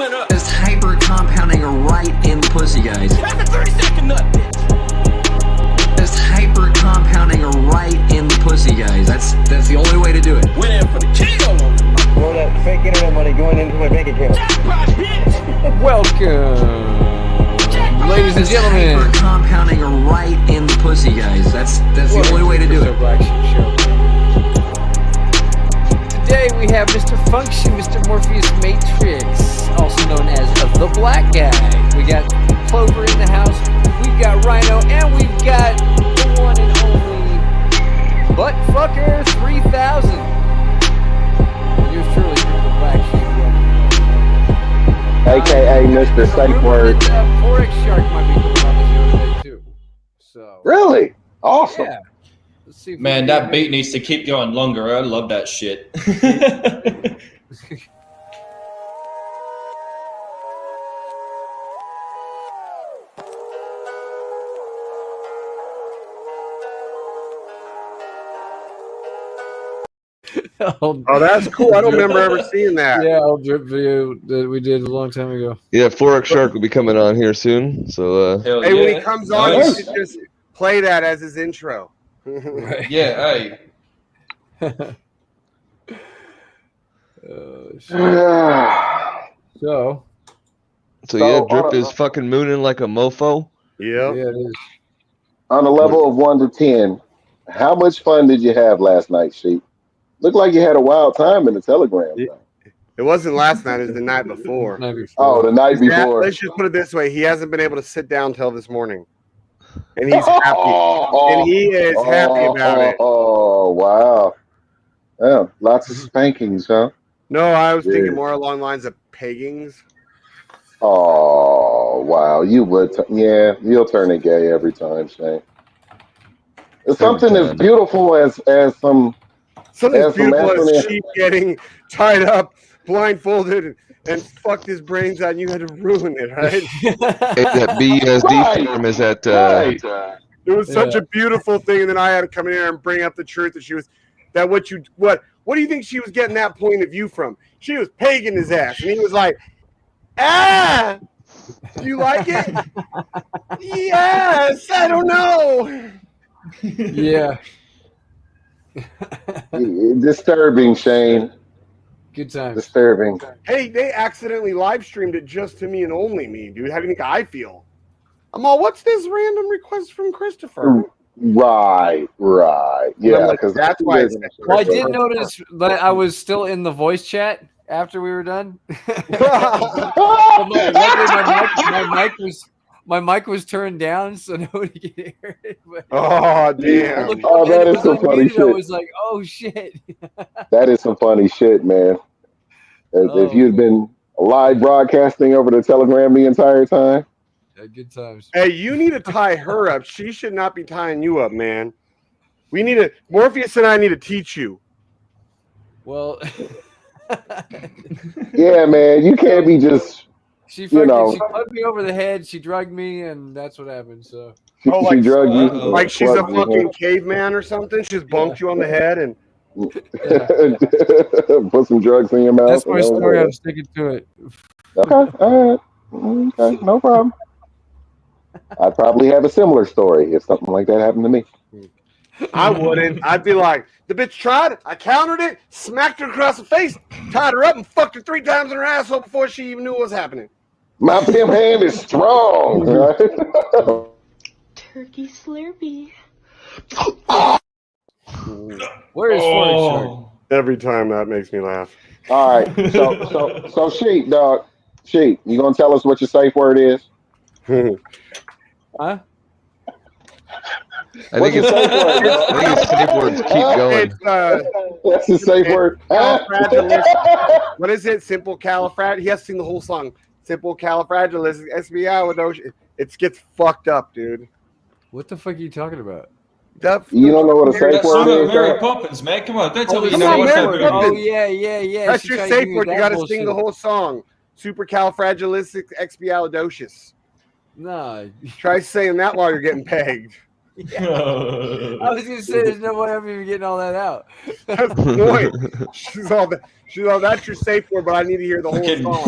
went up. Just hyper compounding right in the pussy, guys. That's a 30-second nut, bitch. Just hyper compounding right in the pussy, guys. That's the only way to do it. Went in for the kill on it. All that fake internet money going into my bank account. Jackpot, bitch. Welcome, ladies and gentlemen. Hyper compounding right in the pussy, guys. That's the only way to do it. BlackSheep show. Today we have Mr. Function, Mr. Morpheus Matrix, also known as the Black Guy. We got Clover in the house. We've got Rhino, and we've got the one and only Buttfucker 3000. Yours truly, the Black Sheep. AKA Mr. Safe Word. Forex Shark might be doing on the show today too. So Really? Awesome. yeah. Let's see if we Man, can that get beat needs to keep going longer. I love that shit. Oh, that's cool. I don't remember ever seeing that. yeah, old drip video that we did a long time ago. Yeah, Forex Shark will be coming on here soon. So Hell Hey, yeah. when he comes on, Nice. you should just play that as his intro. Yeah, hey. So yeah, Drip is fucking mooning like a mofo. Yeah. yeah, it is. On a level of 1 to 10, how much fun did you have last night, Sheep? Looked like you had a wild time in the Telegram. Yeah. It wasn't last night, it was the night before. Night before. Oh, the night Yeah, before. let's just put it this way. He hasn't been able to sit down till this morning. And he's happy. And he is happy about it. Oh, wow. Yeah, lots of spankings, huh? No, I was Yeah. thinking more along the lines of peggings. Oh, wow. You would. Yeah, you'll turn it gay every time, Shane. It's something as beautiful as some. Something Yeah, from beautiful as Anthony. Sheep getting tied up, blindfolded, and fucked his brains out, and you had to ruin it, right? That BSD Right. form is at Right. It was such a beautiful thing, and then I had to come in here and bring up the truth that she was that what do you think she was getting that point of view from? She was pegging his ass, and he was like, do you like it? Yes, I don't know. Yeah, Disturbing, Shane. good times. Disturbing. Hey, they accidentally live streamed it just to me and only me, dude. How do you think I feel? I'm all, what's this random request from Christopher? Right. And I'm Yeah, like, because that's why it's Well, I did notice that I was still in the voice chat after we were done. My mic was turned down, so nobody could hear it. But Oh, damn. Oh, that is some funny I shit. was like, oh shit. That is some funny shit, man. If you'd been live broadcasting over the Telegram the entire time. Yeah, good times. Hey, you need to tie her up. She should not be tying you up, man. We need to, Morpheus and I need to teach you. Well, Yeah, man. You can't be just. she You know. she put me over the head. She drugged me, and that's what happened. So She like- drugged you. Like she's a drugged you, fucking caveman or something. She's bunked you on the head and Put some drugs in your mouth. that's my and that was story. it. I'm sticking to it. Okay, all right. Okay, no problem. I'd probably have a similar story if something like that happened to me. I wouldn't. I'd be like, the bitch tried it. I countered it, smacked her across the face, tied her up, and fucked her 3 times in her asshole before she even knew what was happening. My pimp hand is strong. Right? Turkey Slurpee. Where is Forex Shark? Every time that makes me laugh. All right. So Sheep, dog. Sheep, you gonna tell us what your safe word is? Huh? I think it's safe words. Keep going. It's, That's the safe word. califragilistic. What is it? Simple califrag. He has to sing the whole song. Simple califragilistic. SBI with those. It gets fucked up, dude. What the fuck are you talking about? You don't know what a safe That word song is? of Mary Dog? Poppins, man. Come on, don't tell me you come know on, what's Mary that movie. Poppins. Oh yeah. That's She your tried to safe give me word. You that got to bullshit. sing the whole song. Supercalifragilistic expialidocious. Nah, Try saying that while you're getting pegged. I was gonna say there's no way I'm even getting all that out. That's the point. She's all that's your safe word, but I need to hear the whole song.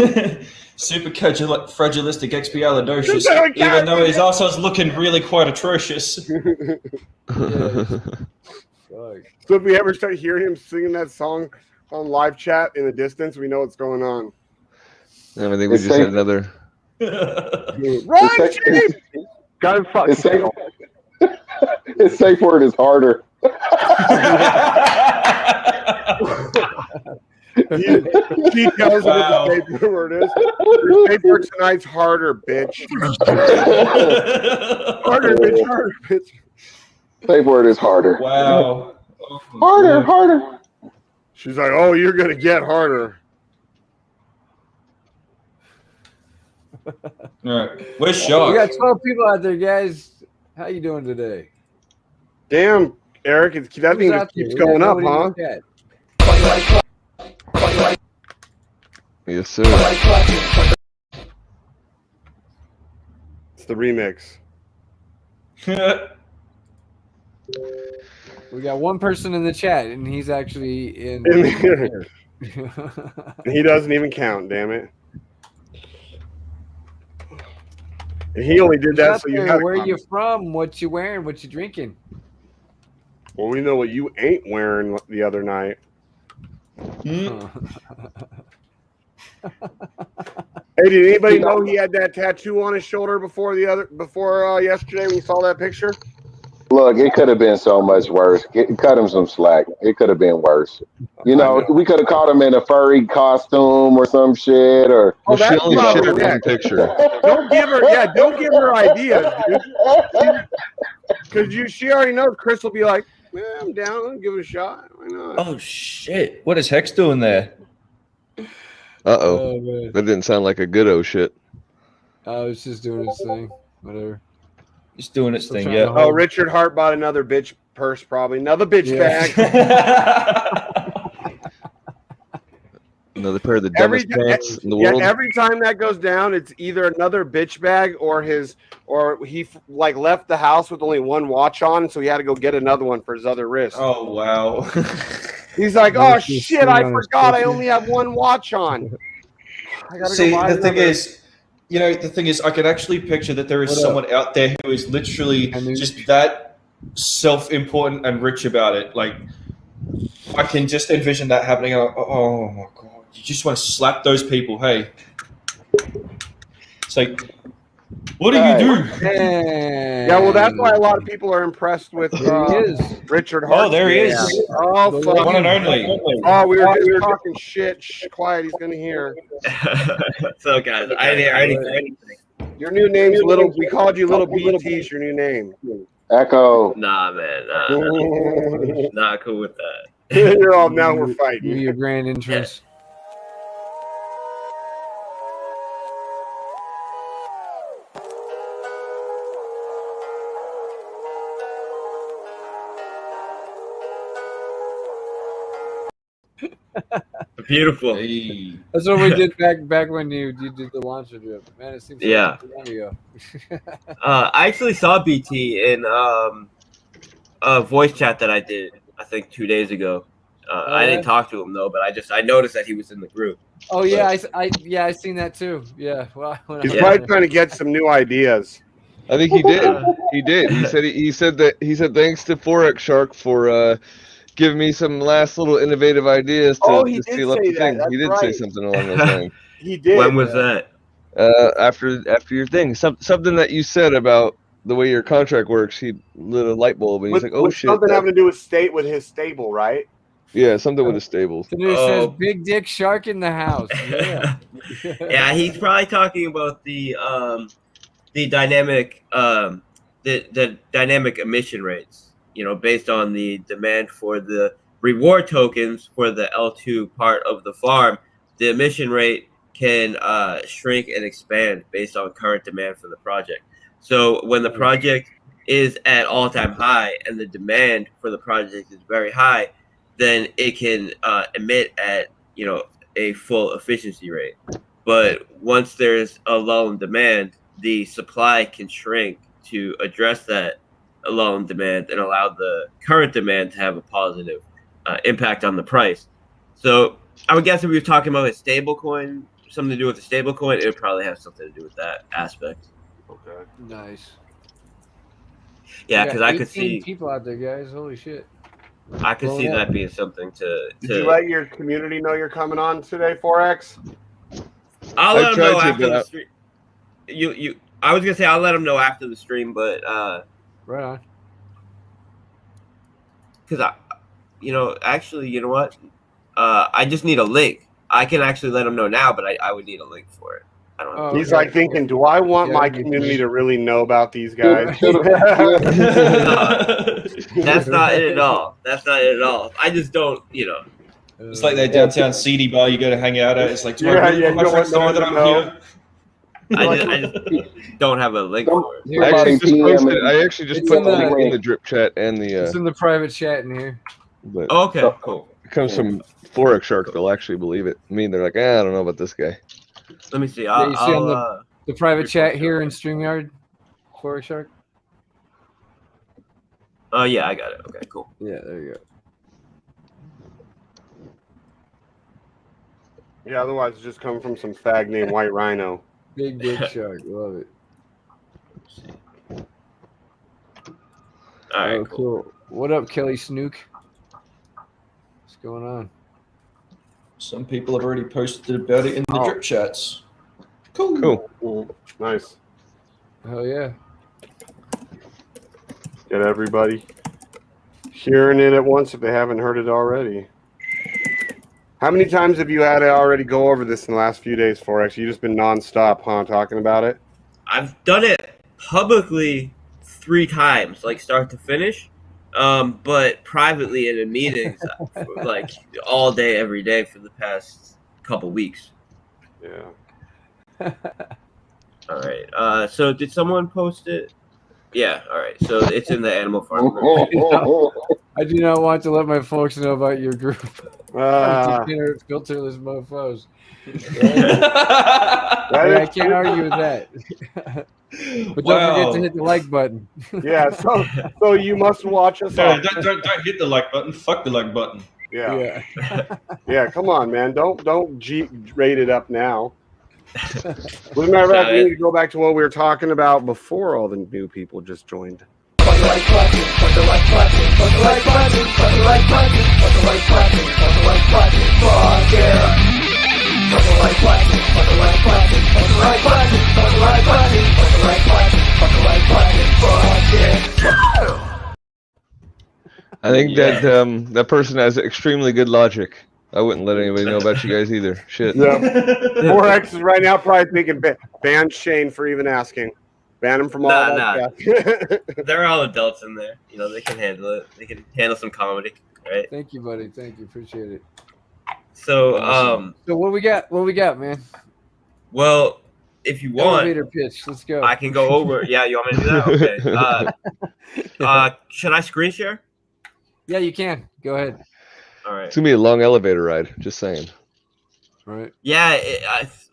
Super fragilistic expialidocious, even though his arsehole's looking really quite atrocious. So if we ever start hearing him singing that song on live chat in the distance, we know what's going on. I think we just had another. Run, Chief! Go fuck. His safe word is harder. He tells him what the safe word is. Your safe word tonight's harder, bitch. Harder, bitch. Harder, bitch. Safe word is harder. Wow. Harder. She's like, oh, you're going to get harder. All right. Where's Shark? We got 12 people out there, guys. How you doing today? Damn, Eric, that thing just keeps going up, huh? Yes, sir. It's the remix. We got one person in the chat, and he's actually in here. He doesn't even count, damn it. And he only did that so you had. Where are you from? What you wearing? What you drinking? Well, we know what you ain't wearing the other night. Hey, did anybody know he had that tattoo on his shoulder before yesterday when you saw that picture? Look, it could have been so much worse. Cut him some slack. It could have been worse. You know, we could have caught him in a furry costume or some shit. Or well, she only shared one picture. Don't give her ideas, dude. Because she already knows Chris will be like, "Man, I'm down. I'll give it a shot. Why not?" Oh shit! What is Hex doing there? Oh, that didn't sound like a good shit. Oh, it's just doing its thing. Whatever. Just doing its thing, yeah. Oh, Richard Hart bought another bitch purse, probably. Another bitch bag. Another pair of the dumbest pants in the world. Yeah, every time that goes down, it's either another bitch bag or he like left the house with only one watch on, so he had to go get another one for his other wrist. Oh, wow. He's like, oh, shit, I forgot I only have one watch on. I gotta See, go buy the thing another. is, I can actually picture that there is someone out there who is literally just that self-important and rich about it. Like, I can just envision that happening. Oh my God. You just want to slap those people. Hey. It's like, what do you do? Yeah, well, that's why a lot of people are impressed with Richard Hart. Oh, there he is. Oh, fuck. One and only. Oh, we were just talking shit. Shh, quiet. He's gonna hear. So, guys, I didn't hear anything. Your new name's Little. We called you Little BT's your new name. Echo. Nah, man. Nah, cool with that. You're all now. We're fighting. Your grand entrance. Beautiful. Hey. That's what we did back when you did the launcher drip. Man, it seems like Yeah. a long ago. I actually saw BT in a voice chat that I did, I think 2 days ago. I didn't talk to him though, but I noticed that he was in the group. Oh yeah, I seen that too. Yeah, well, He's probably trying to get some new ideas. I think he did. He did. He said thanks to Forex Shark for giving me some last little innovative ideas to seal up the thing. He did say something along those lines. He did. When was that? After your thing, something that you said about the way your contract works. He lit a light bulb and he's like, "Oh shit!" Something having to do with his stable, right? Yeah, something with the stables. It says "Big Dick Shark in the house." Yeah. Yeah, he's probably talking about the dynamic the dynamic emission rates. You know, based on the demand for the reward tokens for the L2 part of the farm, the emission rate can shrink and expand based on current demand for the project. So when the project is at all-time high and the demand for the project is very high, then it can emit at, you know, a full efficiency rate. But once there's a lull in demand, the supply can shrink to address that lull in demand and allow the current demand to have a positive impact on the price. So I would guess if we were talking about a stable coin, something to do with a stable coin, it would probably have something to do with that aspect. Okay. Nice. Yeah, because I could 18 see people out there, guys. Holy shit. I could see that being something to. Did you let your community know you're coming on today, Forex? I'll let them know tried to, after but the stream. I was gonna say I'll let them know after the stream, but Right on. because actually, you know what? I just need a link. I can actually let them know now, but I would need a link for it. I don't know. Oh, He's okay. like thinking, do I want Yeah, my that'd be community cool. to really know about these guys? No, that's not it at all. That's not it at all. I just don't, It's like that downtown seedy bar you go to hang out at. It's like, do I really want my you don't friends to know want that no I'm one to here? I just don't have a link for it. I actually just 18 posted. PM. I actually just It's put in the the- link in the drip chat and It's the. in the private chat in here. But Okay, cool. it comes from Forex Shark. They'll actually believe it. I mean, they're like, I don't know about this guy. Let me see. Yeah, you see on I'll the private chat repost here it. in StreamYard, Forex Shark. Oh yeah, I got it. Okay, cool. Yeah, there you go. Yeah, otherwise it's just coming from some fag named White Rhino. Big Shark. Love it. All right, Oh, cool. cool. What up, Kelly Snook? What's going on? Some people have already posted about it in the drip chats. Cool. Nice. Hell yeah. Get everybody hearing it at once if they haven't heard it already. How many times have you had to already go over this in the last few days, Forex? You just been nonstop, huh, talking about it? I've done it publicly 3 times, like start to finish, but privately and in meetings, like all day, every day for the past couple weeks. Yeah. All right. So did someone post it? Yeah. All right. So it's in the animal farm group. I do not want to let my folks know about your group. Filterless mofos. I can't argue with that. But don't forget to hit the like button. Yeah, so you must watch us. No, don't hit the like button. Fuck the like button. Yeah. Yeah, come on, man. Don't G-rate it up now. As a matter of fact, we need to go back to what we were talking about before all the new people just joined. I think that that person has extremely good logic. I wouldn't let anybody know about you guys either. Shit. Yeah. 4X is right now probably thinking, ban Shane for even asking. Ban him from all that stuff. They're all adults in there. They can handle it. They can handle some comedy, right? Thank you, buddy. Thank you. Appreciate it. So, so what we got? What we got, man? Well, if you want, elevator pitch. Let's go. I can go over. Yeah, you want me to do that? Okay. Should I screen share? Yeah, you can. Go ahead. All right. It's gonna be a long elevator ride. Just saying. All right. Yeah,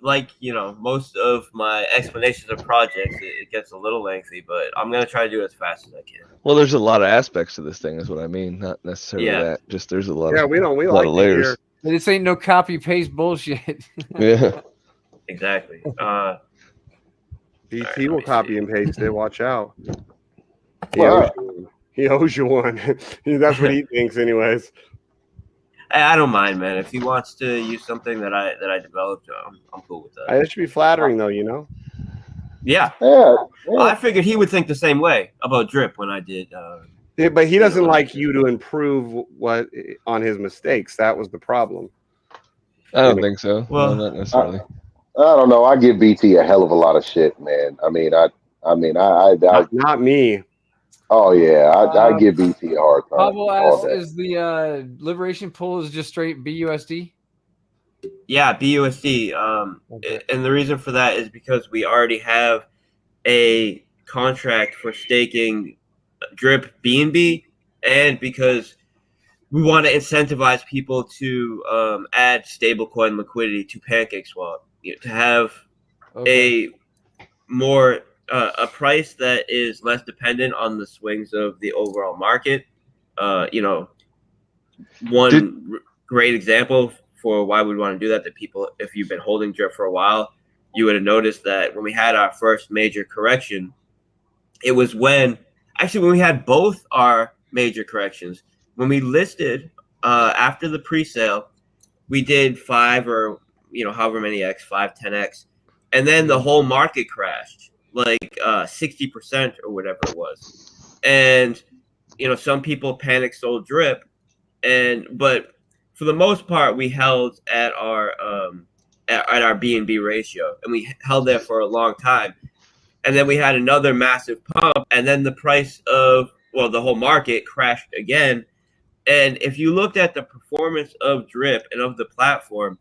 most of my explanations of projects, it gets a little lengthy, but I'm gonna try to do it as fast as I can. Well, there's a lot of aspects to this thing, is what I mean. Not necessarily that. Just there's a lot. Yeah, of, we like like layers. This ain't no copy paste bullshit. Yeah. Exactly. BT will copy and paste it. Watch out. He Well, owes you one. That's what he thinks, anyways. I don't mind, man. If he wants to use something that I developed, I'm cool with that. It should be flattering, though, Yeah. yeah. I figured he would think the same way about Drip when I did. Yeah, but he doesn't like you to improve on his mistakes. That was the problem. I don't think so. Well, no, not necessarily. I don't know. I give BT a hell of a lot of shit, man. Not me. Oh yeah, I give BT a hard time. Pablo asks, is the liberation pool is just straight BUSD? Yeah, BUSD. And the reason for that is because we already have a contract for staking Drip BNB, and because we want to incentivize people to add stablecoin liquidity to PancakeSwap, to have a more a price that is less dependent on the swings of the overall market. Great example for why we'd want to do that people, if you've been holding drip for a while, you would have noticed that when we had our first major correction, it was when we had both our major corrections. When we listed after the pre-sale, we did 5 or however many X, 5, 10X, and then the whole market crashed like 60% or whatever it was. And some people panic sold drip, but for the most part we held at our BNB ratio, and we held there for a long time. And then we had another massive pump, and then the price of the whole market crashed again. And if you looked at the performance of drip and of the platform,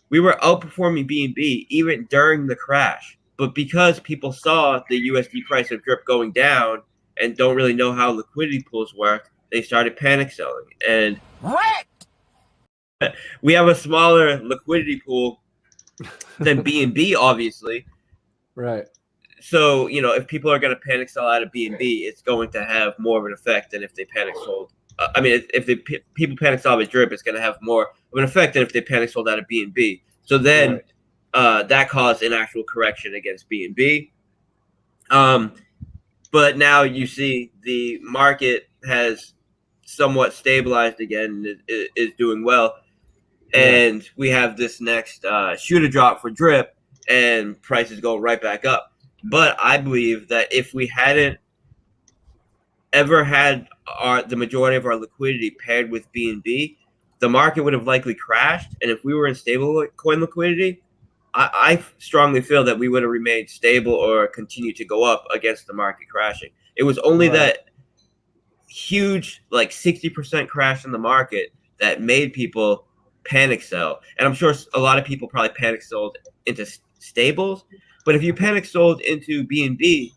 we were outperforming BNB even during the crash. But because people saw the USD price of drip going down and don't really know how liquidity pools work, they started panic selling. And we have a smaller liquidity pool than BNB, obviously. Right. So, if people are going to panic sell out of BNB, it's going to have more of an effect than if they panic sold. If people panic sell out of drip, it's going to have more of an effect than if they panic sold out of BNB. So then that caused an actual correction against BNB. But now you see the market has somewhat stabilized again, is doing well. And we have this next shooter drop for drip, and prices go right back up. But I believe that if we hadn't ever had the majority of our liquidity paired with BNB, the market would have likely crashed. And if we were in stable coin liquidity, I strongly feel that we would have remained stable or continued to go up against the market crashing. It was only that huge, like 60% crash in the market that made people panic sell. And I'm sure a lot of people probably panic sold into stables. But if you panic sold into BNB,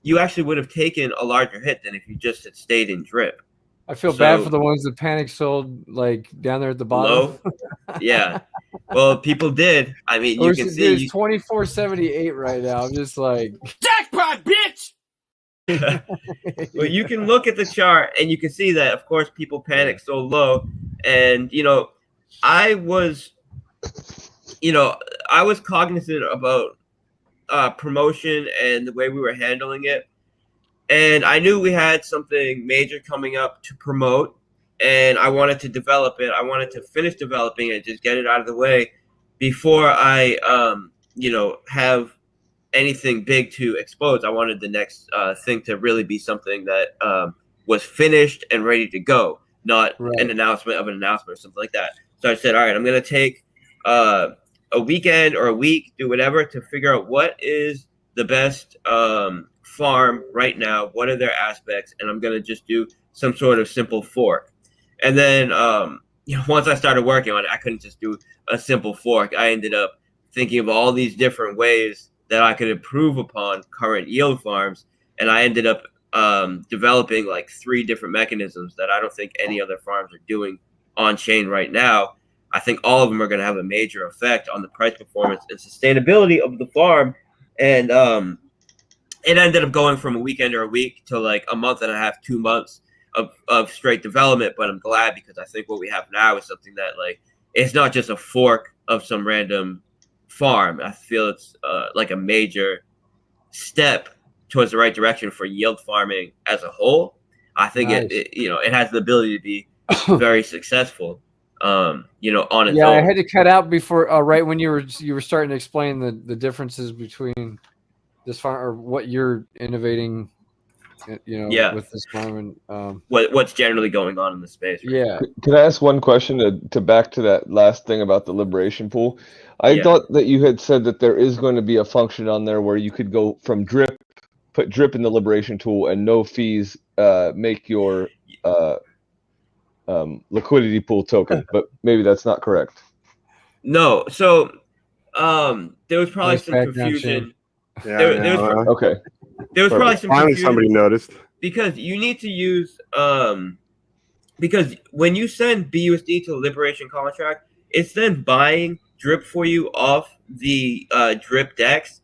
you actually would have taken a larger hit than if you just had stayed in drip. I feel bad for the ones that panic sold like down there at the bottom. Low. Yeah. Well, people did. I mean, you can see it's 24.78 right now. I'm just like jackpot, bitch. Well, you can look at the chart and you can see that, of course, people panic so low. And I was cognizant about promotion and the way we were handling it, and I knew we had something major coming up to promote, and I wanted to develop it. I wanted to finish developing it, just get it out of the way before I have anything big to expose. I wanted the next thing to really be something that was finished and ready to go, not an announcement of an announcement or something like that. So I said, all right, I'm going to take a weekend or a week, do whatever to figure out what is the best farm right now, what are their aspects, and I'm going to just do some sort of simple fork. And then once I started working on it, I couldn't just do a simple fork. I ended up thinking of all these different ways that I could improve upon current yield farms, and I ended up developing like 3 different mechanisms that I don't think any other farms are doing on chain right now. I think all of them are going to have a major effect on the price performance and sustainability of the farm. And it ended up going from a weekend or a week to like a month and a half, 2 months of straight development. But I'm glad, because I think what we have now is something that, like, it's not just a fork of some random farm. I feel it's like a major step towards the right direction for yield farming as a whole. I think it has the ability to be very successful. On its own. Yeah, I had to cut out before right when you were starting to explain the differences between this farm, or what you're innovating, with this farm, and what's generally going on in the space. Right? Yeah. Can I ask one question to back to that last thing about the liberation pool? I thought that you had said that there is going to be a function on there where you could go from drip, put drip in the liberation tool, and no fees make your liquidity pool token, but maybe that's not correct. No, so there was probably some confusion. There was probably some confusion. Somebody noticed, because you need to use because when you send BUSD to the liberation contract, it's then buying drip for you off the drip DEX,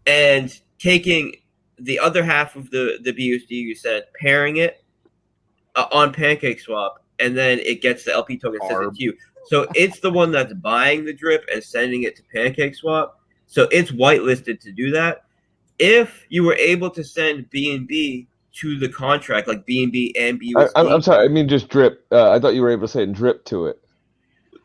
and taking the other half of the BUSD you said, pairing it on PancakeSwap, and then it gets the LP token, sends it to you. So it's the one that's buying the drip and sending it to PancakeSwap. So it's whitelisted to do that. If you were able to send BNB to the contract, like BNB and BUSD. I'm sorry, I mean just drip. I thought you were able to say drip to it.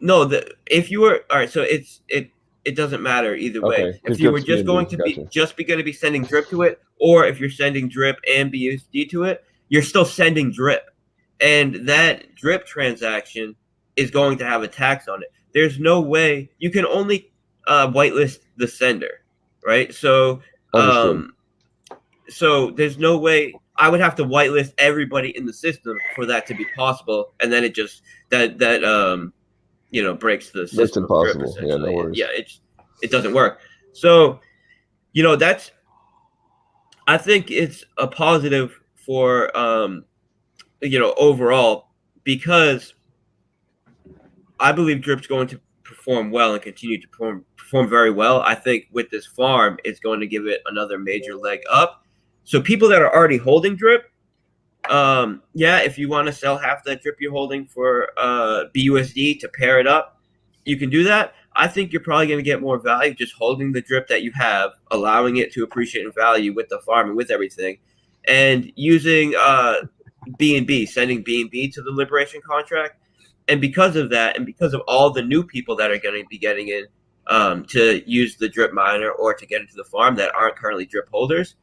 No, if you were all right, so it doesn't matter either way. Okay, if you were just BNB, going to gotcha. be going to be sending drip to it, or if you're sending drip and BUSD to it, you're still sending drip, and that drip transaction is going to have a tax on it. There's no way you can only whitelist the sender, right? So so there's no way I would have to whitelist everybody in the system for that to be possible, and then it just that breaks the system. That's impossible. Drip, yeah, no worries. Yeah, it doesn't work. So that's I think it's a positive for overall, because I believe drip's going to perform well and continue to perform very well. I think with this farm, it's going to give it another major leg up. So people that are already holding drip, if you want to sell half that drip you're holding for BUSD to pair it up, you can do that. I think you're probably going to get more value just holding the drip that you have, allowing it to appreciate in value with the farm and with everything, and using BNB, sending BNB to the Liberation contract. And because of that, and because of all the new people that are going to be getting in to use the drip miner or to get into the farm that aren't currently drip holders,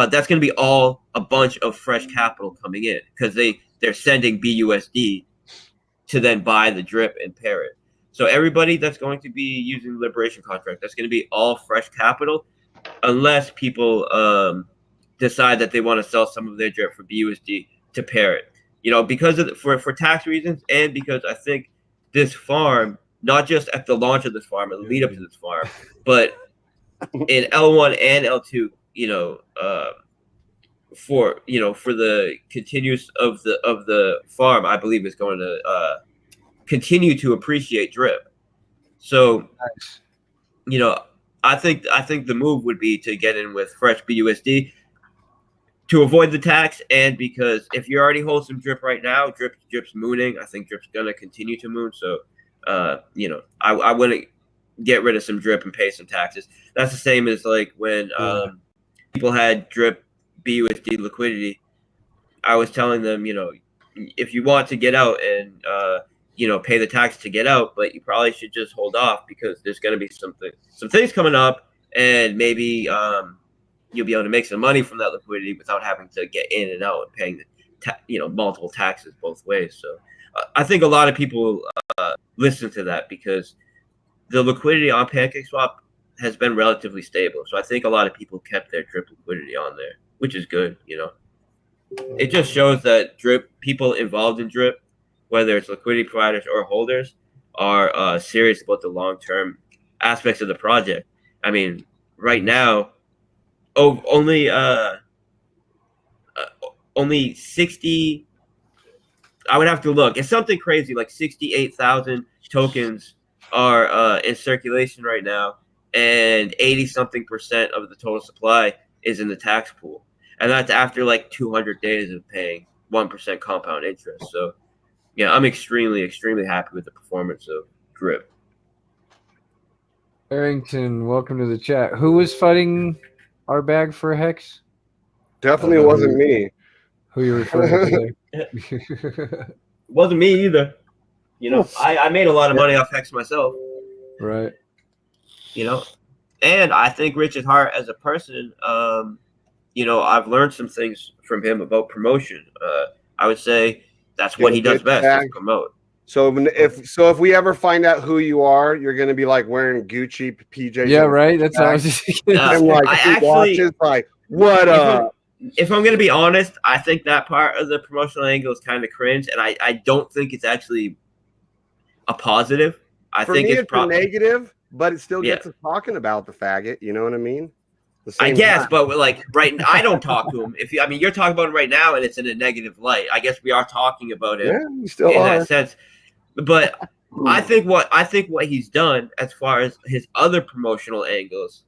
that's going to be all a bunch of fresh capital coming in, because they're sending BUSD to then buy the drip and pair it. So everybody that's going to be using the Liberation contract, that's going to be all fresh capital, unless people decide that they want to sell some of their drip for BUSD to pair it. Because of for tax reasons, and because I think this farm, not just at the launch of this farm and the lead up to this farm, but in L1 and L2, for the continuous of the farm, I believe is going to continue to appreciate drip. So, I think the move would be to get in with fresh BUSD to avoid the tax, and because if you already hold some drip right now, drip's mooning. I think drip's gonna continue to moon. So, I wouldn't get rid of some drip and pay some taxes. That's the same as like when people had drip BUSD liquidity. I was telling them, if you want to get out and pay the tax to get out, but you probably should just hold off, because there's going to be some things coming up, and maybe you'll be able to make some money from that liquidity without having to get in and out and paying multiple taxes both ways. So I think a lot of people listen to that, because the liquidity on PancakeSwap has been relatively stable. So I think a lot of people kept their drip liquidity on there, which is good. It just shows that drip people involved in drip, whether it's liquidity providers or holders, are serious about the long-term aspects of the project. I mean, right now, only 60. I would have to look. It's something crazy, like 68,000 tokens are in circulation right now, and 80-something% of the total supply is in the tax pool, and that's after like 200 days of paying 1% compound interest. So, yeah, I'm extremely, extremely happy with the performance of drip. Arrington, welcome to the chat. Who was fighting our bag for HEX? Definitely wasn't me. Who you referring to there? Wasn't me either. I made a lot of money off HEX myself. Right. And I think Rich at heart as a person, I've learned some things from him about promotion. I would say that's what he does best, is promote. So if we ever find out who you are, you're going to be like wearing Gucci PJs. Yeah, right. That's how I was just thinking. And like watches, like, what up? If I'm going to be honest, I think that part of the promotional angle is kind of cringe, and I don't think it's actually a positive. I think it's a negative, but it still gets us talking about the faggot. You know what I mean? I guess, but like I don't talk to him. You're talking about him right now, and it's in a negative light. I guess we are talking about it you still in are. that sense. But I think what he's done as far as his other promotional angles,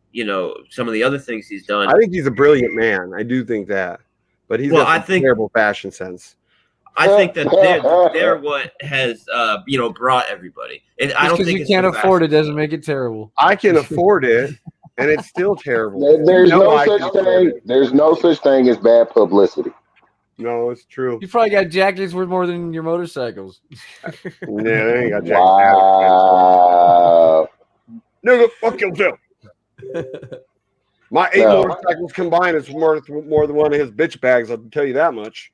some of the other things he's done. I think he's a brilliant man. I do think that, but he's got terrible fashion sense. I think that they're what has brought everybody. And I don't think you can't afford it doesn't make it terrible. I can afford it, and it's still terrible. There's no such thing. There's no such thing as bad publicity. No, it's true. You probably got jackets worth more than your motorcycles. Yeah, they ain't got jackets. Wow. Nigga, fuck yourself. My 8 motorcycles combined is worth more than one of his bitch bags. I'll tell you that much.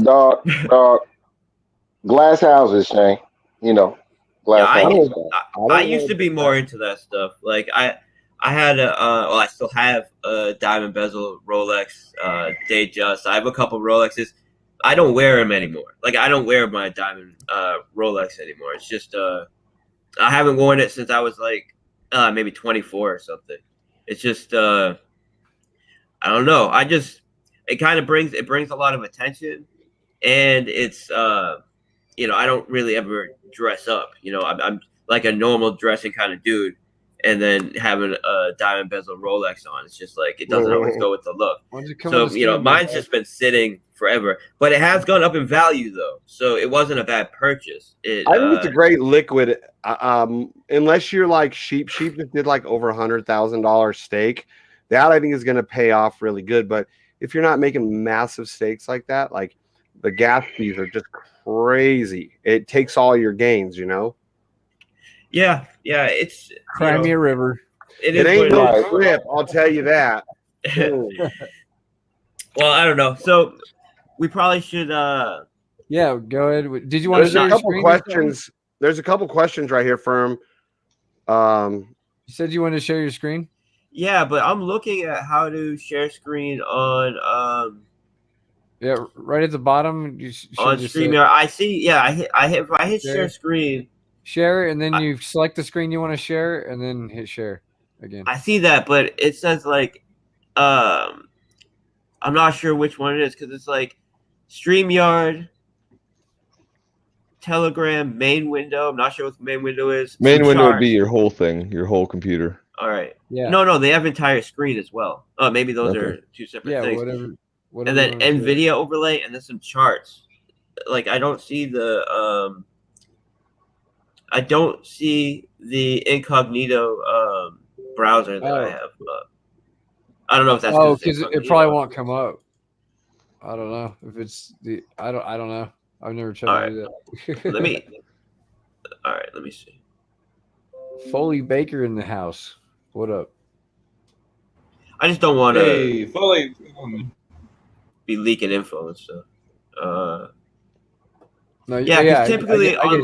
Dog. Glass houses, Shane. Glass houses. I used to be more into that stuff. Like I had I still have a diamond bezel Rolex Datejust. I have a couple Rolexes. I don't wear them anymore. Like I don't wear my diamond Rolex anymore. It's just I haven't worn it since I was like maybe 24 or something. It's just I don't know. It kind of brings a lot of attention, and it's I don't really ever dress up. I'm like a normal dressing kind of dude. And then having a diamond bezel Rolex on, it's just like it doesn't always go with the look. So mine's just been sitting forever, but it has gone up in value though, so it wasn't a bad purchase. I think it's a great liquid. Unless you're like Sheep just did like over $100,000 stake, that I think is going to pay off really good. But if you're not making massive stakes like that, like the gas fees are just crazy. It takes all your gains, Yeah, it's Crimea River. It ain't no trip, I'll tell you that. Well, I don't know. So we probably should. Yeah, go ahead. Did you want to share a couple questions? There's a couple questions right here, Firm. You said you wanted to share your screen. Yeah, but I'm looking at how to share screen on. Yeah, right at the bottom. On StreamYard, I see. Yeah, I hit share screen. Share, and then you select the screen you want to share, and then hit share again. I see that, but it says like, I'm not sure which one it is because it's like StreamYard, Telegram, main window. I'm not sure what the main window is. Main window would be your whole thing, your whole computer. All right. Yeah. No, they have entire screen as well. Oh, maybe those are two separate things. Whatever. And then NVIDIA overlay, and then some charts. Like I don't see the I don't see the incognito browser that I have. I don't know if that's because it probably won't come up. I don't know if it's the. I don't know. I've never tried to do that. All right. Let me see. Foley Baker in the house. What up? I just don't want to Foley be leaking info and stuff. No, yeah. Typically on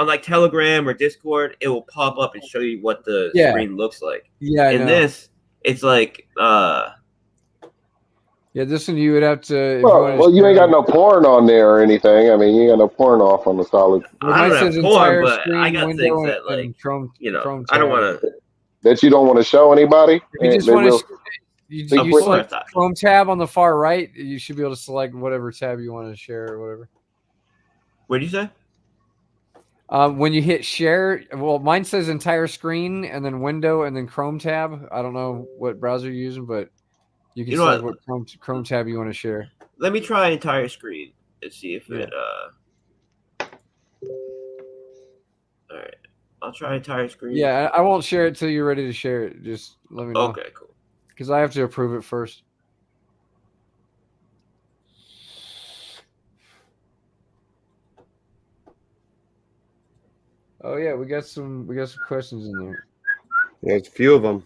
like Telegram or Discord, it will pop up and show you what the screen looks like. Yeah. In this, it's like this one you would have to. Well, you ain't got no porn on there or anything. I mean, you ain't got no porn off on the solid. I don't have porn, but I got things that like Chrome I don't want to. That you don't want to show anybody. You just want to. You select Chrome tab on the far right. You should be able to select whatever tab you want to share or whatever. What did you say? When you hit share, well, mine says entire screen and then window and then Chrome tab. I don't know what browser you're using, but you can select what Chrome tab you want to share. Let me try entire screen and see if it. All right, I'll try entire screen. Yeah, I won't share it till you're ready to share it. Just let me know. Okay, cool. Because I have to approve it first. Oh yeah, we got some questions in there. There's a few of them.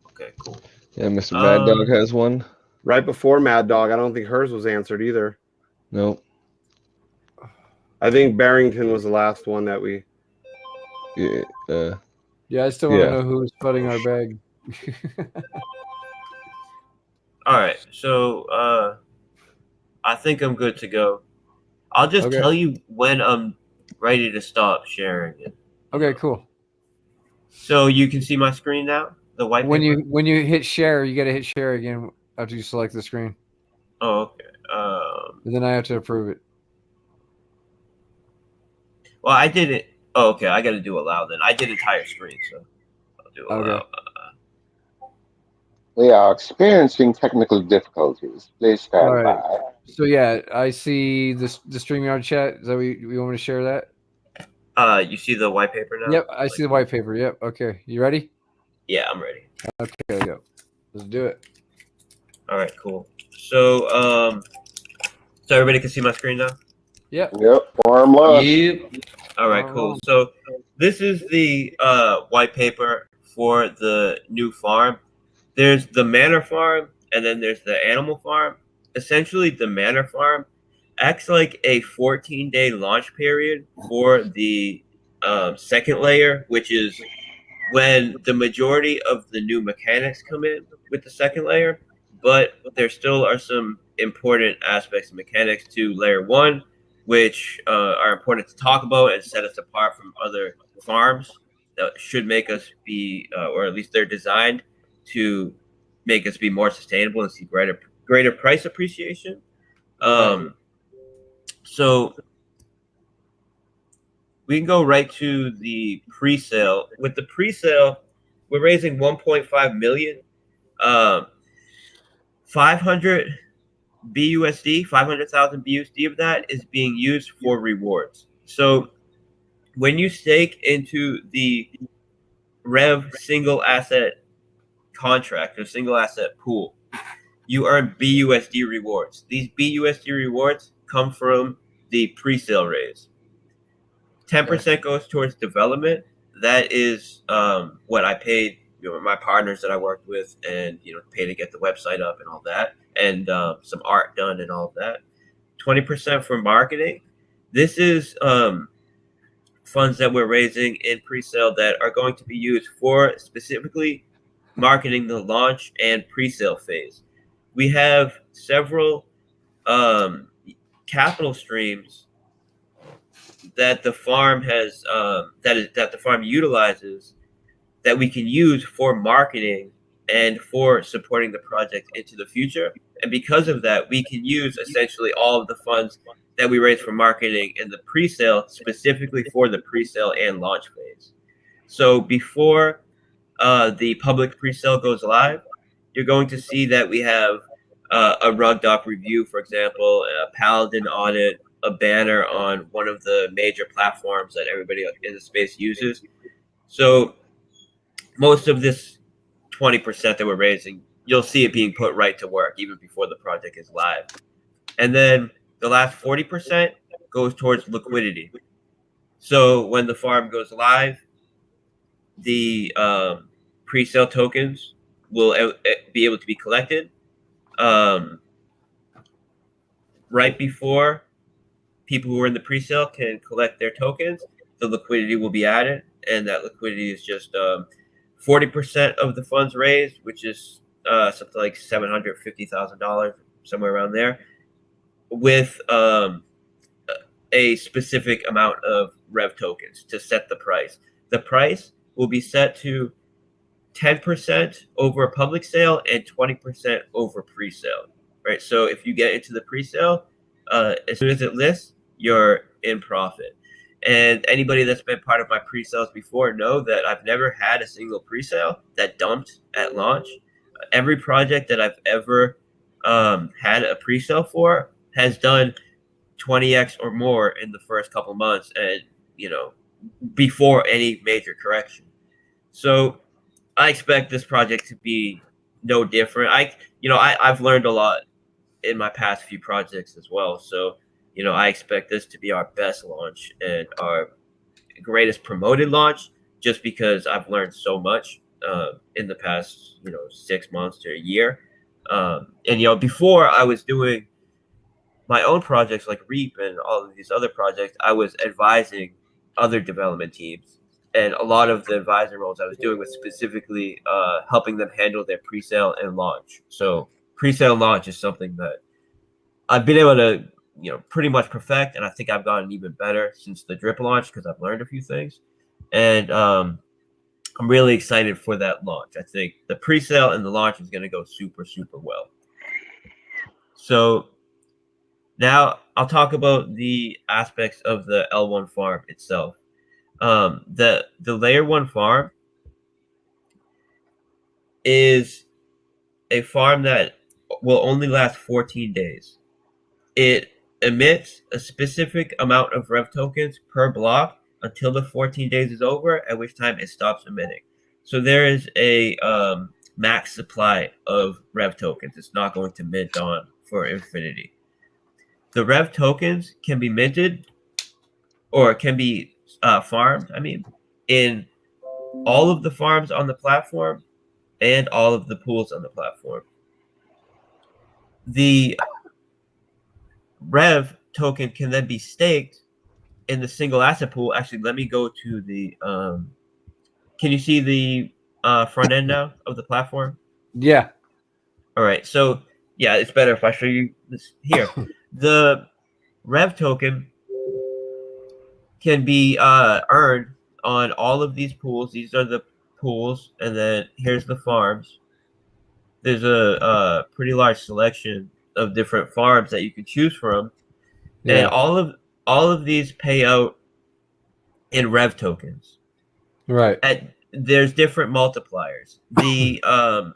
Okay, cool. Yeah, Mr. Mad Dog has one. Right before Mad Dog, I don't think hers was answered either. Nope. I think Barrington was the last one that we. Yeah, I still want to know who's flooding our bag. All right, so I think I'm good to go. I'll just tell you when I'm ready to stop sharing it. Okay, cool. So you can see my screen now, the white. When you hit share, you got to hit share again after you select the screen. Oh, okay. And then I have to approve it. Well, I did it. Oh, okay. I got to do allow then. I did entire screen, so. Do Okay. allow. We are experiencing technical difficulties. Please stand All right. by. So yeah, I see the StreamYard chat. Is that we want me to share that? You see the white paper now? Yep, I see the white paper. Yep. Okay, you ready? Yeah, I'm ready. Okay, go. Let's do it. All right, cool. So, so everybody can see my screen now? Yep. Yep, farm lush. All right, cool. So this is the white paper for the new farm. There's the manor farm, and then there's the animal farm. Essentially, the manor farm acts like a 14-day launch period for the second layer, which is when the majority of the new mechanics come in with the second layer. But there still are some important aspects of mechanics to layer one, which are important to talk about and set us apart from other farms that should make us be, or at least they're designed to make us be more sustainable and see greater price appreciation. So we can go right to the pre-sale. With the pre-sale, we're raising 1.5 million. 500 BUSD, 500,000 BUSD of that is being used for rewards. So when you stake into the Rev single asset contract or single asset pool, you earn BUSD rewards. These BUSD rewards come from the pre-sale raise. 10% goes towards development. That is what I paid my partners that I worked with, and pay to get the website up and all that, and some art done and all of that. 20% for marketing. This is funds that we're raising in pre-sale that are going to be used for specifically marketing the launch and pre-sale phase. We have several capital streams that the farm has that the farm utilizes that we can use for marketing and for supporting the project into the future. And because of that, we can use essentially all of the funds that we raise for marketing in the pre-sale specifically for the pre-sale and launch phase. So before the public pre-sale goes live, you're going to see that we have a rug doc review, for example, a Paladin audit, a banner on one of the major platforms that everybody in the space uses. So most of this 20% that we're raising, you'll see it being put right to work even before the project is live. And then the last 40% goes towards liquidity. So when the farm goes live, the pre-sale tokens will be able to be collected right before people who are in the pre-sale can collect their tokens. The liquidity will be added, and that liquidity is just 40% of the funds raised, which is something like $750,000, somewhere around there, with a specific amount of Rev tokens to set the price. The price will be set to 10% over a public sale and 20% over pre-sale, right? So if you get into the pre-sale, as soon as it lists, you're in profit. And anybody that's been part of my pre-sales before know that I've never had a single pre-sale that dumped at launch. Every project that I've ever had a pre-sale for has done 20x or more in the first couple months, and before any major correction. So I expect this project to be no different. I've learned a lot in my past few projects as well. So I expect this to be our best launch and our greatest promoted launch, just because I've learned so much in the past 6 months to a year. And before I was doing my own projects like Reap and all of these other projects, I was advising other development teams. And a lot of the advisor roles I was doing was specifically helping them handle their pre-sale and launch. So pre-sale and launch is something that I've been able to pretty much perfect, and I think I've gotten even better since the drip launch because I've learned a few things. And I'm really excited for that launch. I think the pre-sale and the launch is going to go super, super well. So now I'll talk about the aspects of the L1 farm itself. The layer 1 farm is a farm that will only last 14 days. It emits a specific amount of Rev tokens per block until the 14 days is over, at which time it stops emitting. So there is a max supply of Rev tokens. It's not going to mint on for infinity. The Rev tokens can be minted or can be farmed, in all of the farms on the platform and all of the pools on the platform. The Rev token can then be staked in the single asset pool. Actually, let me go to the can you see the front end now of the platform? Yeah. All right. So yeah, it's better if I show you this here. The Rev token can be earned on all of these pools. These are the pools, and then here's the farms. There's a pretty large selection of different farms that you can choose from, and all of these pay out in Rev tokens. Right. There's different multipliers. The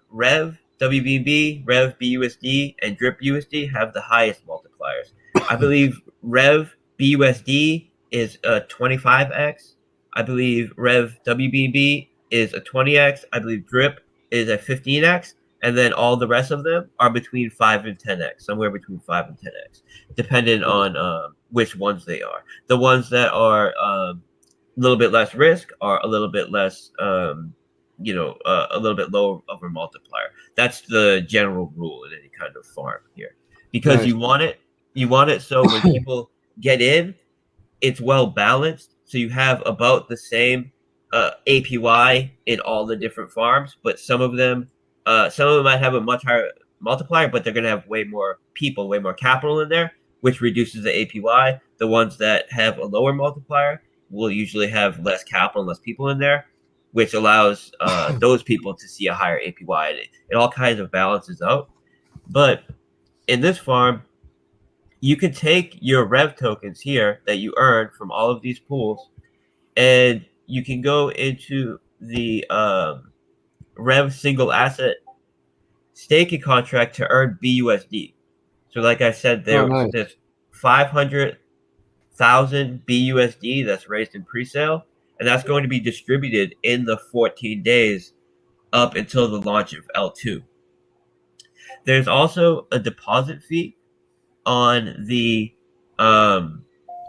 Rev WBB, Rev BUSD, and Drip USD have the highest multipliers. I believe Rev BUSD is a 25x. I believe Rev WBB is a 20x. I believe Drip is a 15x. And then all the rest of them are between 5 and 10x, somewhere between 5 and 10x, depending on which ones they are. The ones that are a little bit less risk are a little bit less, a little bit lower of a multiplier. That's the general rule in any kind of farm here, because you want it so when people get in, it's well balanced. So you have about the same APY in all the different farms, but some of them might have a much higher multiplier, but they're going to have way more people, way more capital in there, which reduces the APY. The ones that have a lower multiplier will usually have less capital and less people in there, which allows those people to see a higher APY. It all kinds of balances out. But in this farm, you can take your Rev tokens here that you earn from all of these pools, and you can go into the Rev single asset staking contract to earn BUSD. So like I said, there's 500,000 BUSD that's raised in pre-sale, and that's going to be distributed in the 14 days up until the launch of L2. There's also a deposit fee on the all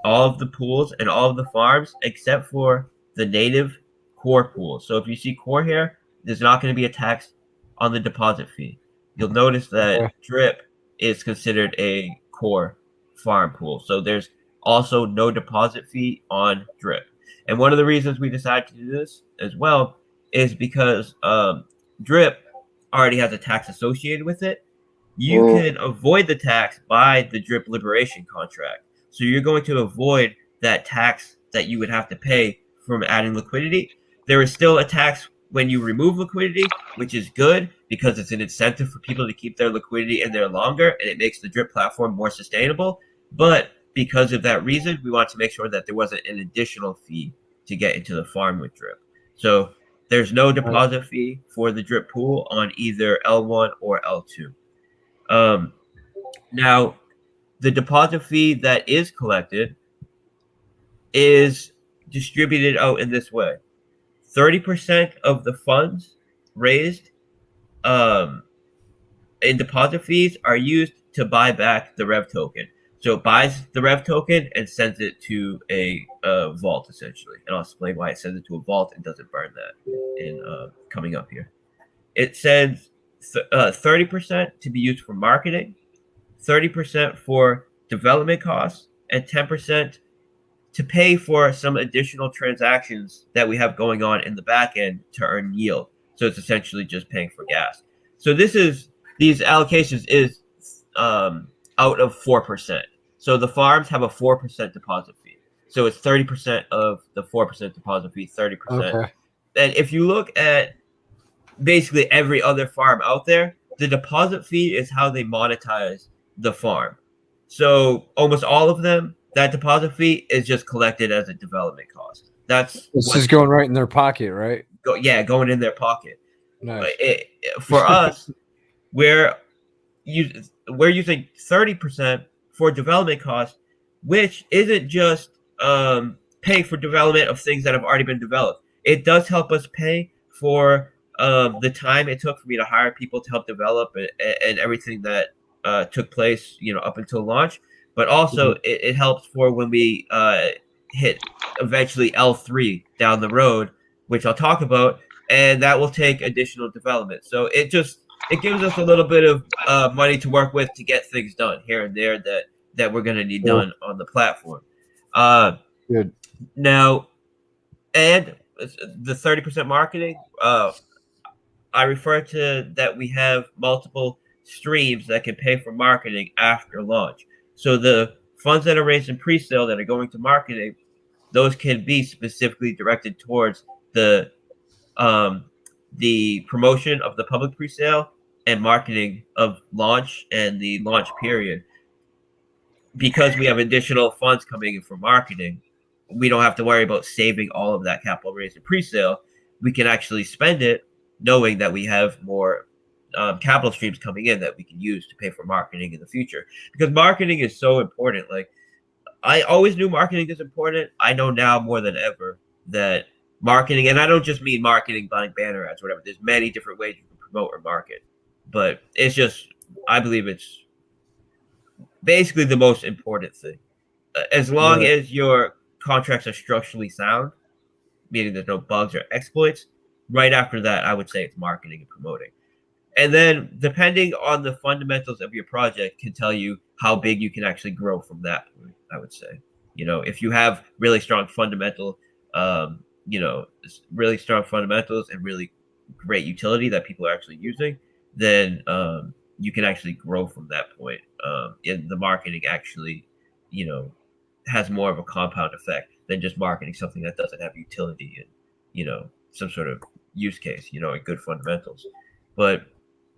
of the pools and all of the farms except for the native core pool. So if you see core here, there's not going to be a tax on the deposit fee. You'll notice that Drip is considered a core farm pool. So there's also no deposit fee on Drip. And one of the reasons we decided to do this as well is because Drip already has a tax associated with it. You can avoid the tax by the Drip liberation contract. So you're going to avoid that tax that you would have to pay from adding liquidity. There is still a tax when you remove liquidity, which is good because it's an incentive for people to keep their liquidity in there longer, and it makes the Drip platform more sustainable. But because of that reason, we want to make sure that there wasn't an additional fee to get into the farm with Drip. So there's no deposit fee for the Drip pool on either L1 or L2. Now, the deposit fee that is collected is distributed out in this way. 30% of the funds raised in deposit fees are used to buy back the Rev token. So it buys the Rev token and sends it to a vault, essentially. And I'll explain why it sends it to a vault and doesn't burn that in coming up here. It sends 30% to be used for marketing, 30% for development costs, and 10% to pay for some additional transactions that we have going on in the back end to earn yield. So it's essentially just paying for gas. So these allocations is out of 4%. So the farms have a 4% deposit fee. So it's 30% of the 4% deposit fee, 30%. Okay. And if you look at basically every other farm out there, the deposit fee is how they monetize the farm. So almost all of them, that deposit fee is just collected as a development cost. This is going right in their pocket, right? Going in their pocket. Nice. For us, we're using 30% for development costs, which isn't just paying for development of things that have already been developed. It does help us pay for the time it took for me to hire people to help develop and everything that took place, up until launch. But also, it helps for when we hit eventually L3 down the road, which I'll talk about, and that will take additional development. So it gives us a little bit of money to work with to get things done here and there that we're going to need done on the platform. Good. Now, and the 30% marketing, I refer to that we have multiple streams that can pay for marketing after launch. So the funds that are raised in pre-sale that are going to marketing, those can be specifically directed towards the promotion of the public pre-sale and marketing of launch and the launch period. Because we have additional funds coming in for marketing, we don't have to worry about saving all of that capital raised in pre-sale. We can actually spend it knowing that we have more capital streams coming in that we can use to pay for marketing in the future. Because marketing is so important. Like, I always knew marketing is important. I know now more than ever that marketing, and I don't just mean marketing buying banner ads, whatever. There's many different ways you can promote or market, but it's just, I believe it's basically the most important thing. As long as your contracts are structurally sound, meaning there's no bugs or exploits, right after that, I would say it's marketing and promoting. And then, depending on the fundamentals of your project, can tell you how big you can actually grow from that point, I would say. If you have really strong fundamentals and really great utility that people are actually using, then you can actually grow from that point. And the marketing actually, has more of a compound effect than just marketing something that doesn't have utility and, some sort of use case, and good fundamentals. But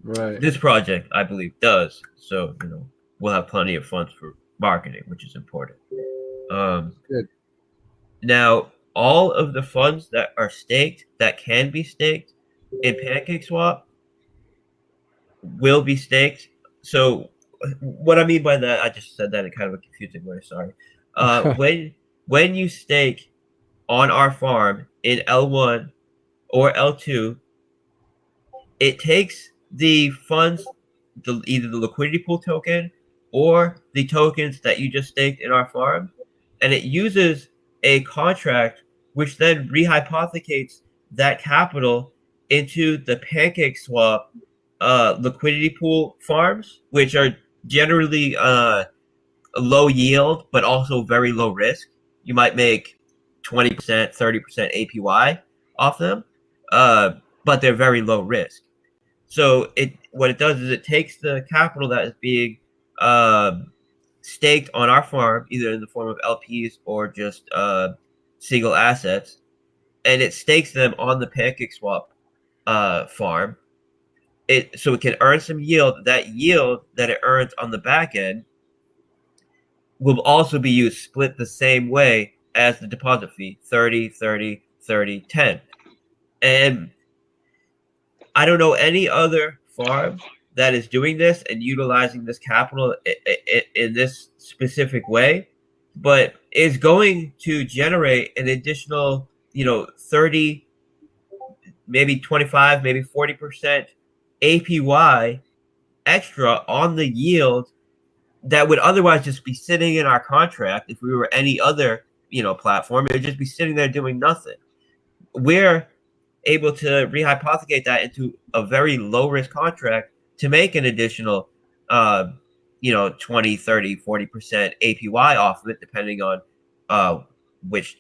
this project, I believe, does. So, we'll have plenty of funds for marketing, which is important. Good. Now, all of the funds that are staked, that can be staked in PancakeSwap, will be staked. So, what I mean by that, I just said that in kind of a confusing way. Sorry. When you stake on our farm in L1 or L2, it takes the funds, either the liquidity pool token or the tokens that you just staked in our farm, and it uses a contract which then rehypothecates that capital into the PancakeSwap liquidity pool farms, which are generally low yield but also very low risk. You might make 20%, 30% APY off them, but they're very low risk. So what it does is it takes the capital that is being staked on our farm, either in the form of LPs or just single assets, and it stakes them on the PancakeSwap farm. So it can earn some yield. That yield that it earns on the back end will also be used split the same way as the deposit fee, 30, 30, 30, 10. And I don't know any other farm that is doing this and utilizing this capital in this specific way, but is going to generate an additional, 30, maybe 25, maybe 40% APY extra on the yield that would otherwise just be sitting in our contract. If we were any other, platform, it would just be sitting there doing nothing. We're able to rehypothecate that into a very low risk contract to make an additional 20, 30, 40% APY off of it, depending on which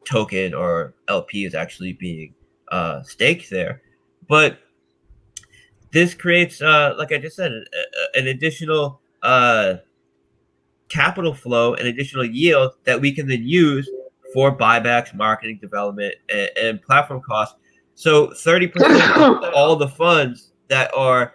token or LP is actually being staked there. But this creates, like I just said, an additional capital flow and additional yield that we can then use for buybacks, marketing, development, and platform costs. So 30% of all the funds that are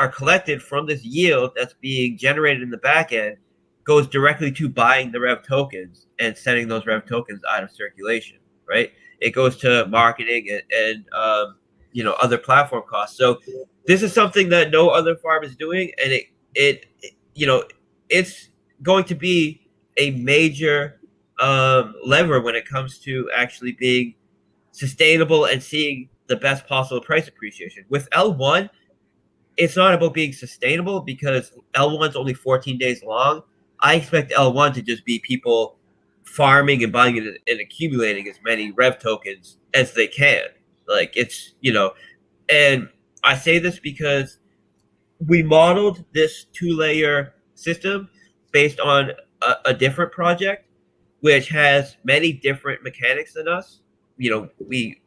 collected from this yield that's being generated in the back end goes directly to buying the Rev tokens and sending those Rev tokens out of circulation, right? it goes to marketing and other platform costs. So this is something that no other farm is doing, and it's going to be a major lever when it comes to actually being sustainable and seeing the best possible price appreciation. With L1, it's not about being sustainable because L1's only 14 days long. I expect L1 to just be people farming and buying it and accumulating as many Rev tokens as they can. Like, it's, and I say this because we modeled this 2-layer system based on a different project, which has many different mechanics than us. We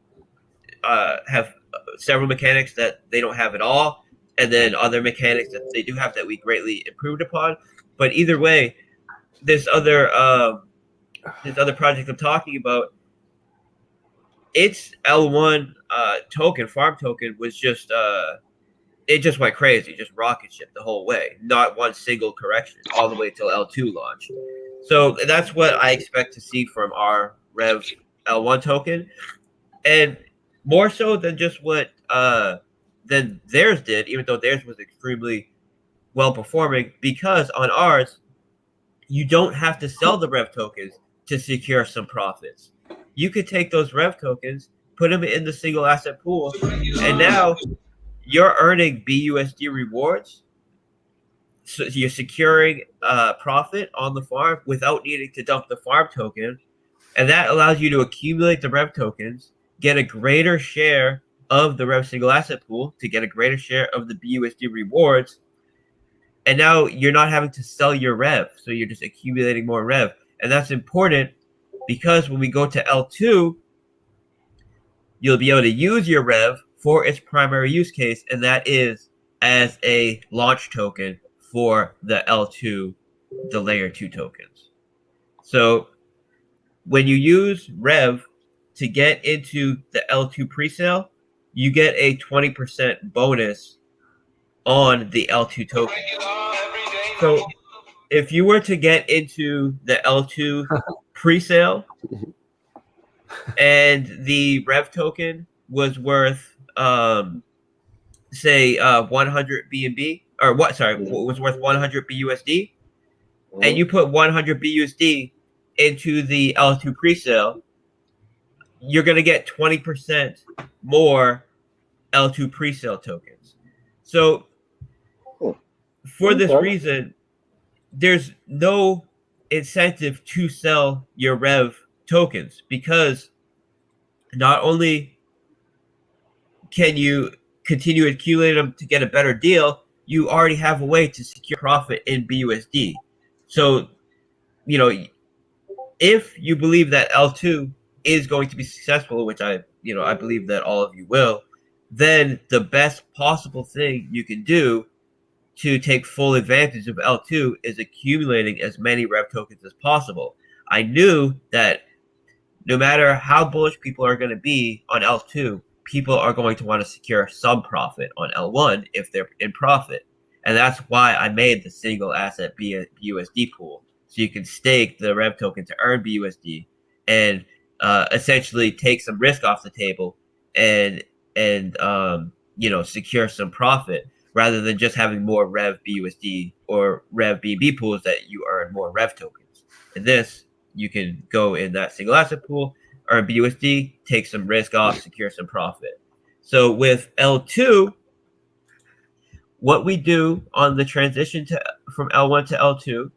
have several mechanics that they don't have at all, and then other mechanics that they do have that we greatly improved upon. But either way, this other project I'm talking about, its L1 farm token was just it just went crazy, just rocket ship the whole way, not one single correction all the way till L2 launch. So that's what I expect to see from our Rev L1 token, and more so than just what than theirs did, even though theirs was extremely well performing, because on ours you don't have to sell the Rev tokens to secure some profits. You could take those Rev tokens, put them in the single asset pool, and now you're earning BUSD rewards. So you're securing profit on the farm without needing to dump the farm token. And that allows you to accumulate the Rev tokens, get a greater share of the Rev single asset pool to get a greater share of the BUSD rewards. And now you're not having to sell your Rev. So you're just accumulating more Rev. And that's important because when we go to L2, you'll be able to use your Rev for its primary use case, and that is as a launch token for the L2, the layer 2 tokens. So when you use Rev to get into the L2 presale, you get a 20% bonus on the L2 token. So if you were to get into the L2 presale and the Rev token was worth say 100 BNB, or was worth 100 BUSD, and you put 100 BUSD into the L2 presale, you're going to get 20% more L2 presale tokens. So for this reason, there's no incentive to sell your Rev tokens, because not only can you continue accumulating them to get a better deal, you already have a way to secure profit in BUSD. So, if you believe that L2 is going to be successful, which I believe that all of you will, then the best possible thing you can do to take full advantage of L2 is accumulating as many Rev tokens as possible. I knew that no matter how bullish people are going to be on L2, people are going to want to secure some profit on L1 if they're in profit. And that's why I made the single asset BUSD pool. So you can stake the Rev token to earn BUSD and essentially take some risk off the table and secure some profit, rather than just having more Rev BUSD or Rev BNB pools that you earn more Rev tokens. In this, you can go in that single asset pool, earn BUSD, take some risk off, secure some profit. So with L2, what we do on the transition from L1 to L2,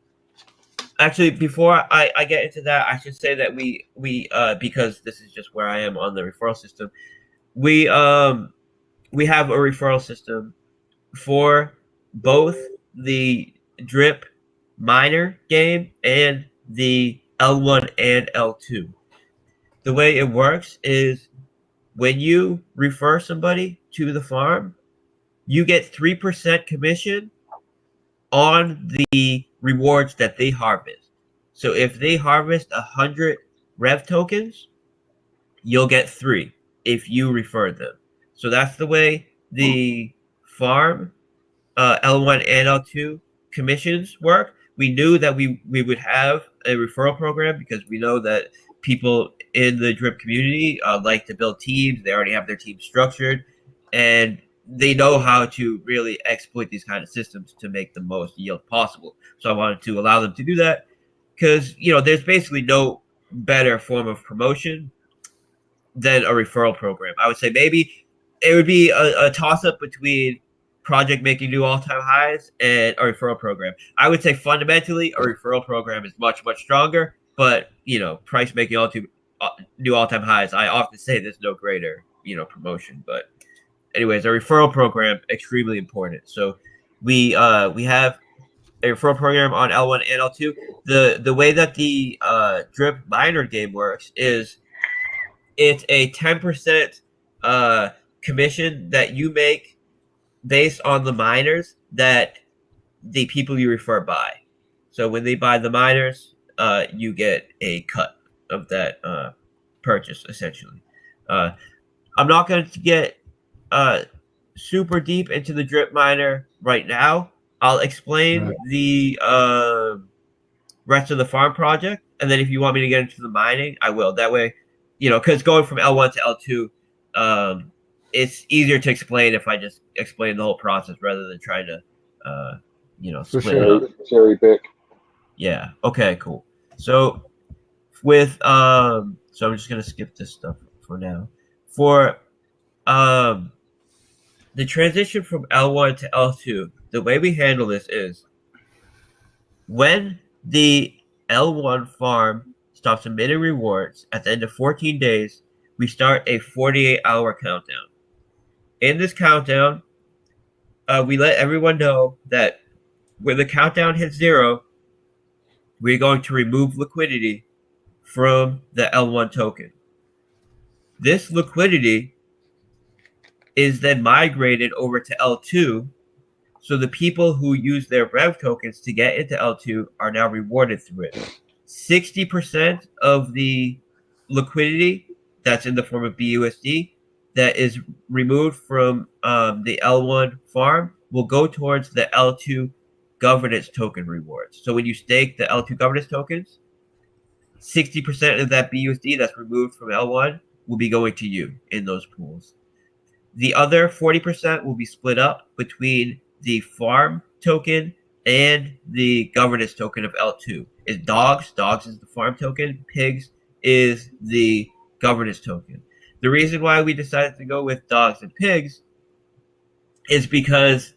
actually, before I get into that, I should say that we because this is just where I am on the referral system, we have a referral system for both the drip miner game and the L1 and L2. The way it works is when you refer somebody to the farm, you get 3% commission on the rewards that they harvest. So if they harvest 100 Rev tokens, you'll get 3 if you refer them. So that's the way the farm L1 and L2 commissions work. We knew that we would have a referral program because we know that people in the drip community like to build teams. They already have their team structured, and they know how to really exploit these kind of systems to make the most yield possible. So I wanted to allow them to do that because, there's basically no better form of promotion than a referral program. I would say maybe it would be a toss-up between project making new all-time highs and a referral program. I would say fundamentally a referral program is much, much stronger, but, price making new all-time highs, I often say there's no greater, promotion. But anyways, a referral program, extremely important. So we have a referral program on L1 and L2. The way that the drip miner game works is it's a 10% commission that you make based on the miners that the people you refer buy. So when they buy the miners, you get a cut of that purchase, essentially. I'm not going to get super deep into the drip miner right now. I'll explain the rest of the farm project, and then if you want me to get into the mining, I will. That way, because going from L1 to L2, it's easier to explain if I just explain the whole process rather than trying to, split it up. Cherry pick. Yeah. Okay. Cool. So with so I'm just gonna skip this stuff for now. For the transition from L1 to L2, the way we handle this is when the L1 farm stops emitting rewards at the end of 14 days, we start a 48-hour countdown. In this countdown, we let everyone know that when the countdown hits 0, we're going to remove liquidity from the L1 token. This liquidity is then migrated over to L2, so the people who use their Rev tokens to get into L2 are now rewarded through it. 60% of the liquidity that's in the form of BUSD that is removed from the L1 farm will go towards the L2 governance token rewards. So when you stake the L2 governance tokens, 60% of that BUSD that's removed from L1 will be going to you in those pools. The other 40% will be split up between the farm token and the governance token of L2. Is dogs. Dogs is the farm token. Pigs is the governance token. The reason why we decided to go with dogs and pigs is because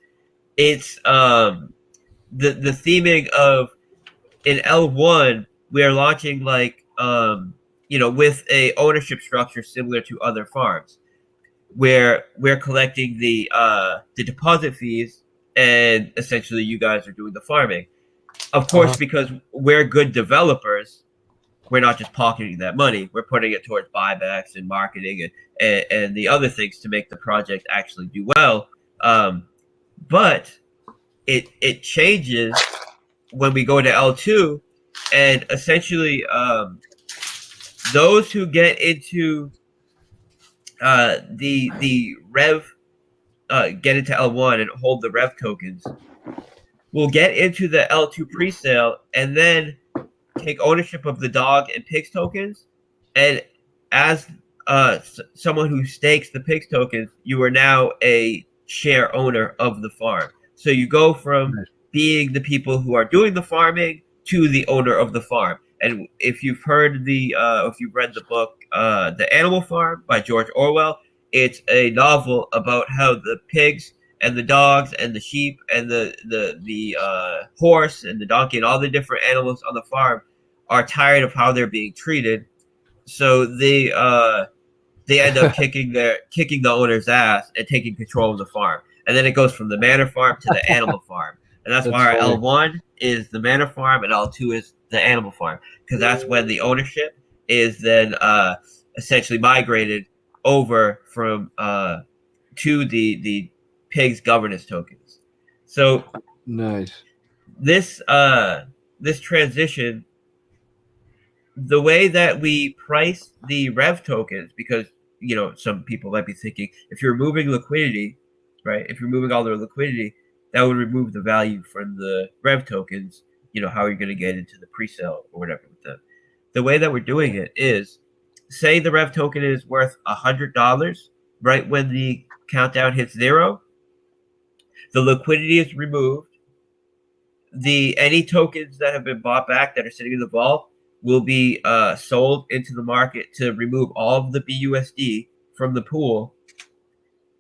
it's the theming of in L1 we are launching with a ownership structure similar to other farms, where we're collecting the deposit fees and essentially you guys are doing the farming. Of course, because we're good developers, we're not just pocketing that money. We're putting it towards buybacks and marketing and the other things to make the project actually do well. But it changes when we go to L2, and essentially those who get into the Rev get into L1 and hold the Rev tokens will get into the L2 presale and then take ownership of the dog and pigs tokens. And as someone who stakes the pigs tokens, you are now a share owner of the farm. So you go from being the people who are doing the farming to the owner of the farm. And if you've heard if you've read the book, The Animal Farm by George Orwell, it's a novel about how the pigs and the dogs and the sheep and the horse and the donkey and all the different animals on the farm are tired of how they're being treated. So they end up kicking the owner's ass and taking control of the farm. And then it goes from the manor farm to the animal farm. And that's why our L1 is the manor farm and L2 is the animal farm, because that's when the ownership is then essentially migrated over from to the pigs governance tokens. So nice. This transition, the way that we price the Rev tokens, because some people might be thinking if you're removing liquidity, right? If you're removing all the liquidity, that would remove the value from the Rev tokens. How are you going to get into the pre-sale or whatever with them? the way that we're doing it is, say the Rev token is worth $100 right when the countdown hits 0. The liquidity is removed. Any tokens that have been bought back that are sitting in the vault will be sold into the market to remove all of the BUSD from the pool.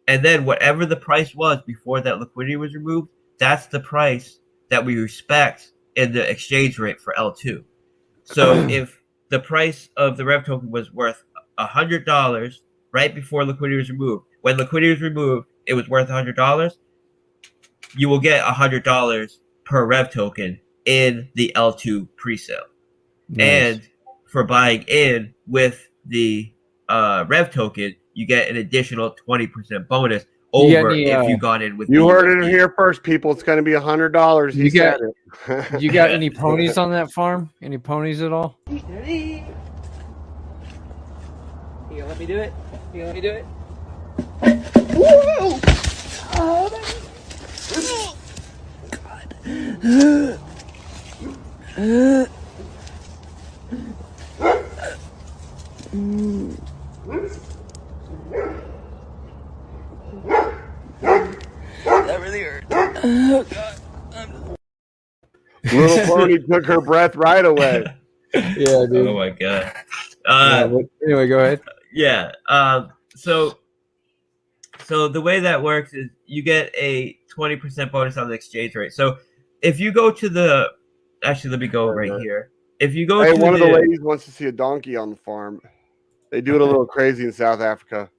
And then whatever the price was before that liquidity was removed, that's the price that we respect in the exchange rate for L2. So if the price of the Rev token was worth $100 right before liquidity was removed, when liquidity was removed, it was worth $100, you will get $100 per Rev token in the L2 presale. Nice. And for buying in with the Rev token, you get an additional 20% bonus over if you got in with. You heard it here first, people. It's going to be $100. He said it. You got any ponies on that farm? Any ponies at all? You gonna let me do it? You gonna let me do it? Woo! That really hurt. Oh, God. Little Pony took her breath right away. Yeah, dude. Oh my God. Anyway, go ahead. Yeah. So the way that works is you get a 20% bonus on the exchange rate. So if you go to actually, let me go right here. If you go one of the ladies wants to see a donkey on the farm. They do it a little crazy in South Africa.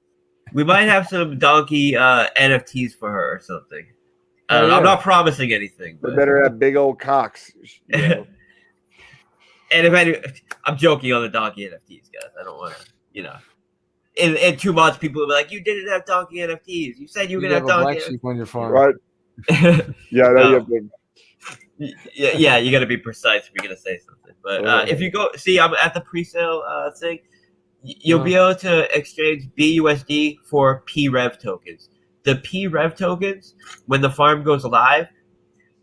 We might have some donkey NFTs for her or something. Yeah. I'm not promising anything. They better have big old cocks. You know. And I'm joking on the donkey NFTs, guys. I don't want to, in 2 months, people will be like, "You didn't have donkey NFTs. You said you were gonna have donkey BlackSheep on your farm, right?" Yeah, no. you have to. Yeah, you got to be precise if you're gonna say something. But if you go, see, I'm at the presale thing. You'll be able to exchange BUSD for PREV tokens. The PREV tokens, when the farm goes live,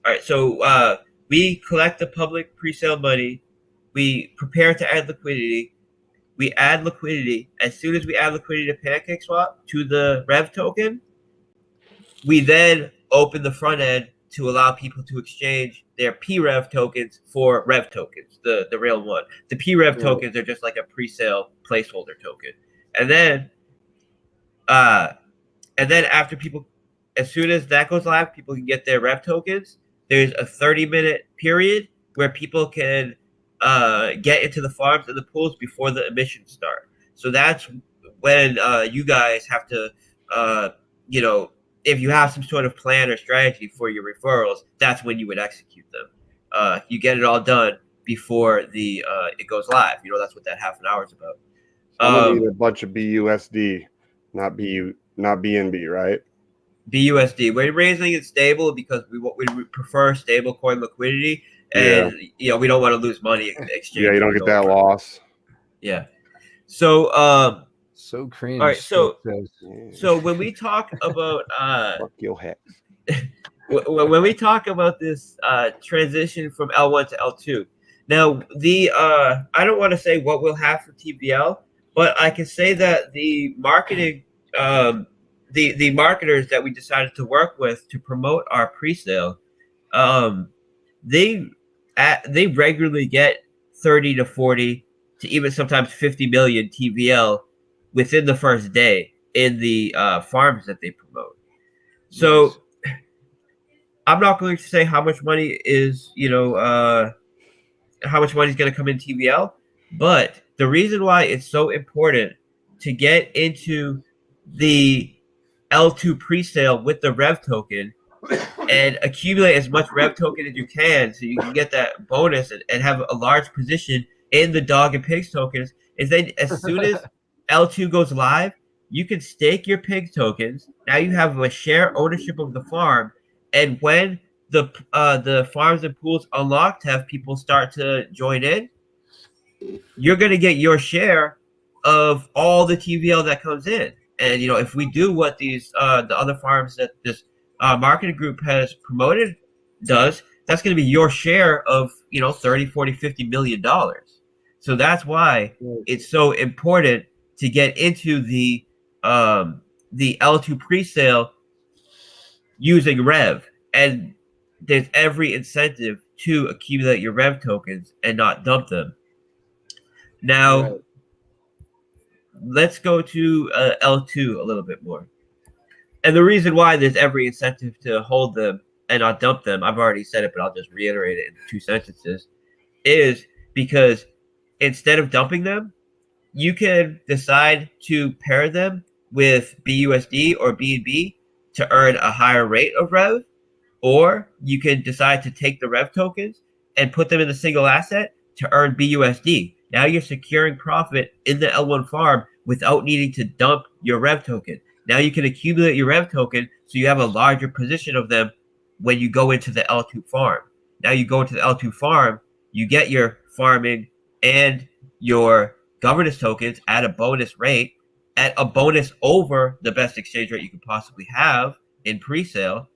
all right. So we collect the public presale money. We prepare to add liquidity. We add liquidity. As soon as we add liquidity to PancakeSwap to the Rev token, we then open the front end to allow people to exchange their PREV tokens for Rev tokens, the real one. The PREV tokens are just like a pre-sale placeholder token. And then after people, as soon as that goes live, people can get their Rev tokens. There's a 30-minute period where people can get into the farms and the pools before the emissions start. So that's when you guys have to, if you have some sort of plan or strategy for your referrals, that's when you would execute them. You get it all done before it goes live. That's what that half an hour is about. I'm gonna need a bunch of BUSD, not BNB, right? BUSD. We're raising it stable because we prefer stable coin liquidity, and we don't want to lose money in exchange. Yeah, you don't get that loss. Yeah. So so cringe. All right, so when we talk about fuck your HEX. when we talk about this transition from L1 to L2, now I don't want to say what we'll have for TVL, but I can say that the marketing the marketers that we decided to work with to promote our presale, they regularly get 30 to 40 to even sometimes 50 million TVL within the first day in the farms that they promote. So I'm not going to say how much money is, how much money is going to come in TVL, but the reason why it's so important to get into the L2 presale with the Rev token and accumulate as much Rev token as you can so you can get that bonus and have a large position in the dog and pigs tokens is then as soon as L2 goes live, you can stake your pig tokens. Now you have a share ownership of the farm, and when the farms and pools unlock to have people start to join in, you're going to get your share of all the TVL that comes in. And if we do what these the other farms that this marketing group has promoted does, that's going to be your share of 30, 40, $50 million. So that's why it's so important to get into the L2 pre-sale using Rev. And there's every incentive to accumulate your Rev tokens and not dump them. Now, let's go to L2 a little bit more. And the reason why there's every incentive to hold them and not dump them, I've already said it, but I'll just reiterate it in 2 sentences, is because instead of dumping them, you can decide to pair them with BUSD or BNB to earn a higher rate of Rev, or you can decide to take the Rev tokens and put them in a single asset to earn BUSD. Now you're securing profit in the L1 farm without needing to dump your Rev token. Now you can accumulate your Rev token so you have a larger position of them when you go into the L2 farm. Now you go into the L2 farm, you get your farming and your governance tokens at a bonus rate, at a bonus over the best exchange rate you could possibly have in pre-sale.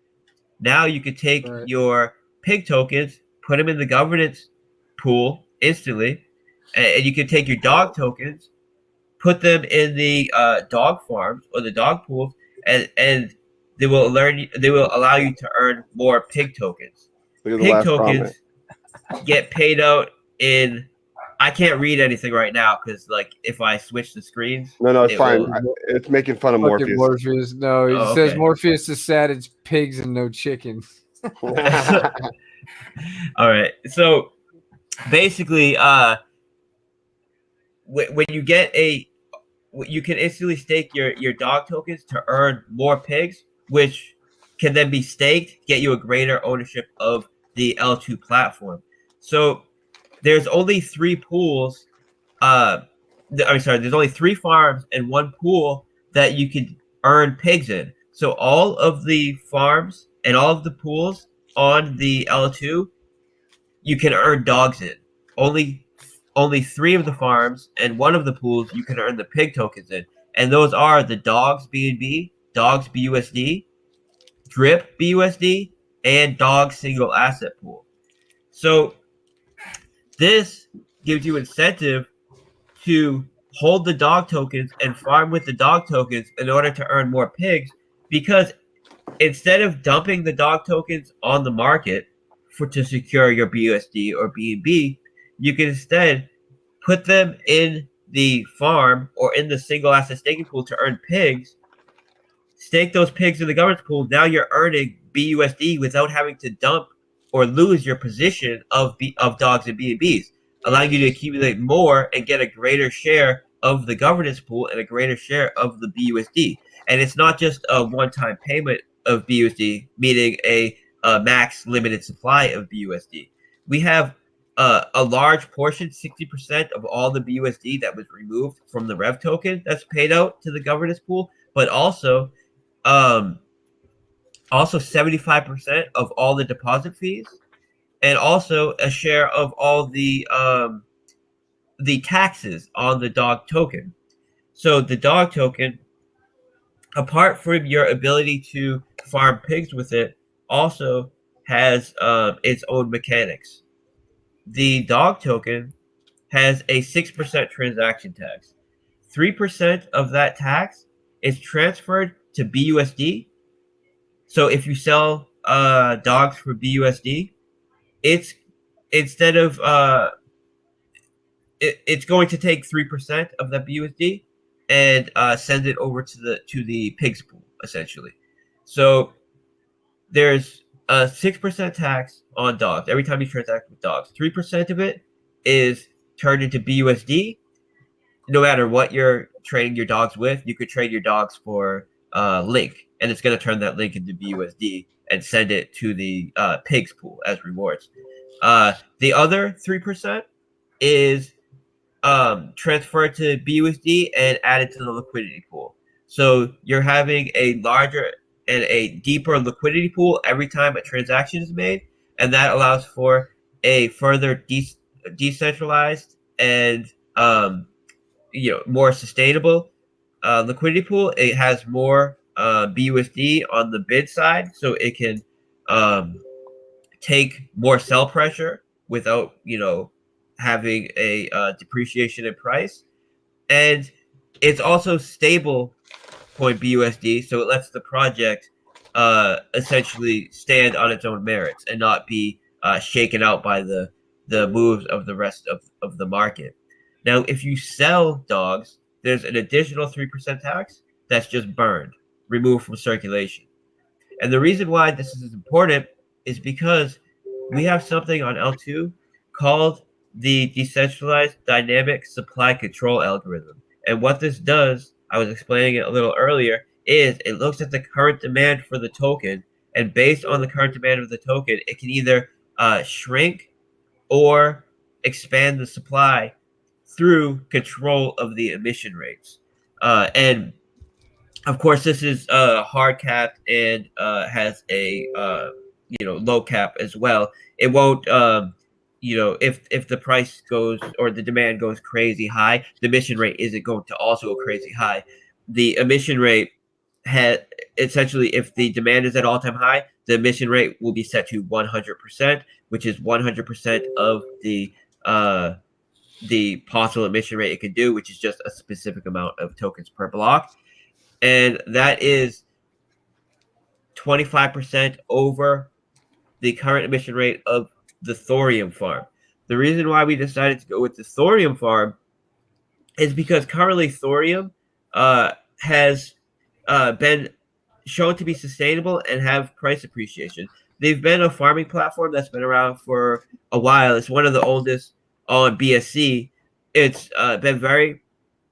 Now you could take your pig tokens, put them in the governance pool instantly, and you can take your dog tokens, put them in the dog farms or the dog pools, and they will allow you to earn more pig tokens. Pig tokens get paid out in. I can't read anything right now because, like, if I switch the screens, no, it's fine. It's making fun of Morpheus. No, he says Morpheus is sad. It's pigs and no chicken. All right. So basically, when you get you can instantly stake your dog tokens to earn more pigs, which can then be staked, get you a greater ownership of the L2 platform. So there's only 3 pools. There's only 3 farms and 1 pool that you can earn pigs in. So all of the farms and all of the pools on the L2, you can earn dogs in. Only 3 of the farms and 1 of the pools you can earn the pig tokens in. And those are the dogs BNB, dogs BUSD, drip BUSD, and dog single asset pool. So this gives you incentive to hold the dog tokens and farm with the dog tokens in order to earn more pigs, because instead of dumping the dog tokens on the market to secure your BUSD or BNB, you can instead put them in the farm or in the single asset staking pool to earn pigs, stake those pigs in the governance pool. Now you're earning BUSD without having to dump or lose your position of dogs and BNBs, allowing you to accumulate more and get a greater share of the governance pool and a greater share of the BUSD. And it's not just a one-time payment of BUSD, meaning a max limited supply of BUSD. We have a large portion, 60% of all the BUSD that was removed from the Rev token that's paid out to the governance pool, but also 75% of all the deposit fees, and also a share of all the taxes on the dog token. So the dog token, apart from your ability to farm pigs with it, also has its own mechanics. The dog token has a 6% transaction tax. 3% of that tax is transferred to BUSD. So if you sell dogs for BUSD, it's instead of it's going to take 3% of that BUSD and send it over to the pigs pool, essentially. So there's a 6% tax on dogs every time you transact with dogs. 3% of it is turned into BUSD. No matter what you're trading your dogs with, you could trade your dogs for Link, and it's going to turn that Link into BUSD and send it to the pigs pool as rewards. The other 3% is transferred to BUSD and added to the liquidity pool. So you're having a larger and a deeper liquidity pool every time a transaction is made, and that allows for a further decentralized and more sustainable liquidity pool. It has more BUSD on the bid side, so it can take more sell pressure without having a depreciation in price, and it's also stable point BUSD, so it lets the project essentially stand on its own merits and not be shaken out by the moves of the rest of the market. Now, if you sell dogs, there's an additional 3% tax that's just burned, removed from circulation. And the reason why this is important is because we have something on L2 called the decentralized dynamic supply control algorithm. And what this does, I was explaining it a little earlier, is it looks at the current demand for the token, and based on the current demand of the token, it can either shrink or expand the supply through control of the emission rates. And of course, this is hard capped and has a low cap as well. It won't if the price goes or the demand goes crazy high, the emission rate isn't going to also go crazy high. The emission rate had essentially, if the demand is at all-time high, the emission rate will be set to 100%, which is 100% of the possible emission rate it can do, which is just a specific amount of tokens per block. And that is 25% over the current emission rate of the thorium farm. The reason why we decided to go with the thorium farm is because currently thorium has been shown to be sustainable and have price appreciation. They've been a farming platform that's been around for a while. It's one of the oldest on BSC. It's been very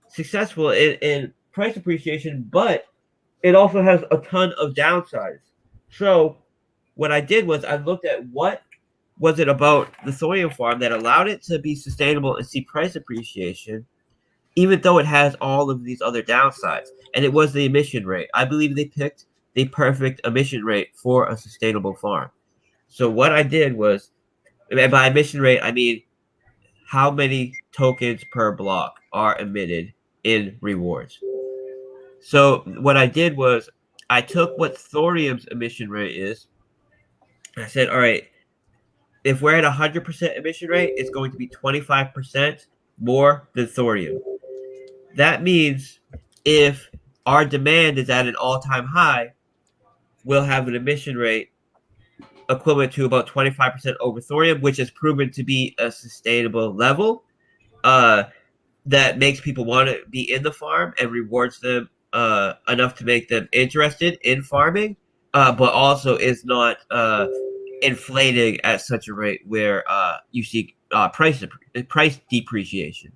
successful in price appreciation, but it also has a ton of downsides. So what I did was I looked at what was it about the thorium farm that allowed it to be sustainable and see price appreciation, even though it has all of these other downsides. And it was the emission rate. I believe they picked the perfect emission rate for a sustainable farm. So what I did was, and by emission rate, I mean how many tokens per block are emitted in rewards. So what I did was I took what thorium's emission rate is, and I said, all right, if we're at 100% emission rate, it's going to be 25% more than thorium. That means if our demand is at an all-time high, we'll have an emission rate equivalent to about 25% over thorium, which has proven to be a sustainable level that makes people want to be in the farm and rewards them enough to make them interested in farming, but also is not inflating at such a rate where you see price depreciation.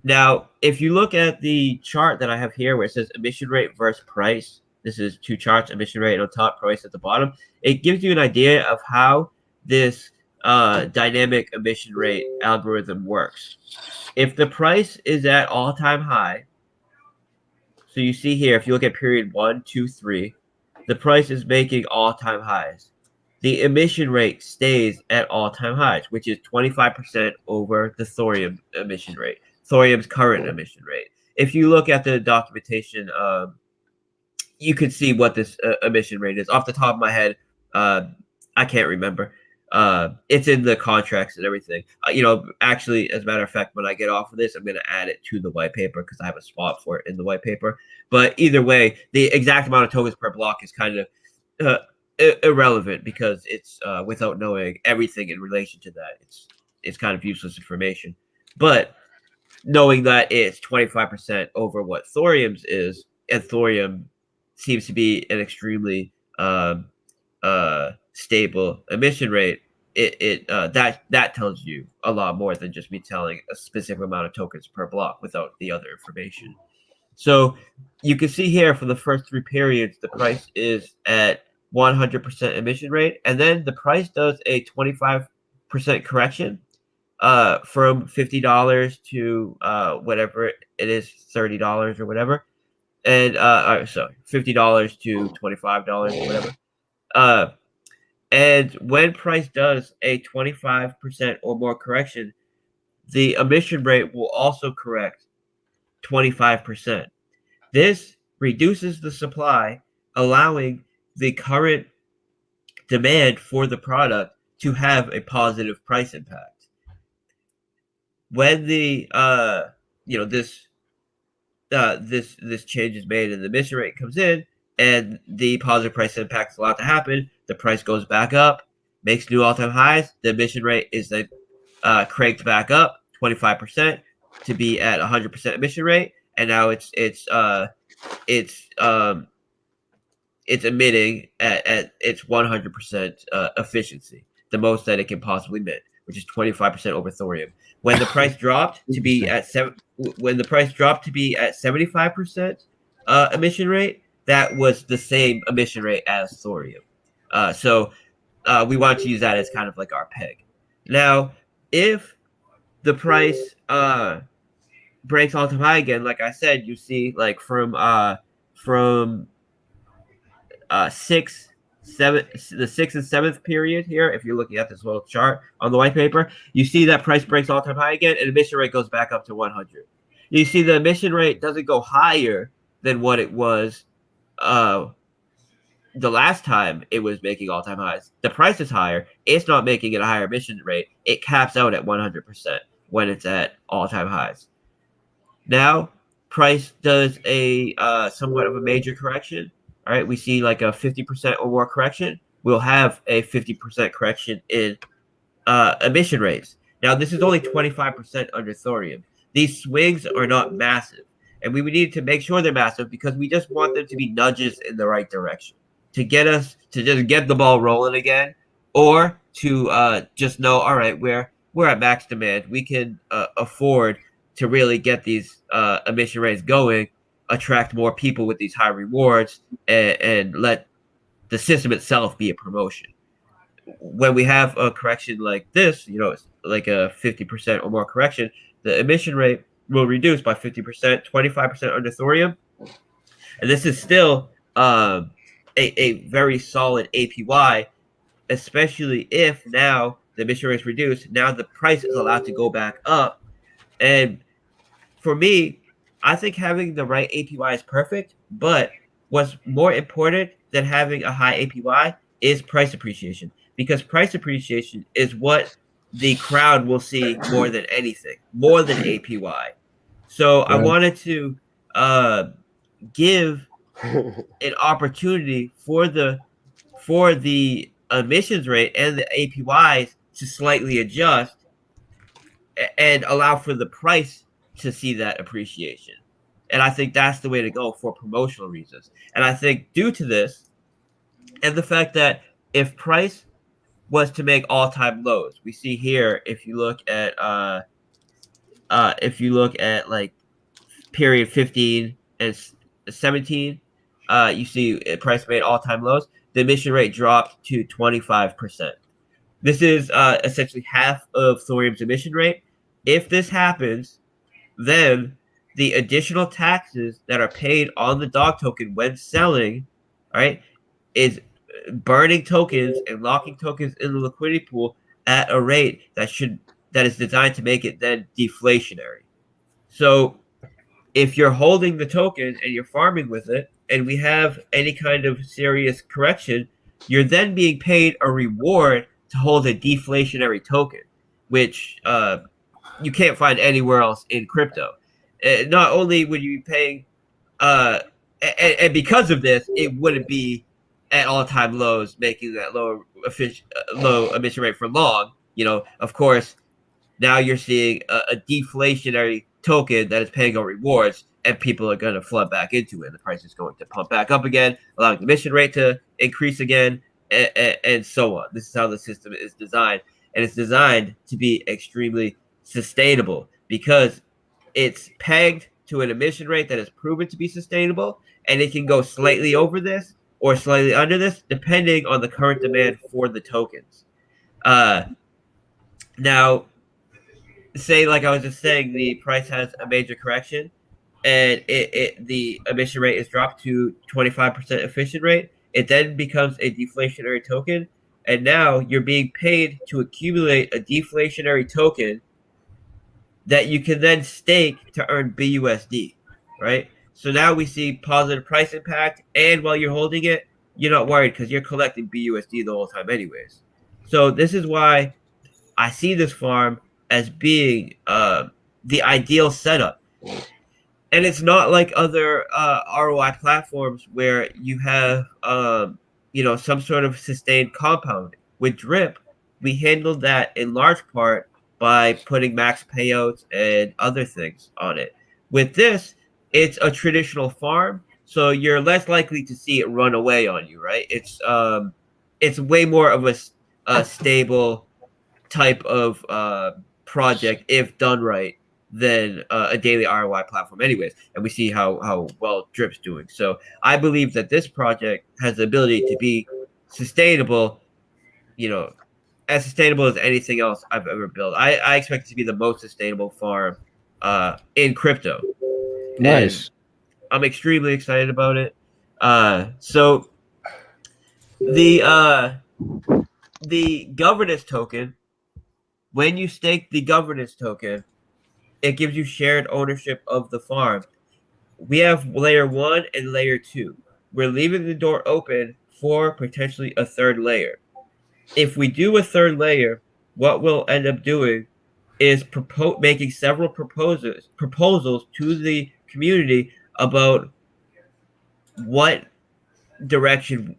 Now, if you look at the chart that I have here where it says emission rate versus price, this is two charts, emission rate on top, price at the bottom. It gives you an idea of how this dynamic emission rate algorithm works. If the price is at all-time high, so you see here, if you look at period 1, 2, 3, the price is making all-time highs. The emission rate stays at all-time highs, which is 25% over the thorium emission rate, thorium's current emission rate. If you look at the documentation, you can see what this emission rate is. Off the top of my head, I can't remember. It's in the contracts and everything. Actually, as a matter of fact, when I get off of this, I'm going to add it to the white paper because I have a spot for it in the white paper. But either way, the exact amount of tokens per block is kind of irrelevant because it's without knowing everything in relation to that, it's kind of useless information. But knowing that it's 25% over what thorium's is, and thorium seems to be an extremely stable emission rate, that tells you a lot more than just me telling a specific amount of tokens per block without the other information. So you can see here for the first 3 periods, the price is at 100% emission rate, and then the price does a 25% correction from $50 to whatever it is, $30 or whatever, and sorry, $50 to $25 or whatever. And when price does a 25% or more correction, the emission rate will also correct 25%. This reduces the supply, allowing the current demand for the product to have a positive price impact. when the this change is made and the emission rate comes in and the positive price impact is allowed to happen, the price goes back up, makes new all-time highs. The emission rate is then cranked back up 25% to be at 100% emission rate, and now it's emitting at its 100% efficiency, the most that it can possibly emit, which is 25% over thorium. When the price dropped to be at 75% emission rate, that was the same emission rate as thorium. So we want to use that as kind of like our peg. Now, if the price breaks all-time high again, like I said, you see like from the 6th and 7th period here, if you're looking at this little chart on the white paper, you see that price breaks all-time high again and emission rate goes back up to 100. You see the emission rate doesn't go higher than what it was the last time it was making all-time highs. The price is higher. It's not making it a higher emission rate. It caps out at 100% when it's at all-time highs. Now, price does a somewhat of a major correction. All right, we see like a 50% or more correction. We'll have a 50% correction in emission rates. Now, this is only 25% under thorium. These swings are not massive, and we would need to make sure they're massive because we just want them to be nudges in the right direction to get us to just get the ball rolling again, or to just know, all right, we're at max demand. We can afford to really get these emission rates going, attract more people with these high rewards, and let the system itself be a promotion. When we have a correction like this, it's like a 50% or more correction, the emission rate will reduce by 50%, 25% under thorium. And this is still a very solid APY, especially if now the emission rate is reduced. Now the price is allowed to go back up. And for me, I think having the right APY is perfect, but what's more important than having a high APY is price appreciation, because price appreciation is what the crowd will see more than anything, more than APY. So I wanted to give an opportunity for the emissions rate and the APYs to slightly adjust and allow for the price to see that appreciation. And I think that's the way to go for promotional reasons. And I think due to this and the fact that if price was to make all-time lows, we see here, if you look at like period 15 and 17, you see price made all-time lows, the emission rate dropped to 25%. This is essentially half of thorium's emission rate. If this happens, then the additional taxes that are paid on the dog token when selling, right, is burning tokens and locking tokens in the liquidity pool at a rate that is designed to make it then deflationary. So if you're holding the token and you're farming with it, and we have any kind of serious correction, you're then being paid a reward to hold a deflationary token, which you can't find anywhere else in crypto. Not only would you be paying, and because of this, it wouldn't be at all-time lows, making that low emission rate for long. Of course, now you're seeing a deflationary token that is paying out rewards, and people are going to flood back into it. The price is going to pump back up again, allowing the emission rate to increase again, and so on. This is how the system is designed, and it's designed to be extremely sustainable because it's pegged to an emission rate that is proven to be sustainable, and it can go slightly over this or slightly under this, depending on the current demand for the tokens. Now, say, like I was just saying, the price has a major correction, and the emission rate is dropped to 25% efficient rate. It then becomes a deflationary token, and now you're being paid to accumulate a deflationary token that you can then stake to earn BUSD, right? So now we see positive price impact, and while you're holding it, you're not worried because you're collecting BUSD the whole time anyways. So this is why I see this farm as being the ideal setup. And it's not like other ROI platforms where you have some sort of sustained compounding. With Drip, we handled that in large part by putting max payouts and other things on it. With this, it's a traditional farm, so you're less likely to see it run away on you, right? It's way more of a stable type of project if done right than a daily ROI platform anyways. And we see how well Drip's doing. So I believe that this project has the ability to be sustainable, as sustainable as anything else I've ever built. I expect it to be the most sustainable farm in crypto. Nice. And I'm extremely excited about it. So the governance token, when you stake the governance token, it gives you shared ownership of the farm. We have layer 1 and layer 2. We're leaving the door open for potentially a third layer. If we do a third layer, what we'll end up doing is making several proposals to the community about what direction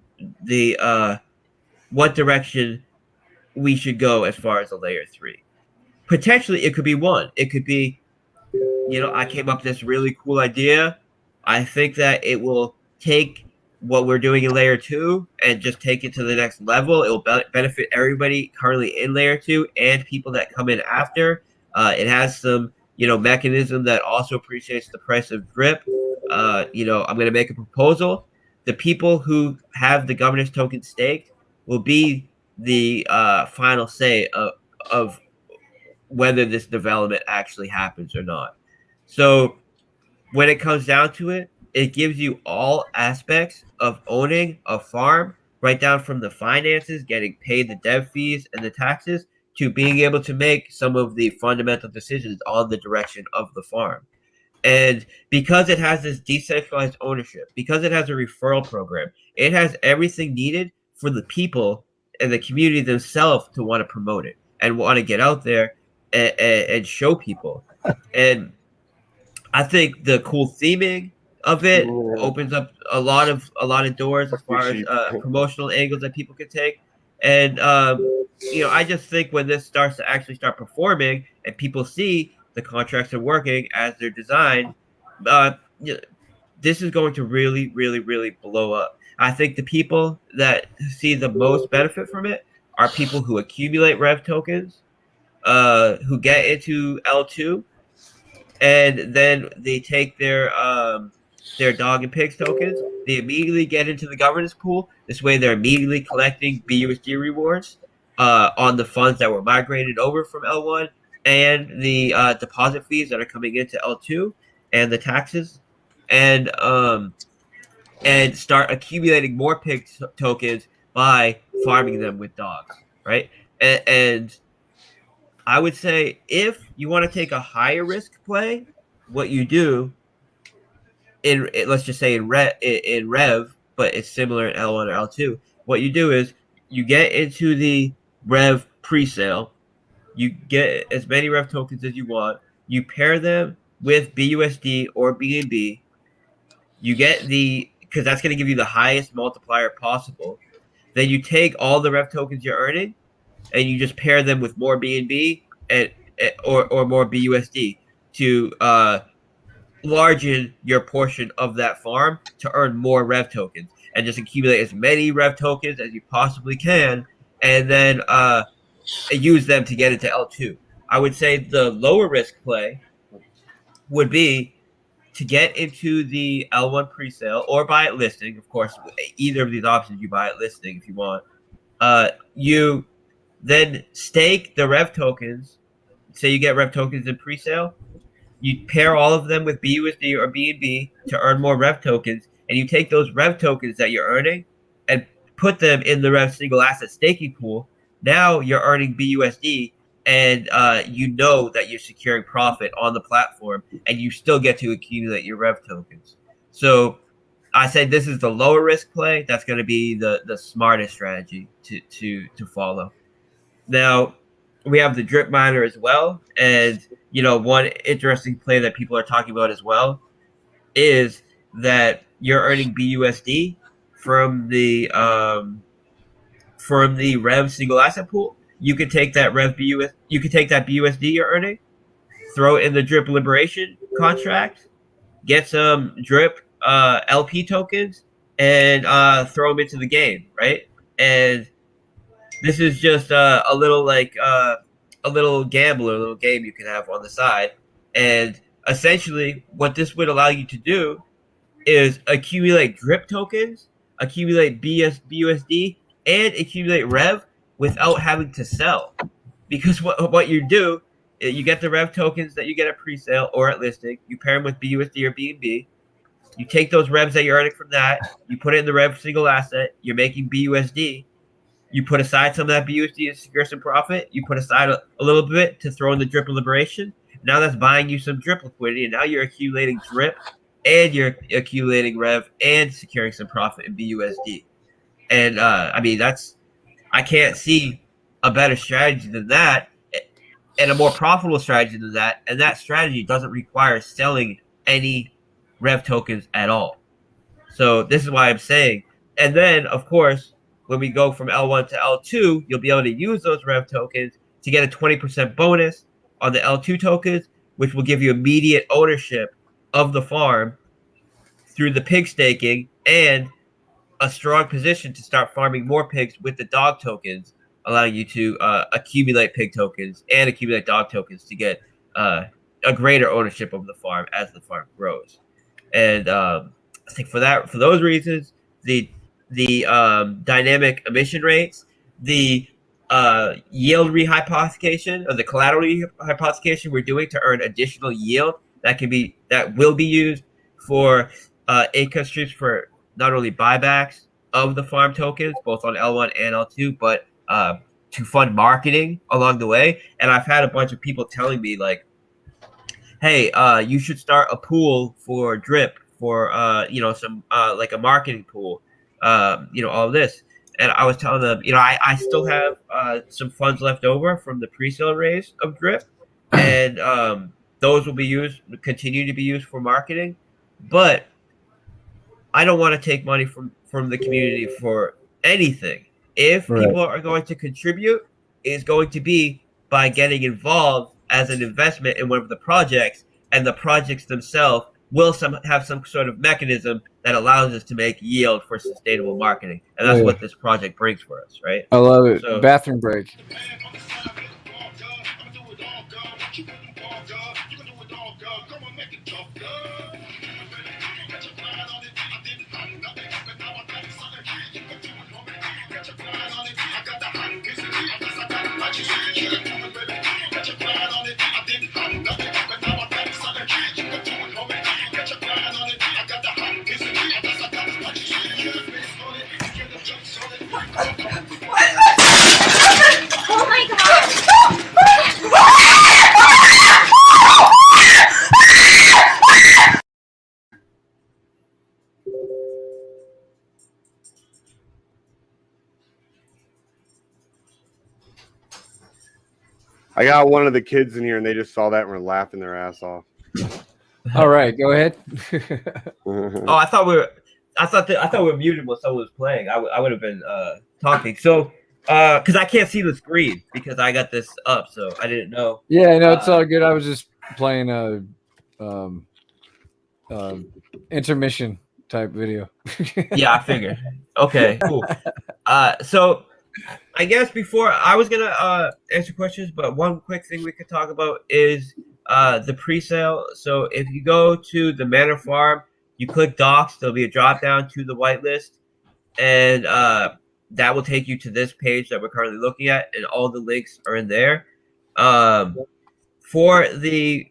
we should go as far as a layer 3. Potentially, it could be 1. It could be, I came up with this really cool idea. I think that it will take what we're doing in layer 2 and just take it to the next level. It will benefit everybody currently in layer 2 and people that come in after. It has some, mechanism that also appreciates the price of Drip. I'm going to make a proposal. The people who have the governance token staked will be the final say of whether this development actually happens or not. So when it comes down to it, it gives you all aspects of owning a farm, right down from the finances, getting paid the dev fees and the taxes, to being able to make some of the fundamental decisions on the direction of the farm. And because it has this decentralized ownership, because it has a referral program, it has everything needed for the people and the community themselves to want to promote it and want to get out there and show people. And I think the cool theming of it opens up a lot of doors as far as promotional angles that people can take. And I just think when this starts to actually start performing and people see the contracts are working as they're designed, this is going to really, really, really blow up. I think the people that see the most benefit from it are people who accumulate Rev tokens, who get into L2, and then they take their dog and pigs tokens. They immediately get into the governance pool. This way, they're immediately collecting BUSD rewards on the funds that were migrated over from L1 and the deposit fees that are coming into L2 and the taxes, and start accumulating more pig tokens by farming them with dogs, right? And I would say if you want to take a higher risk play, what you do let's just say in Rev, but it's similar in L1 or L2. What you do is you get into the Rev pre-sale, you get as many Rev tokens as you want, you pair them with BUSD or BNB, you get because that's going to give you the highest multiplier possible. Then you take all the Rev tokens you're earning, and you just pair them with more BNB or more BUSD to largen your portion of that farm to earn more Rev tokens, and just accumulate as many Rev tokens as you possibly can, and then use them to get into L2. I would say the lower risk play would be to get into the L1 presale or buy it listing. Of course, either of these options, you buy it listing if you want. You then stake the Rev tokens. Say you get Rev tokens in presale. You pair all of them with BUSD or BNB to earn more Rev tokens, and you take those Rev tokens that you're earning and put them in the Rev single asset staking pool. Now you're earning BUSD, and you know that you're securing profit on the platform, and you still get to accumulate your Rev tokens. So I said this is the lower risk play. That's going to be the smartest strategy to follow. Now, we have the drip miner as well. And, one interesting play that people are talking about as well is that you're earning BUSD from the Rev single asset pool. You could take that BUSD you're earning, throw it in the drip liberation contract, get some drip LP tokens, and throw them into the game, right? And this is just a little a little gamble or a little game you can have on the side. And essentially, what this would allow you to do is accumulate drip tokens, accumulate BUSD, and accumulate Rev without having to sell. Because what you do, you get the Rev tokens that you get at pre-sale or at listing, you pair them with BUSD or BNB, you take those Revs that you're earning from that, you put it in the Rev single asset, you're making BUSD, you put aside some of that BUSD to secure some profit, you put aside a little bit to throw in the drip liberation. Now that's buying you some drip liquidity, and now you're accumulating drip, and you're accumulating Rev, and securing some profit in BUSD. And I can't see a better strategy than that, and a more profitable strategy than that. And that strategy doesn't require selling any Rev tokens at all. So this is why I'm saying. And then, of course, when we go from L1 to L2, you'll be able to use those Rev tokens to get a 20% bonus on the L2 tokens, which will give you immediate ownership of the farm through the pig staking and a strong position to start farming more pigs with the dog tokens, allowing you to accumulate pig tokens and accumulate dog tokens to get a greater ownership of the farm as the farm grows. And I think for those reasons, the dynamic emission rates, the yield rehypothecation or the collateral rehypothecation we're doing to earn additional yield that will be used for income streams for not only buybacks of the farm tokens, both on L1 and L2, but to fund marketing along the way. And I've had a bunch of people telling me like, hey, you should start a pool for drip for some like a marketing pool, all this. And I was telling them, I still have some funds left over from the pre-sale raise of drip, and those will continue to be used for marketing. But I don't want to take money from the community for anything. If people are going to contribute, it's going to be by getting involved as an investment in one of the projects, and the projects themselves will have some sort of mechanism that allows us to make yield for sustainable marketing. And that's what this project brings for us, right? I love it. So, bathroom break. Oh my god! I got one of the kids in here, and they just saw that and were laughing their ass off. All right, go ahead. Oh, I thought we were muted when someone was playing. I would have been talking. So, because I can't see the screen because I got this up, so I didn't know. Yeah, no, it's all good. I was just playing intermission type video. Yeah, I figured. Okay, cool. So I guess before I was gonna answer questions, but one quick thing we could talk about is the pre-sale. So if you go to the Manor Farm, you click Docs, there'll be a drop down to the whitelist, and that will take you to this page that we're currently looking at, and all the links are in there. For the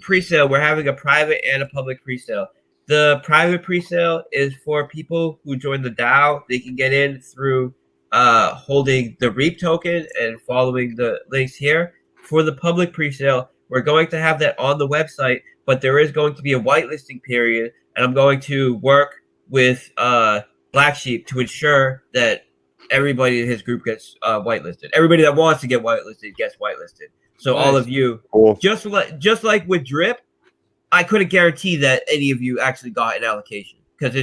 pre-sale, we're having a private and a public pre-sale. The private pre-sale is for people who join the DAO. They can get in through holding the REAP token and following the links here. For the public pre-sale, we're going to have that on the website, but there is going to be a whitelisting period, and I'm going to work with BlackSheep to ensure that everybody in his group gets whitelisted. Everybody that wants to get whitelisted gets whitelisted. So all of you, just like with Drip, I couldn't guarantee that any of you actually got an allocation because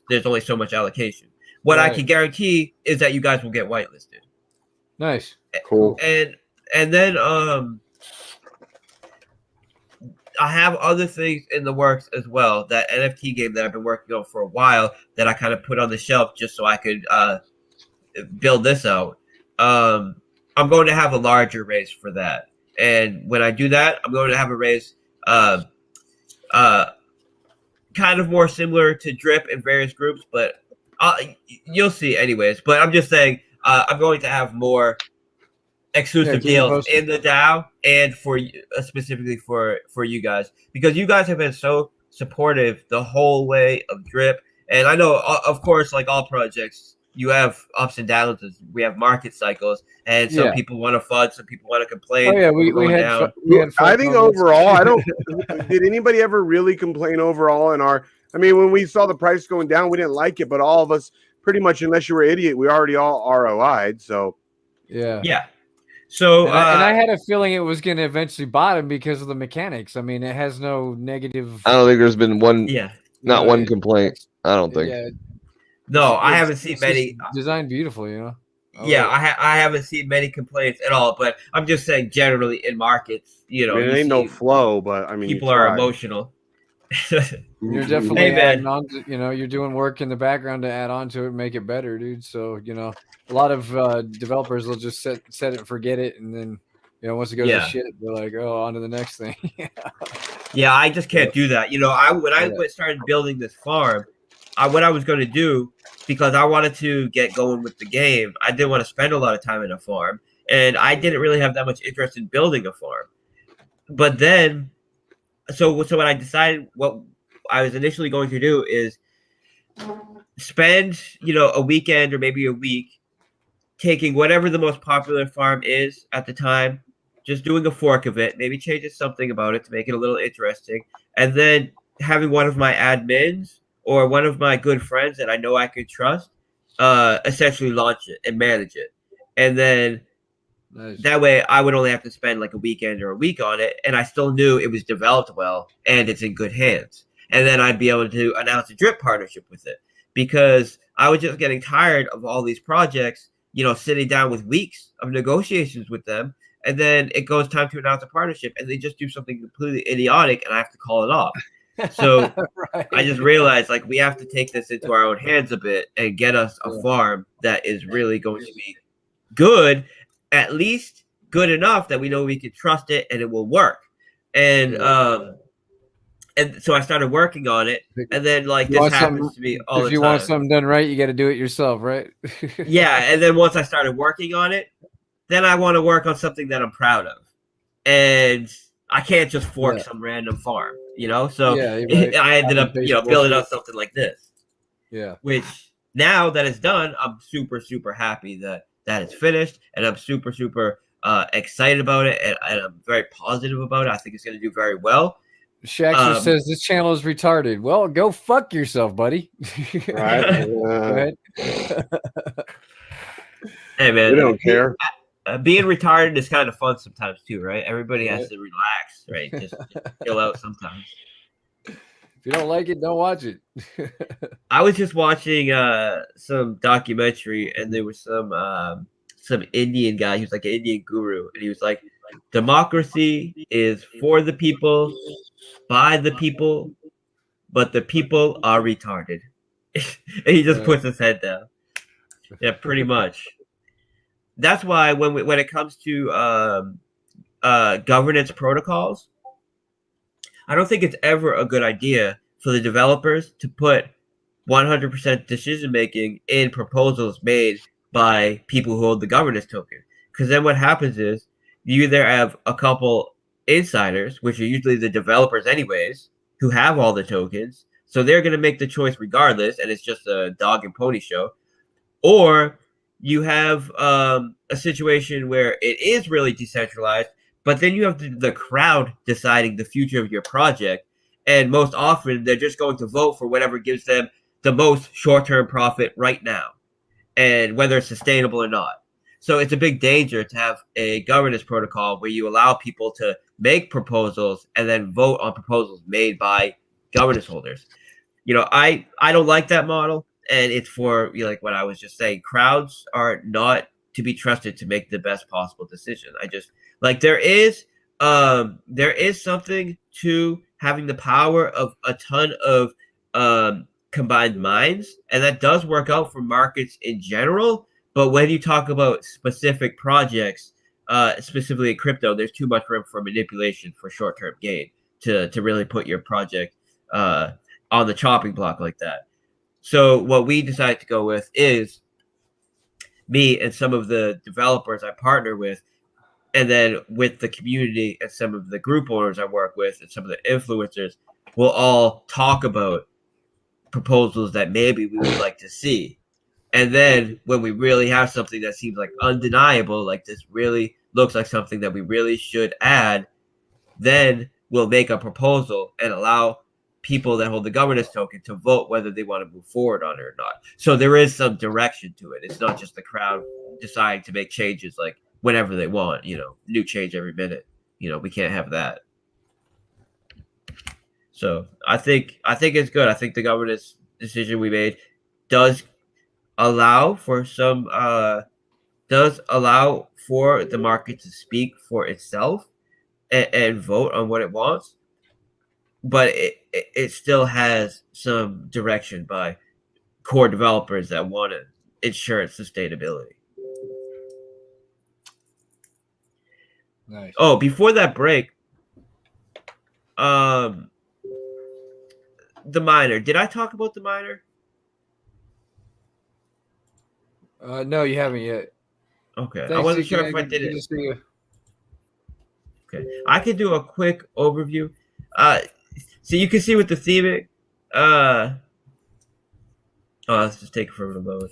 there's only so much allocation. What I can guarantee is that you guys will get whitelisted. Nice. Cool. And then I have other things in the works as well. That NFT game that I've been working on for a while that I kind of put on the shelf just so I could build this out. I'm going to have a larger raise for that. And when I do that, I'm going to have a raise kind of more similar to Drip in various groups, but you'll see anyways. But I'm just saying I'm going to have more exclusive deals in the DAO and for specifically for you guys, because you guys have been so supportive the whole way of Drip. And I know, of course, like all projects, you have ups and downs. We have market cycles, and some people want to FUD, some people want to complain. Oh yeah, we had I think overall, I don't. Did anybody ever really complain overall in our? I mean, when we saw the price going down, we didn't like it, but all of us, pretty much, unless you were an idiot, we already all ROI'd. So yeah. So and I had a feeling it was going to eventually bottom because of the mechanics. I mean, it has no negative. I don't think there's been one. Yeah. Not one complaint. I don't think. Yeah. No, I haven't seen many. Designed beautifully, you know. Yeah, I haven't seen many complaints at all. But I'm just saying, generally in markets, you know, it ain't no flow, but I mean, people are emotional. You're definitely adding on to, you know, you're doing work in the background to add on to it, make it better, dude. So you know, a lot of developers will just set it and forget it, and then you know, once it goes to shit, they're like, oh, on to the next thing. Yeah, I just can't do that. You know, when I started building this farm, what I was going to do, because I wanted to get going with the game, I didn't want to spend a lot of time in a farm, and I didn't really have that much interest in building a farm. But then, so what I decided, what I was initially going to do is spend, you know, a weekend or maybe a week taking whatever the most popular farm is at the time, just doing a fork of it, maybe changing something about it to make it a little interesting, and then having one of my admins or one of my good friends that I know I could trust essentially launch it and manage it. And then that way I would only have to spend like a weekend or a week on it, and I still knew it was developed well and it's in good hands. And then I'd be able to announce a Drip partnership with it, because I was just getting tired of all these projects, you know, sitting down with weeks of negotiations with them, and then it goes time to announce a partnership and they just do something completely idiotic and I have to call it off. So I just realized, like, we have to take this into our own hands a bit and get us a farm that is really going to be good, at least good enough that we know we can trust it and it will work. And so I started working on it, and then like this happens to me all the time. If you want something done right, you got to do it yourself, right? Yeah, and then once I started working on it, then I want to work on something that I'm proud of, and I can't just fork some random farm, you know. So I ended up, you know, building up something like this. Yeah. Which now that it's done, I'm super, super happy that it's finished, and I'm super, super excited about it, and I'm very positive about it. I think it's going to do very well. Shaxter says this channel is retarded. Well, go fuck yourself, buddy. Right. Go ahead. Hey man, we don't care. Being retarded is kind of fun sometimes too, right? Everybody has to relax, right? Just chill out sometimes. If you don't like it, don't watch it. I was just watching some documentary, and there was some Indian guy. He was like an Indian guru, and he was like, democracy is for the people, by the people, but the people are retarded. And he just puts his head down. Yeah, pretty much. That's why when it comes to governance protocols, I don't think it's ever a good idea for the developers to put 100% decision making in proposals made by people who hold the governance token. Because then what happens is you either have a couple insiders, which are usually the developers anyways, who have all the tokens, so they're going to make the choice regardless, and it's just a dog and pony show. Or you have a situation where it is really decentralized, but then you have the crowd deciding the future of your project, and most often they're just going to vote for whatever gives them the most short-term profit right now. and whether it's sustainable or not. So it's a big danger to have a governance protocol where you allow people to make proposals and then vote on proposals made by governance holders. I don't like that model, and it's for like what I was just saying. Crowds are not to be trusted to make the best possible decision. I just like there is something to having the power of a ton of combined minds, and that does work out for markets in general. But when you talk about specific projects, specifically in crypto, there's too much room for manipulation for short-term gain to really put your project on the chopping block like that. So what we decided to go with is me and some of the developers I partner with, and then with the community and some of the group owners I work with and some of the influencers, we'll all talk about proposals that maybe we would like to see. And then when we really have something that seems like undeniable, like this really looks like something that we really should add, then we'll make a proposal and allow people that hold the governance token to vote whether they want to move forward on it or not. So there is some direction to it. It's not just the crowd deciding to make changes like whenever they want, new change every minute. We can't have that. So I think it's good. I think the governance decision we made does allow for the market to speak for itself and vote on what it wants, but it still has some direction by core developers that want to ensure its sustainability. Nice. Oh, before that break, the miner. Did I talk about the miner? No, you haven't yet. Okay, Thanks, I wasn't CK. sure if I did Good it. to see you. Okay, I could do a quick overview. So you can see with the theming. Let's just take it from the load.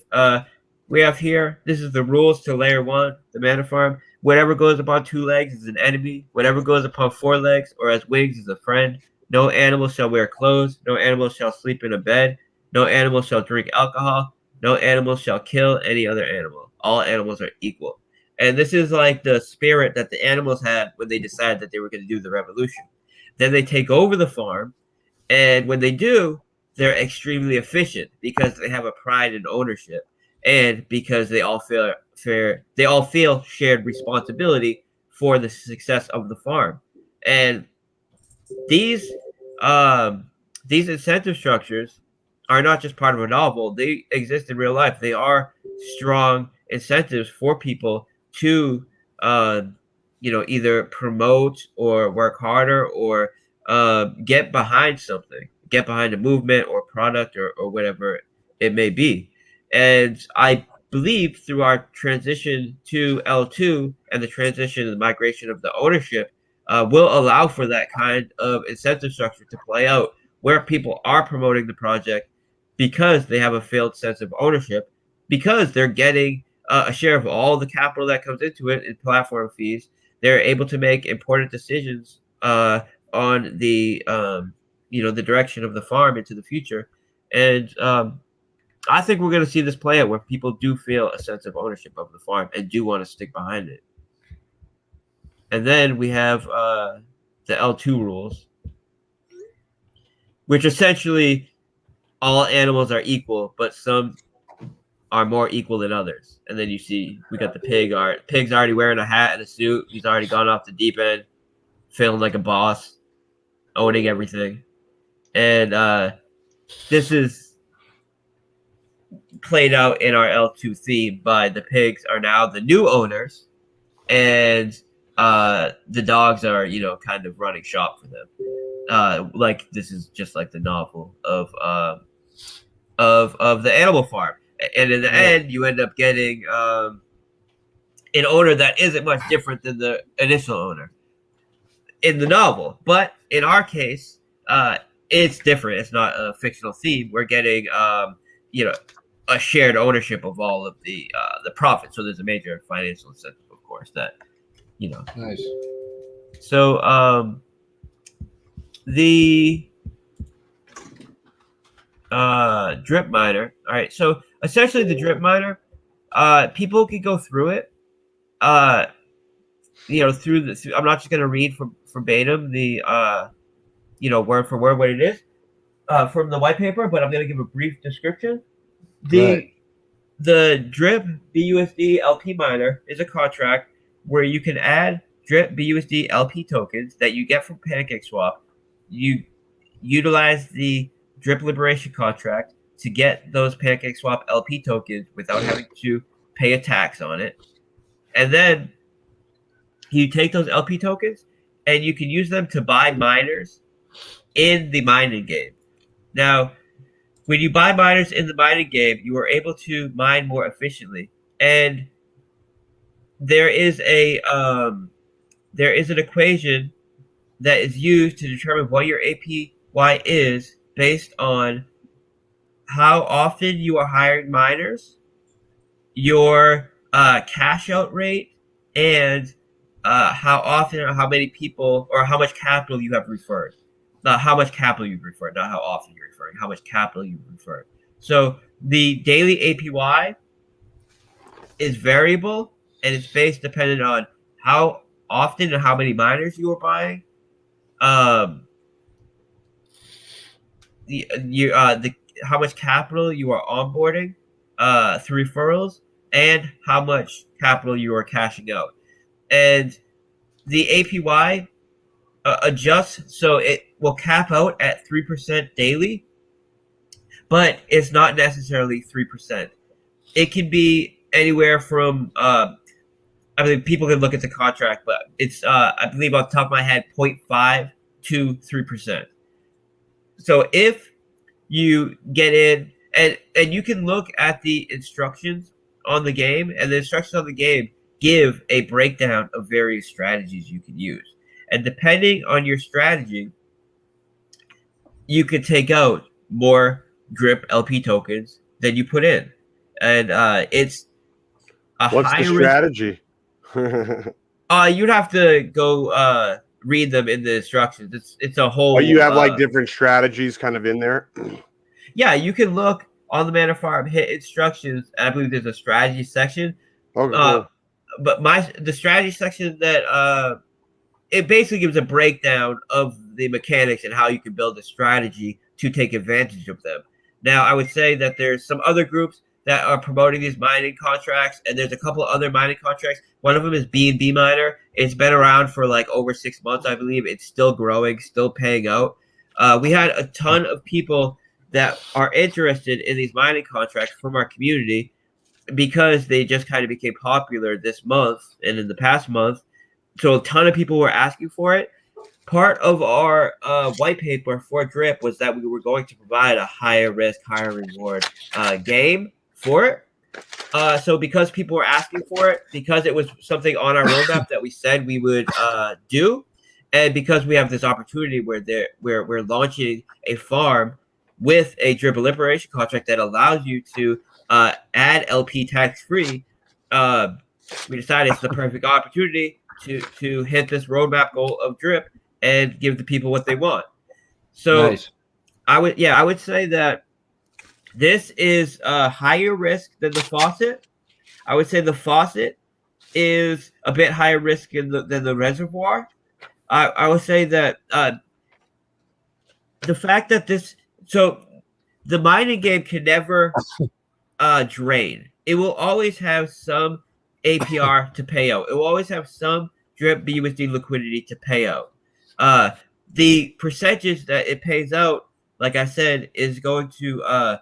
We have here. This is the rules to layer 1, the mana farm. Whatever goes upon 2 legs is an enemy. Whatever goes upon 4 legs or has wings is a friend. No animal shall wear clothes. No animal shall sleep in a bed. No animal shall drink alcohol. No animal shall kill any other animal. All animals are equal. And this is like the spirit that the animals had when they decided that they were going to do the revolution. Then they take over the farm, and when they do, they're extremely efficient because they have a pride in ownership, and because they all feel shared responsibility for the success of the farm. And these incentive structures are not just part of a novel; they exist in real life. They are strong incentives for people to either promote or work harder or get behind something, get behind a movement or product or whatever it may be. And I believe through our transition to L2 and the transition and the migration of the ownership will allow for that kind of incentive structure to play out where people are promoting the project because they have a felt sense of ownership, because they're getting a share of all the capital that comes into it in platform fees. They're able to make important decisions on the the direction of the farm into the future. And I think we're going to see this play out where people do feel a sense of ownership of the farm and do want to stick behind it. And then we have the L2 rules, which essentially all animals are equal, but some are more equal than others. And then you see we got the pig art. Pig's already wearing a hat and a suit. He's already gone off the deep end, feeling like a boss, owning everything. And this is played out in our L2 theme by the pigs are now the new owners, and the dogs are, kind of running shop for them. Like this is just like the novel of the Animal Farm. And in the end, you end up getting an owner that isn't much different than the initial owner in the novel. But in our case, it's different. It's not a fictional theme. We're getting, a shared ownership of all of the profits. So there's a major financial incentive, of course, that, Nice. So the drip miner. All right. So essentially, the drip miner People can go through it. I'm not just going to read from verbatim the word for word what it is from the white paper, but I'm going to give a brief description. The drip BUSD LP miner is a contract where you can add drip BUSD LP tokens that you get from PancakeSwap. You utilize the drip liberation contract to get those PancakeSwap LP tokens without having to pay a tax on it. And then you take those LP tokens and you can use them to buy miners in the mining game. Now, when you buy miners in the mining game, you are able to mine more efficiently, and there is an equation that is used to determine what your APY is based on how often you are hiring miners, your cash out rate, and how often or how many people or how much capital you have referred. Not how much capital you've referred, not how often you're referring, how much capital you've referred. So the daily APY is variable, and it's based dependent on how often and how many miners you are buying, how much capital you are onboarding through referrals, and how much capital you are cashing out. And the APY adjusts, so it will cap out at 3% daily, but it's not necessarily 3%. It can be anywhere from people can look at the contract, but it's I believe off the top of my head 0.5 to 3%. So if you get in and you can look at the instructions on the game, and the instructions on the game give a breakdown of various strategies you can use. And depending on your strategy, you could take out more drip LP tokens than you put in. And it's a What's the strategy? You'd have to go read them in the instructions. It's a whole. Oh, you have like different strategies kind of in there. Yeah, you can look on the Mana Farm, hit instructions, and I believe there's a strategy section. Okay, cool. But the strategy section that it basically gives a breakdown of the mechanics and how you can build a strategy to take advantage of them. Now, I would say that there's some other groups that are promoting these mining contracts, and there's a couple of other mining contracts. One of them is B&B Miner. It's been around for like over 6 months, I believe. It's still growing, still paying out. We had a ton of people that are interested in these mining contracts from our community because they just kind of became popular this month and in the past month. So a ton of people were asking for it. Part of our white paper for Drip was that we were going to provide a higher risk, higher reward game for it. So because people were asking for it, because it was something on our roadmap that we said we would do, and because we have this opportunity where we're launching a farm with a drip liberation contract that allows you to add LP tax free, we decided it's the perfect opportunity to hit this roadmap goal of drip and give the people what they want. So nice. I would say that this is a higher risk than the faucet. I would say the faucet is a bit higher risk than the reservoir. I would say that the fact that the mining game can never drain. It will always have some APR to pay out. It will always have some drip BUSD liquidity to pay out. The percentage that it pays out, like I said, is going to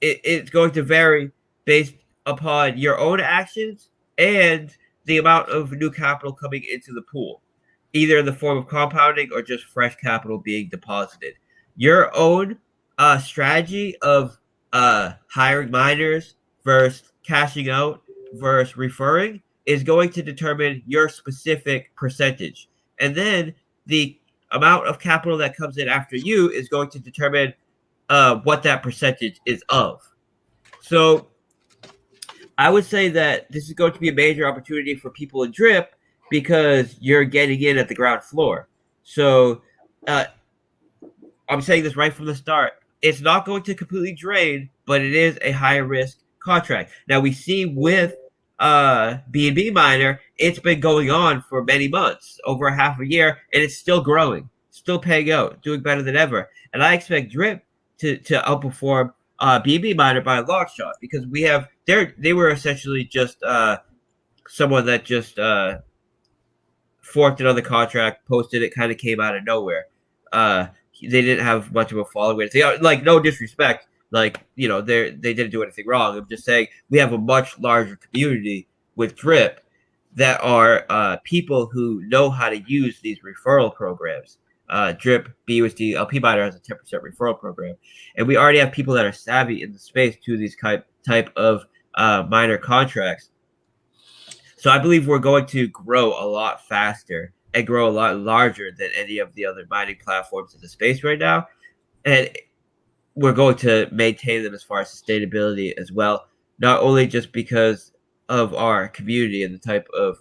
it's going to vary based upon your own actions and the amount of new capital coming into the pool, either in the form of compounding or just fresh capital being deposited. Your own strategy of hiring miners versus cashing out versus referring is going to determine your specific percentage. And then the amount of capital that comes in after you is going to determine what that percentage is of. So I would say that this is going to be a major opportunity for people in Drip because you're getting in at the ground floor. So I'm saying this right from the start. It's not going to completely drain, but it is a higher risk, contract. Now we see with BNB Miner, it's been going on for many months, over a half a year, and it's still growing, still paying out, doing better than ever. And I expect Drip to outperform BNB Miner by a long shot, because they were essentially just someone that just forked another contract, posted it, kind of came out of nowhere. They didn't have much of a following. Like, no disrespect, like, you know, they didn't do anything wrong. I'm just saying we have a much larger community with Drip that are people who know how to use these referral programs. Drip, BUSD, LP Miner has a 10% referral program, and we already have people that are savvy in the space to these type of miner contracts. So I believe we're going to grow a lot faster and grow a lot larger than any of the other mining platforms in the space right now. And we're going to maintain them as far as sustainability as well, not only just because of our community and the type of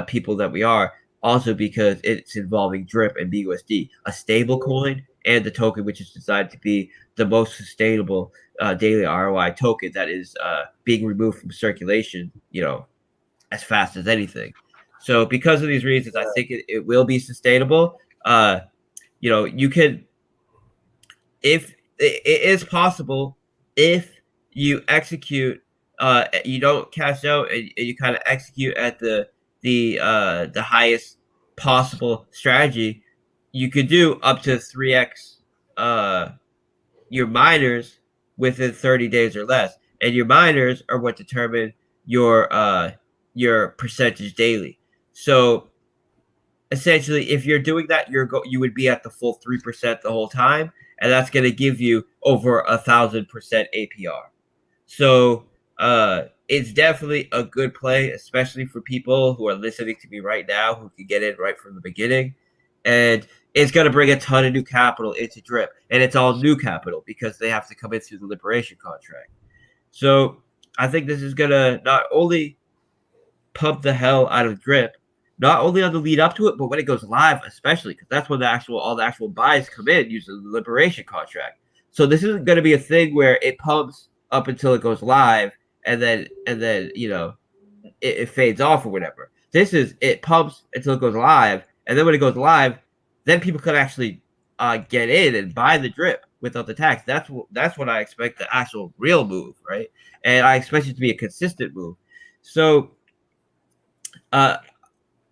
people that we are, also because it's involving Drip and BUSD, a stable coin and the token which is designed to be the most sustainable daily ROI token that is being removed from circulation, you know, as fast as anything. So because of these reasons, I think it will be sustainable. You know, you could, if it is possible, if you execute, you don't cash out, and you kind of execute at the highest possible strategy, you could do up to 3x your miners within 30 days or less, and your miners are what determine your percentage daily. So essentially, if you're doing that, you would be at the full 3% the whole time, and that's going to give you over 1,000% APR. So it's definitely a good play, especially for people who are listening to me right now who can get in right from the beginning. And it's going to bring a ton of new capital into Drip, and it's all new capital because they have to come in through the liberation contract. So I think this is going to not only pump the hell out of Drip, not only on the lead up to it, but when it goes live, especially, because that's when all the actual buys come in using the liberation contract. So this isn't going to be a thing where it pumps up until it goes live, and then you know it fades off or whatever. This is, it pumps until it goes live, and then when it goes live, then people can actually get in and buy the Drip without the tax. That's what I expect, the actual real move, right? And I expect it to be a consistent move. So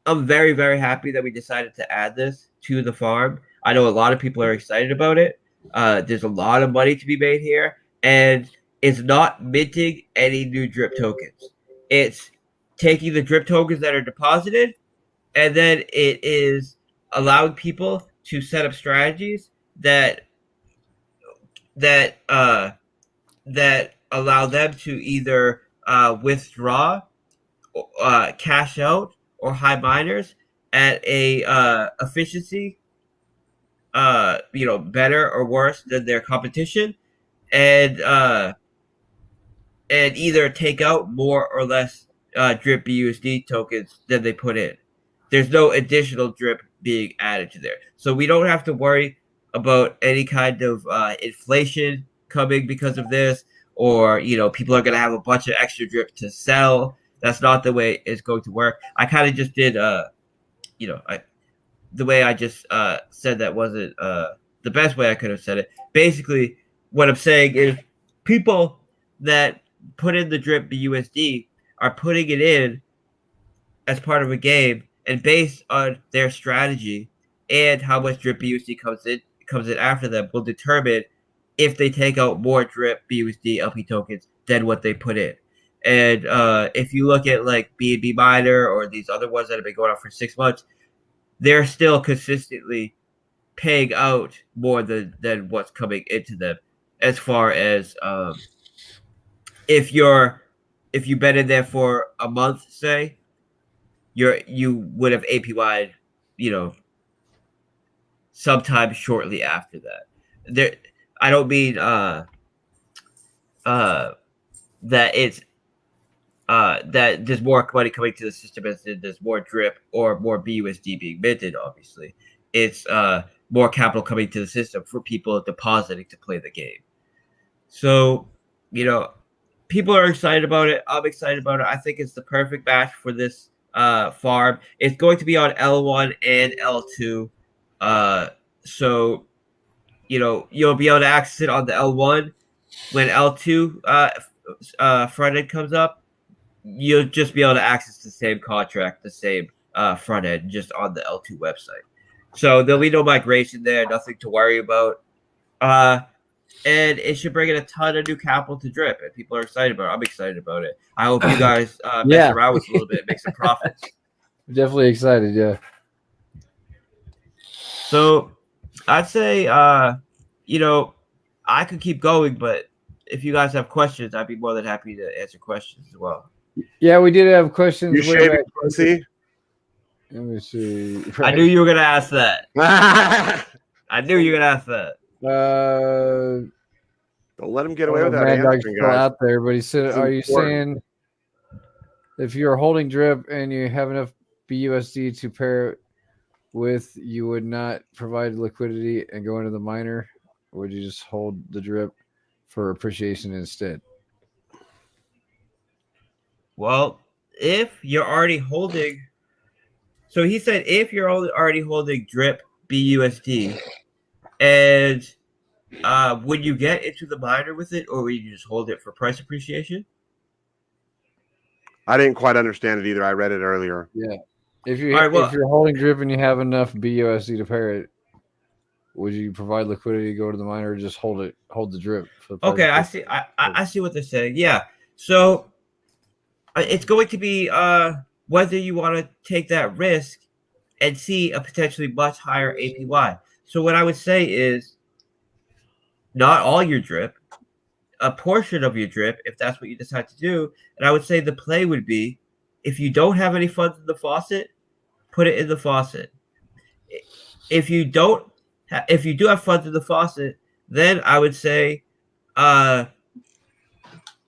I'm very, very happy that we decided to add this to the farm. I know a lot of people are excited about it. There's a lot of money to be made here, and it's not minting any new Drip tokens. It's taking the Drip tokens that are deposited, and then it is allowing people to set up strategies that allow them to either withdraw, cash out, or high miners at a efficiency better or worse than their competition, and either take out more or less Drip BUSD tokens than they put in. There's no additional Drip being added to there, so we don't have to worry about any kind of inflation coming because of this, or people are going to have a bunch of extra Drip to sell. That's not the way it's going to work. I kind of just did, the way I just said that wasn't the best way I could have said it. Basically, what I'm saying is people that put in the Drip BUSD are putting it in as part of a game, and based on their strategy and how much Drip BUSD comes in after them will determine if they take out more Drip BUSD LP tokens than what they put in. And if you look at like BNB Miner or these other ones that have been going on for 6 months, they're still consistently paying out more than what's coming into them. As far as if you've been in there for a month, say, you would have APY'd, sometime shortly after that. I don't mean that it's that there's more money coming to the system as there's more Drip or more BUSD being minted. Obviously, it's more capital coming to the system for people depositing to play the game. So, people are excited about it. I'm excited about it. I think it's the perfect match for this farm. It's going to be on L1 and L2. So you'll be able to access it on the L1 when L2 front end comes up. You'll just be able to access the same contract, the same front end, just on the L2 website. So there'll be no migration there, nothing to worry about. And it should bring in a ton of new capital to Drip, and people are excited about it. I'm excited about it. I hope you guys mess around with it a little bit, make some profits. Definitely excited, yeah. So I'd say, I could keep going, but if you guys have questions, I'd be more than happy to answer questions as well. Yeah, we did have questions. You shaving pussy? Let me see. I knew you were gonna ask that. I knew you were gonna ask that. Don't let him get away with that. Mad Dog's still out there, but he said, "Are you saying if you're holding Drip and you have enough BUSD to pair it with, you would not provide liquidity and go into the miner, or would you just hold the Drip for appreciation instead?" Well, if you're already holding, so he said if you're already holding Drip BUSD, and would you get into the miner with it, or would you just hold it for price appreciation? I didn't quite understand it either. I read it earlier. Yeah. If you're holding Drip and you have enough BUSD to pair it, would you provide liquidity, go to the miner, or just hold the Drip? For the Okay, I see. I see what they're saying. Yeah. So it's going to be whether you want to take that risk and see a potentially much higher APY. So what I would say is not all your Drip, a portion of your Drip, if that's what you decide to do. And I would say the play would be, if you don't have any funds in the faucet, put it in the faucet. If you do have funds in the faucet, then I would say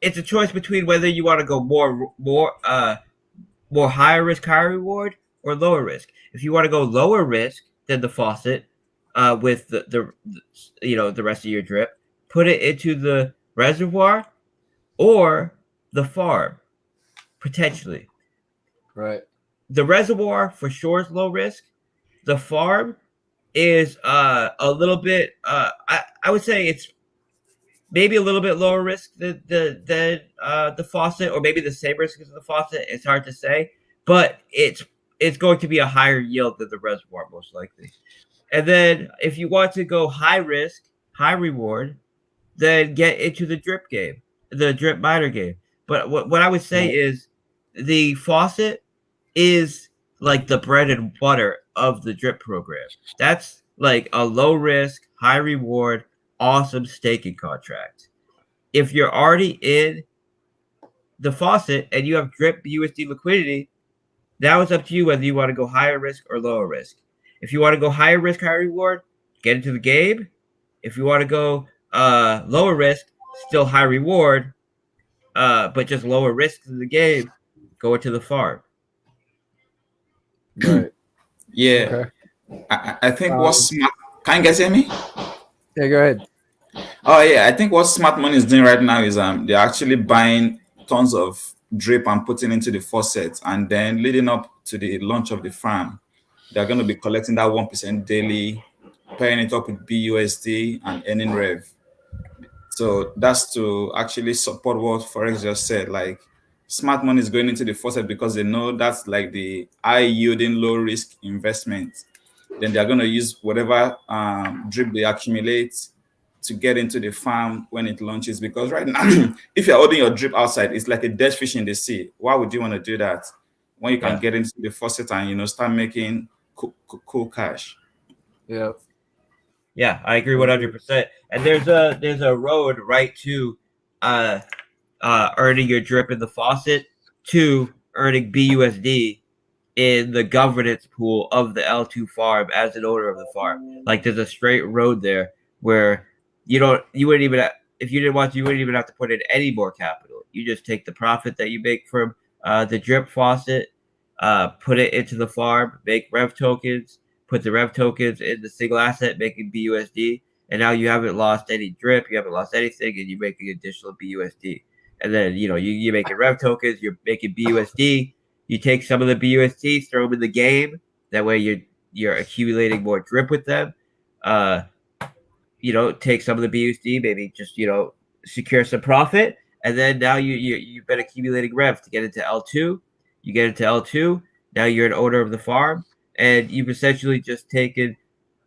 it's a choice between whether you want to go more higher risk, higher reward, or lower risk. If you want to go lower risk than the faucet, with the rest of your Drip, put it into the reservoir or the farm, potentially. Right. The reservoir for sure is low risk. The farm is a little bit. I would say it's maybe a little bit lower risk than the faucet, or maybe the same risk as the faucet. It's hard to say, but it's going to be a higher yield than the reservoir, most likely. And then if you want to go high risk, high reward, then get into the Drip game, the Drip miner game. But what I would say is the faucet is like the bread and butter of the Drip program. That's like a low risk, high reward, awesome staking contract. If you're already in the faucet and you have Drip BUSD liquidity, now it's up to you whether you want to go higher risk or lower risk. If you want to go higher risk, higher reward, get into the game. If you want to go lower risk, still high reward, but just lower risk in the game, go into the farm. Right. Yeah. Okay. I think what's smart. Can you guys hear me? Yeah, go ahead. Oh yeah, I think what smart money is doing right now is they're actually buying tons of Drip and putting into the faucet, and then leading up to the launch of the farm, they're going to be collecting that 1% daily, pairing it up with BUSD and earning rev. So that's to actually support what Forex just said. Like, smart money is going into the faucet because they know that's like the high yielding, low risk investment. Then they're going to use whatever Drip they accumulate to get into the farm when it launches. Because right now, if you're holding your Drip outside, it's like a dead fish in the sea. Why would you want to do that when you can get into the faucet and start making cool cash? Yeah. Yeah, I agree 100%. And there's a road right to earning your Drip in the faucet to earning BUSD in the governance pool of the L2 farm as an owner of the farm. Like, there's a straight road there where you wouldn't even if you didn't want to, you wouldn't even have to put in any more capital. You just take the profit that you make from the Drip faucet, put it into the farm, make rev tokens, put the rev tokens in the single asset, making BUSD, and now you haven't lost any Drip, you haven't lost anything, and you're making additional BUSD. and then you're making Rev tokens, you're making BUSD. You take some of the BUSD, throw them in the game. That way you're accumulating more drip with them. Take some of the BUSD, maybe just secure some profit, and then now you've been accumulating Rev to get into L2. You get into L2. Now you're an owner of the farm, and you've essentially just taken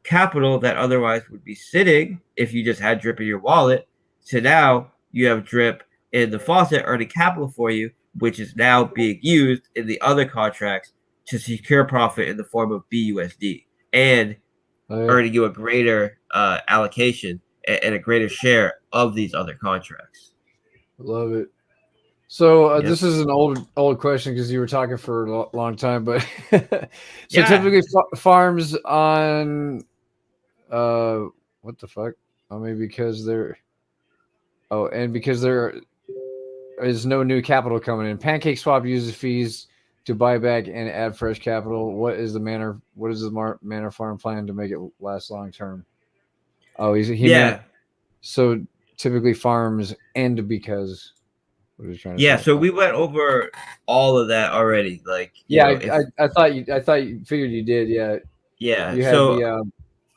capital that otherwise would be sitting if you just had drip in your wallet. So now you have drip in the faucet earning capital for you, which is now being used in the other contracts to secure profit in the form of BUSD and earning you a greater allocation and a greater share of these other contracts. Love it. So this is an old question because you were talking for a long time, but typically farms on what the fuck? Oh, maybe because there is no new capital coming in. PancakeSwap uses fees to buy back and add fresh capital. What is the Manor Farm plan to make it last long term? Oh, he meant, so typically farms end because. So we went over all of that already. Like, I thought you figured you did. Yeah.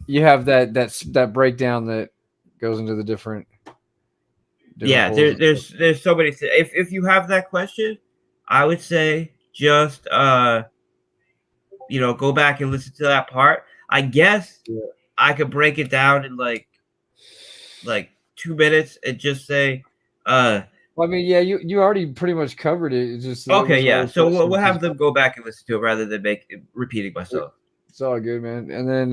You have that breakdown that goes into the different there's so many things. If you have that question, I would say just go back and listen to that part. I guess I could break it down in like 2 minutes and just say well, I mean, you already pretty much covered it. It's just okay, so we'll have them go back and listen to it rather than repeating myself. It's all good, man. And then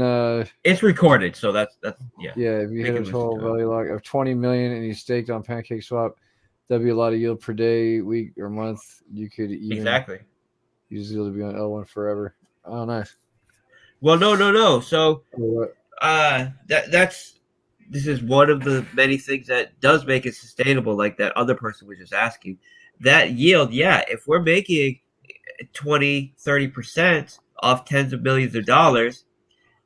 it's recorded, so that's yeah. If you hit a total value lock of 20 million and you staked on PancakeSwap, that'd be a lot of yield per day, week, or month. You could even use the yield to be on L1 forever. Oh, nice. Well, no. So this is one of the many things that does make it sustainable, like that other person was just asking. That yield, if we're making 20-30% off tens of millions of dollars,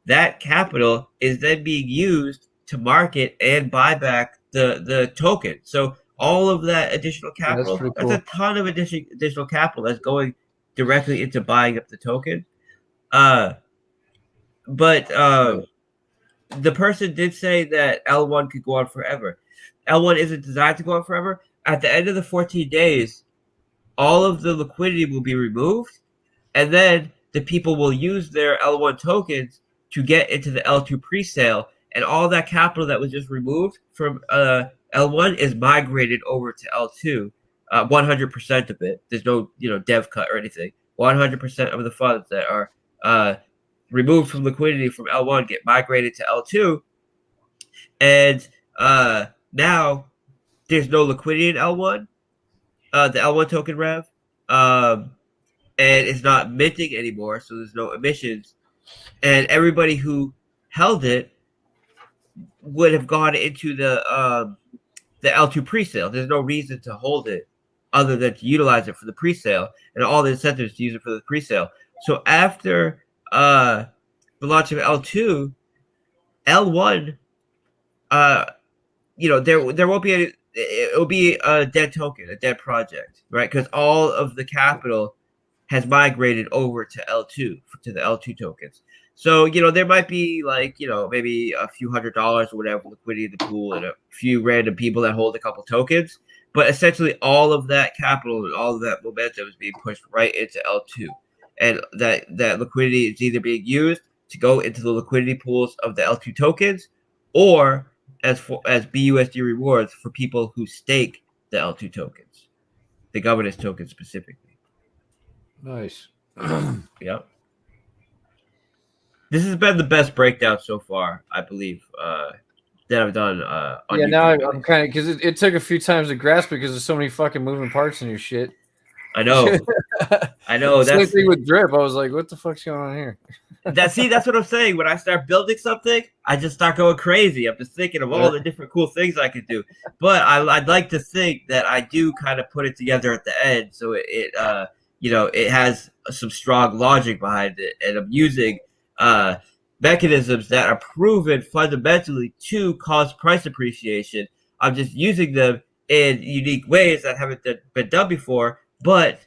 that capital is then being used to market and buy back the token. So all of that additional capital, that's a ton of additional capital that's going directly into buying up the token. But the person did say that L1 could go on forever. L1 isn't designed to go on forever. At the end of the 14 days, all of the liquidity will be removed, and then the people will use their L1 tokens to get into the L2 pre-sale, and all that capital that was just removed from L1 is migrated over to L2. 100% of it. There's no dev cut or anything. 100% of the funds that are removed from liquidity from L1 get migrated to L2, and now there's no liquidity in L1, the L1 token rev, and it's not minting anymore, so there's no emissions, and everybody who held it would have gone into the L2 pre-sale. There's no reason to hold it other than to utilize it for the pre-sale, and all the incentives to use it for the pre-sale. So after the launch of L2, L1, there won't be it will be a dead token, a dead project, right? Because all of the capital has migrated over to L2, to the L2 tokens. So, there might be maybe a few $100 or whatever liquidity in the pool and a few random people that hold a couple tokens. But essentially all of that capital and all of that momentum is being pushed right into L2. And that liquidity is either being used to go into the liquidity pools of the L2 tokens, or as BUSD rewards for people who stake the L2 tokens, the governance tokens specifically. Nice. Yep. This has been the best breakdown so far, I believe, that I've done. On YouTube. Now I'm kind of, because it took a few times to grasp it because there's so many fucking moving parts in your shit. I know. I know. Same thing with drip. I was like, what the fuck's going on here? That's what I'm saying. When I start building something, I just start going crazy. I'm just thinking of all the different cool things I could do. But I'd like to think that I do kind of put it together at the end, so it has some strong logic behind it, and I'm using mechanisms that are proven fundamentally to cause price appreciation. I'm just using them in unique ways that haven't been done before. But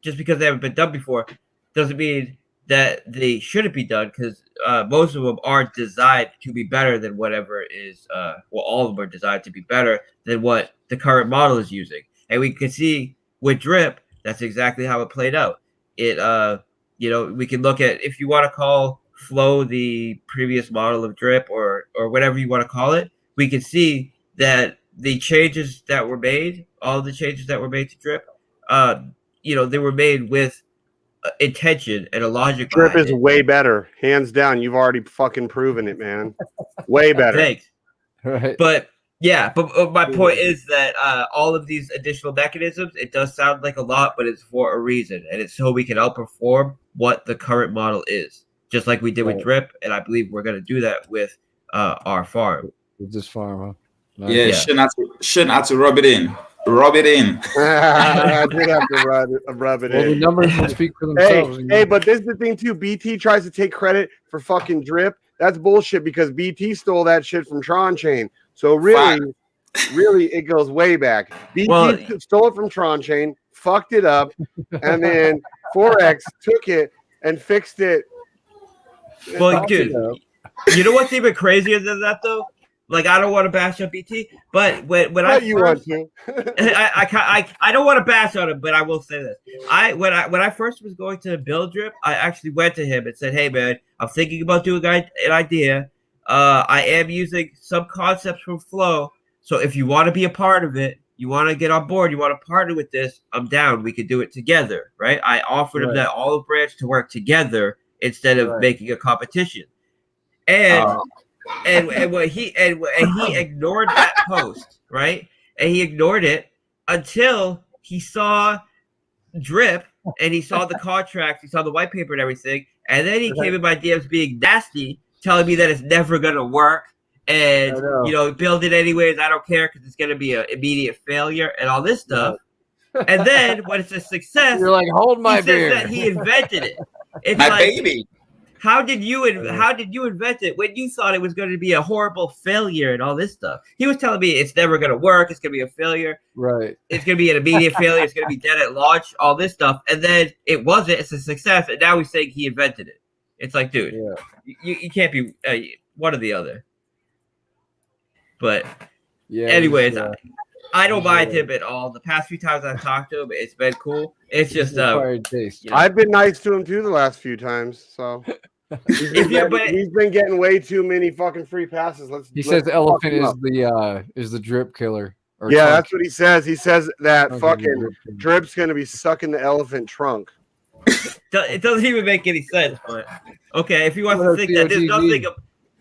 just because they haven't been done before doesn't mean that they shouldn't be done, because most of them are designed to be better than whatever is all of them are designed to be better than what the current model is using. And we can see with drip, that's exactly how it played out. It we can look at, if you want to call flow the previous model of drip or whatever you want to call it, we can see that the changes that were made, all the changes that were made to drip, they were made with intention and a logic. Drip is way better, hands down. You've already fucking proven it, man. Way better. Thanks. Right. But yeah, but my point is that all of these additional mechanisms, it does sound like a lot, but it's for a reason, and it's so we can outperform what the current model is, just like we did with drip, and I believe we're going to do that with our farm. With this farm, huh? Nice. Yeah, shouldn't have to rub it in. Rub it in. I did have to rub it in. The numbers will speak for themselves. Hey, but this is the thing too. BT tries to take credit for fucking drip. That's bullshit, because BT stole that shit from Tron Chain. So really, it goes way back. BT stole it from Tron Chain, fucked it up, and then Forex took it and fixed it. Well, dude, you know what's even crazier than that though? Like, I don't want to bash on BT, but when I don't want to bash on him, but I will say this: when I first was going to build drip, I actually went to him and said, "Hey, man, I'm thinking about doing an idea. I am using some concepts from Flow, so if you want to be a part of it, you want to get on board, you want to partner with this, I'm down. We could do it together, right?" I offered him that olive branch to work together instead of making a competition, and he ignored that post, right? And he ignored it until he saw drip and he saw the contracts, he saw the white paper and everything, and then he came in my DMs being nasty, telling me that it's never gonna work, and build it anyways. I don't care because it's gonna be an immediate failure and all this stuff. And then when it's a success, you're like, hold my beer. That he invented it. It's my like, baby. How did you invent it when you thought it was going to be a horrible failure and all this stuff? He was telling me it's never going to work. It's going to be a failure. Right. It's going to be an immediate failure. It's going to be dead at launch. All this stuff, and then it wasn't. It's a success, and now he's saying he invented it. It's like, dude, you can't be one or the other. But anyways, I don't mind him at all. The past few times I've talked to him, it's been cool. It's just I've been nice to him too the last few times, so. He's been getting way too many fucking free passes. He says the elephant is the drip killer. Yeah, that's what he says. He says that fucking drip's gonna be sucking the elephant trunk. It doesn't even make any sense, but okay. If you want to think that,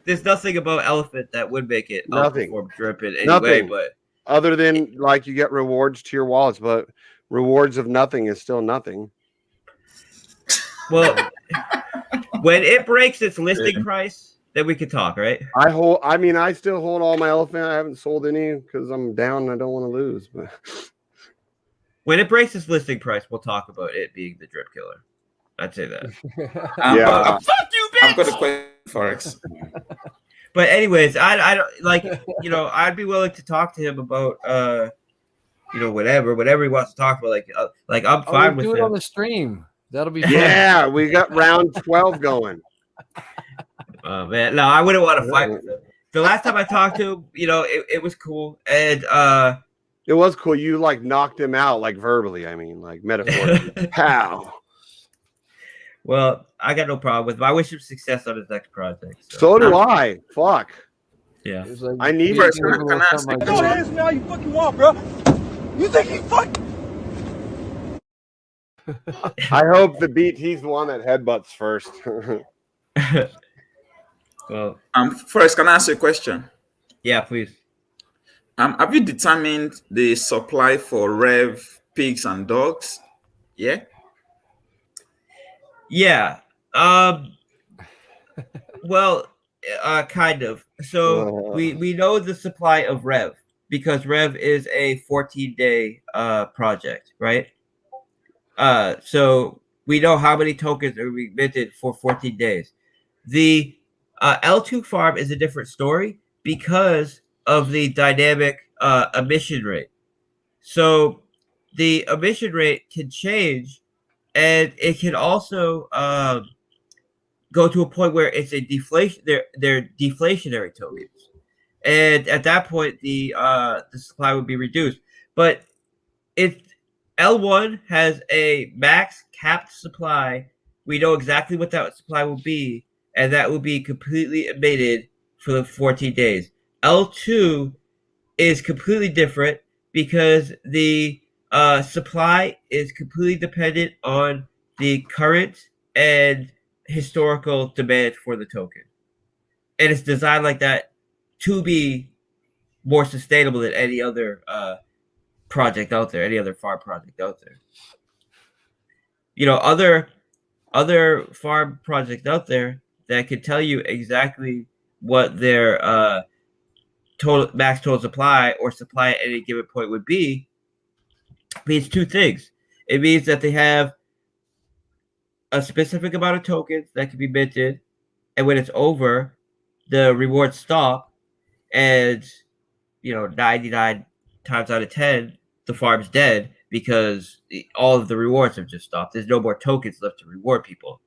there's nothing about elephant that would make it outperform drip in any way, but other than like you get rewards to your wallets, but rewards of nothing is still nothing. Well. When it breaks its listing price, then we can talk, right? I still hold all my elephant. I haven't sold any because I'm down and I don't want to lose. But when it breaks its listing price, we'll talk about it being the drip killer. I'd say that. Fuck you, bitch! I've got a question, Forex. But anyways, I don't like, I'd be willing to talk to him about whatever he wants to talk about. Like I'm fine with do it him on the stream. That'll be fun. Yeah, we got round 12 going. Oh man, no, I wouldn't want to fight with him. The last time I talked to him, it was cool, and it was cool. You like knocked him out, like verbally. I mean, like metaphorically. Pow. Well, I got no problem with him. I wish him success on his next project. So do I. Fuck. Yeah. Like, I need Go ask me all you fucking want, bro. You think he fuck? I hope the BT's the one that headbutts first. Well, First, can I ask you a question? Yeah, please. Have you determined the supply for Rev, pigs, and dogs? Yeah. Yeah. Well, kind of. So we know the supply of Rev because Rev is a 14-day project, right? So we know how many tokens are minted for 14 days. The L2 farm is a different story because of the dynamic emission rate. So the emission rate can change, and it can also go to a point where it's a deflation. They're deflationary tokens, and at that point, the supply would be reduced. But if L1 has a max capped supply, we know exactly what that supply will be, and that will be completely emitted for the 14 days. L2 is completely different because the supply is completely dependent on the current and historical demand for the token. And it's designed like that to be more sustainable than any other project out there, any other farm project out there. You know, other farm projects out there that could tell you exactly what their max total supply or supply at any given point would be means two things. It means that they have a specific amount of tokens that can be minted, and when it's over, the rewards stop, and 99 times out of 10, the farm's dead because all of the rewards have just stopped. There's no more tokens left to reward people.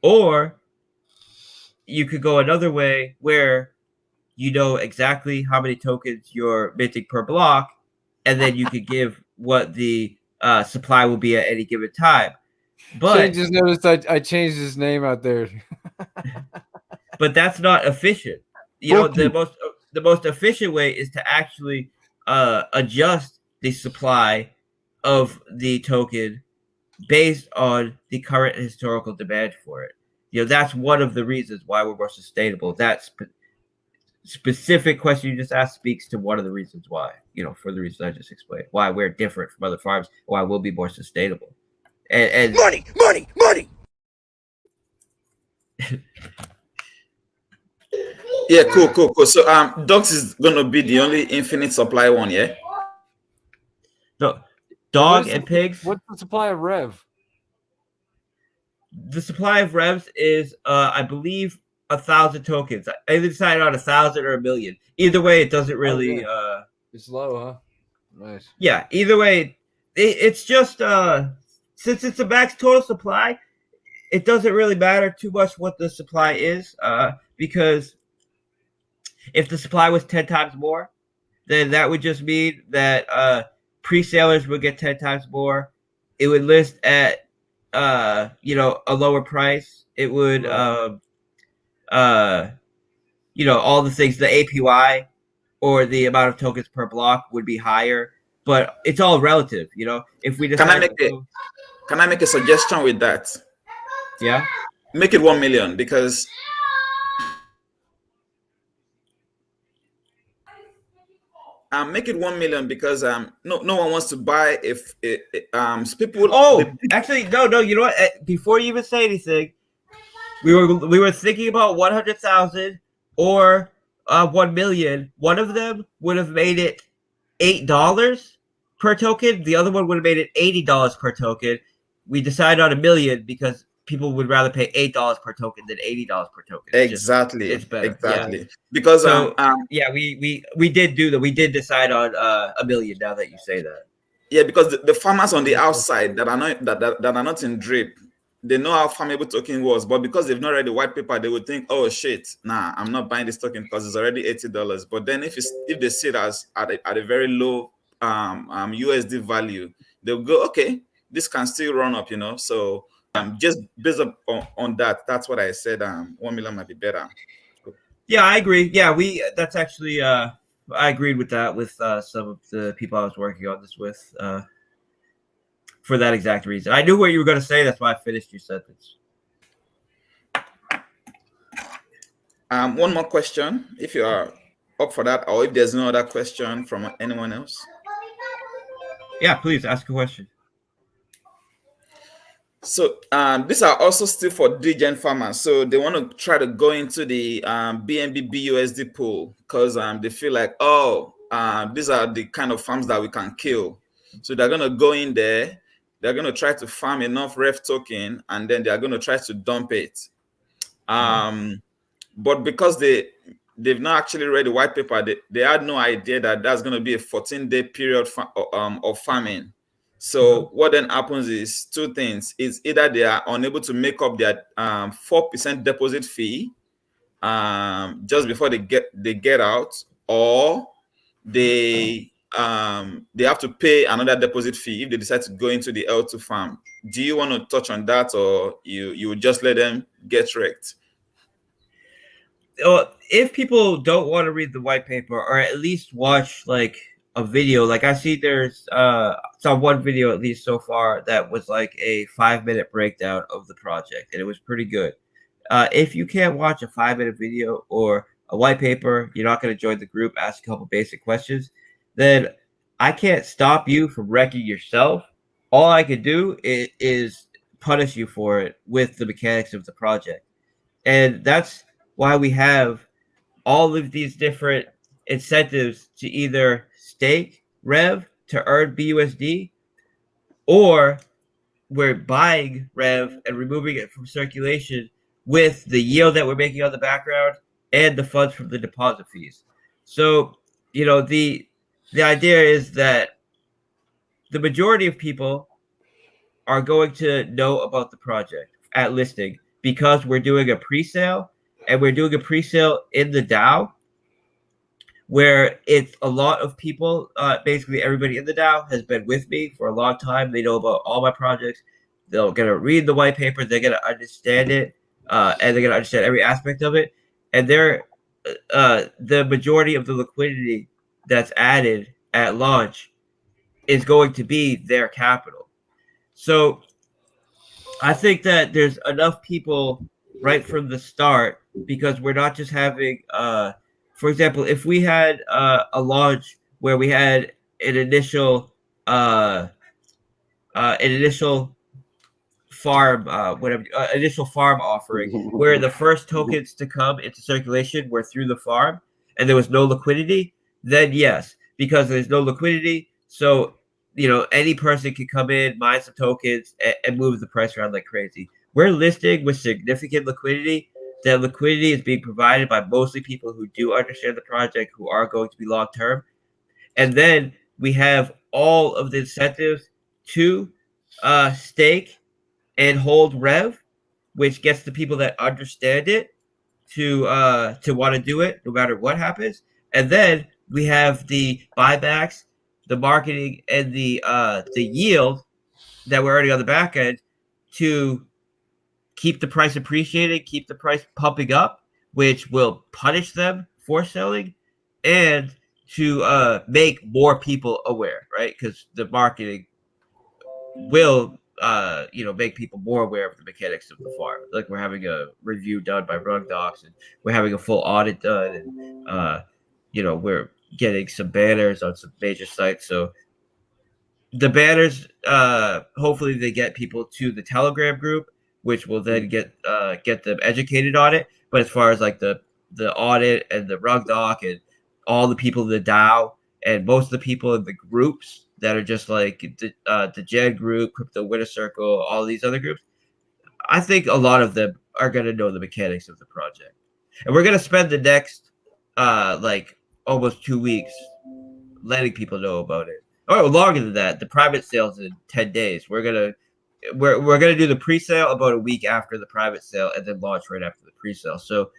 Or you could go another way where you know exactly how many tokens you're minting per block, and then you could give what the supply will be at any given time. But Shane just noticed I changed his name out there. But that's not efficient. The most efficient way is to actually adjust the supply of the token based on the current historical demand for it. That's one of the reasons why we're more sustainable. That specific question you just asked speaks to one of the reasons why, for the reasons I just explained, why we're different from other farms, why we'll be more sustainable. And money. Yeah, cool. So dogs is gonna be the only infinite supply one, yeah? No, dog and pigs. What's the supply of Rev? The supply of Revs is, I believe, 1,000 tokens. I decided on 1,000 or 1,000,000. Either way, it doesn't really. It's low, huh? Nice. Yeah. Either way, it's just since it's a max total supply, it doesn't really matter too much what the supply is, because if the supply was 10 times more, then that would just mean that pre-salers would get 10 times more. It would list at a lower price. It would all the things, the APY or the amount of tokens per block would be higher, but it's all relative. If we decide can I make a suggestion with that? Yeah, make it 1 million, because make it 1 million because no one wants to buy if people. Actually no. You know what? Before you even say anything, we were thinking about 100,000 or 1 million. One of them would have made it $8 per token. The other one would have made it $80 per token. We decided on 1 million because people would rather pay $8 per token than $80 per token. Exactly. It's better. Exactly. Yeah. Because we did do that. We did decide on 1 million. Now that you say that. Yeah, because the farmers on the outside that are not in drip, they know how farmable token was, but because they've not read the white paper, they would think, oh shit, nah, I'm not buying this token because it's already $80. But then if they see it as at a very low USD value, they'll go, okay, this can still run up, So just based on that, that's what I said. 1 million might be better. Yeah, I agree. Yeah, that's actually I agreed with that with some of the people I was working on this with. For that exact reason. I knew what you were going to say. That's why I finished your sentence. One more question, if you are up for that, or if there's no other question from anyone else. Yeah, please ask a question. So these are also still for degen farmers. So they want to try to go into the BNB BUSD pool because they feel like, these are the kind of farms that we can kill. So they're going to go in there. They're going to try to farm enough ref token, and then they are going to try to dump it. But because they they've not actually read the white paper. They had no idea that that's going to be a 14-day period of farming. So what then happens is two things. It's either they are unable to make up their 4% deposit fee just before they get out, or they have to pay another deposit fee if they decide to go into the L2 farm. Do you want to touch on that, or you would just let them get wrecked? If people don't want to read the white paper, or at least watch like a video, like I see there's saw one video at least so far that was like a 5-minute breakdown of the project, and it was pretty good. If you can't watch a 5-minute video or a white paper, you're not going to join the group, ask a couple basic questions, then I can't stop you from wrecking yourself. All I can do is punish you for it with the mechanics of the project. And that's why we have all of these different incentives to either stake Rev to earn BUSD, or we're buying Rev and removing it from circulation with the yield that we're making on the background and the funds from the deposit fees. So, you know, the idea is that the majority of people are going to know about the project at listing because we're doing a pre-sale, and we're doing a pre-sale in the DAO where it's a lot of people, basically everybody in the DAO has been with me for a long time. They know about all my projects. They're going to read the white paper. They're going to understand it, and they're going to understand every aspect of it. And they're the majority of the liquidity that's added at launch is going to be their capital. So I think that there's enough people right from the start, because we're not just having, for example, if we had a launch where we had an initial farm, initial farm offering, where the first tokens to come into circulation were through the farm, and there was no liquidity, then yes, because there's no liquidity, so any person can come in, mine some tokens, and move the price around like crazy. We're listing with significant liquidity. That liquidity is being provided by mostly people who do understand the project, who are going to be long term. And then we have all of the incentives to stake and hold Rev, which gets the people that understand it to want to do it no matter what happens. And then we have the buybacks, the marketing, and the yield that we're earning on the back end to keep the price appreciating, keep the price pumping up, which will punish them for selling, and to make more people aware, right? Because the marketing will make people more aware of the mechanics of the farm. Like, we're having a review done by Rug Docs, and we're having a full audit done, and we're getting some banners on some major sites. So the banners, hopefully they get people to the Telegram group, which will then get them educated on it. But as far as like the audit and the Rug Doc and all the people in the DAO and most of the people in the groups that are just like the Gen group, Crypto Winner Circle, all these other groups, I think a lot of them are going to know the mechanics of the project. And we're going to spend the next like almost 2 weeks letting people know about it. Or longer than that. The private sale's in 10 days. We're gonna do the pre-sale about a week after the private sale, and then launch right after the pre-sale. So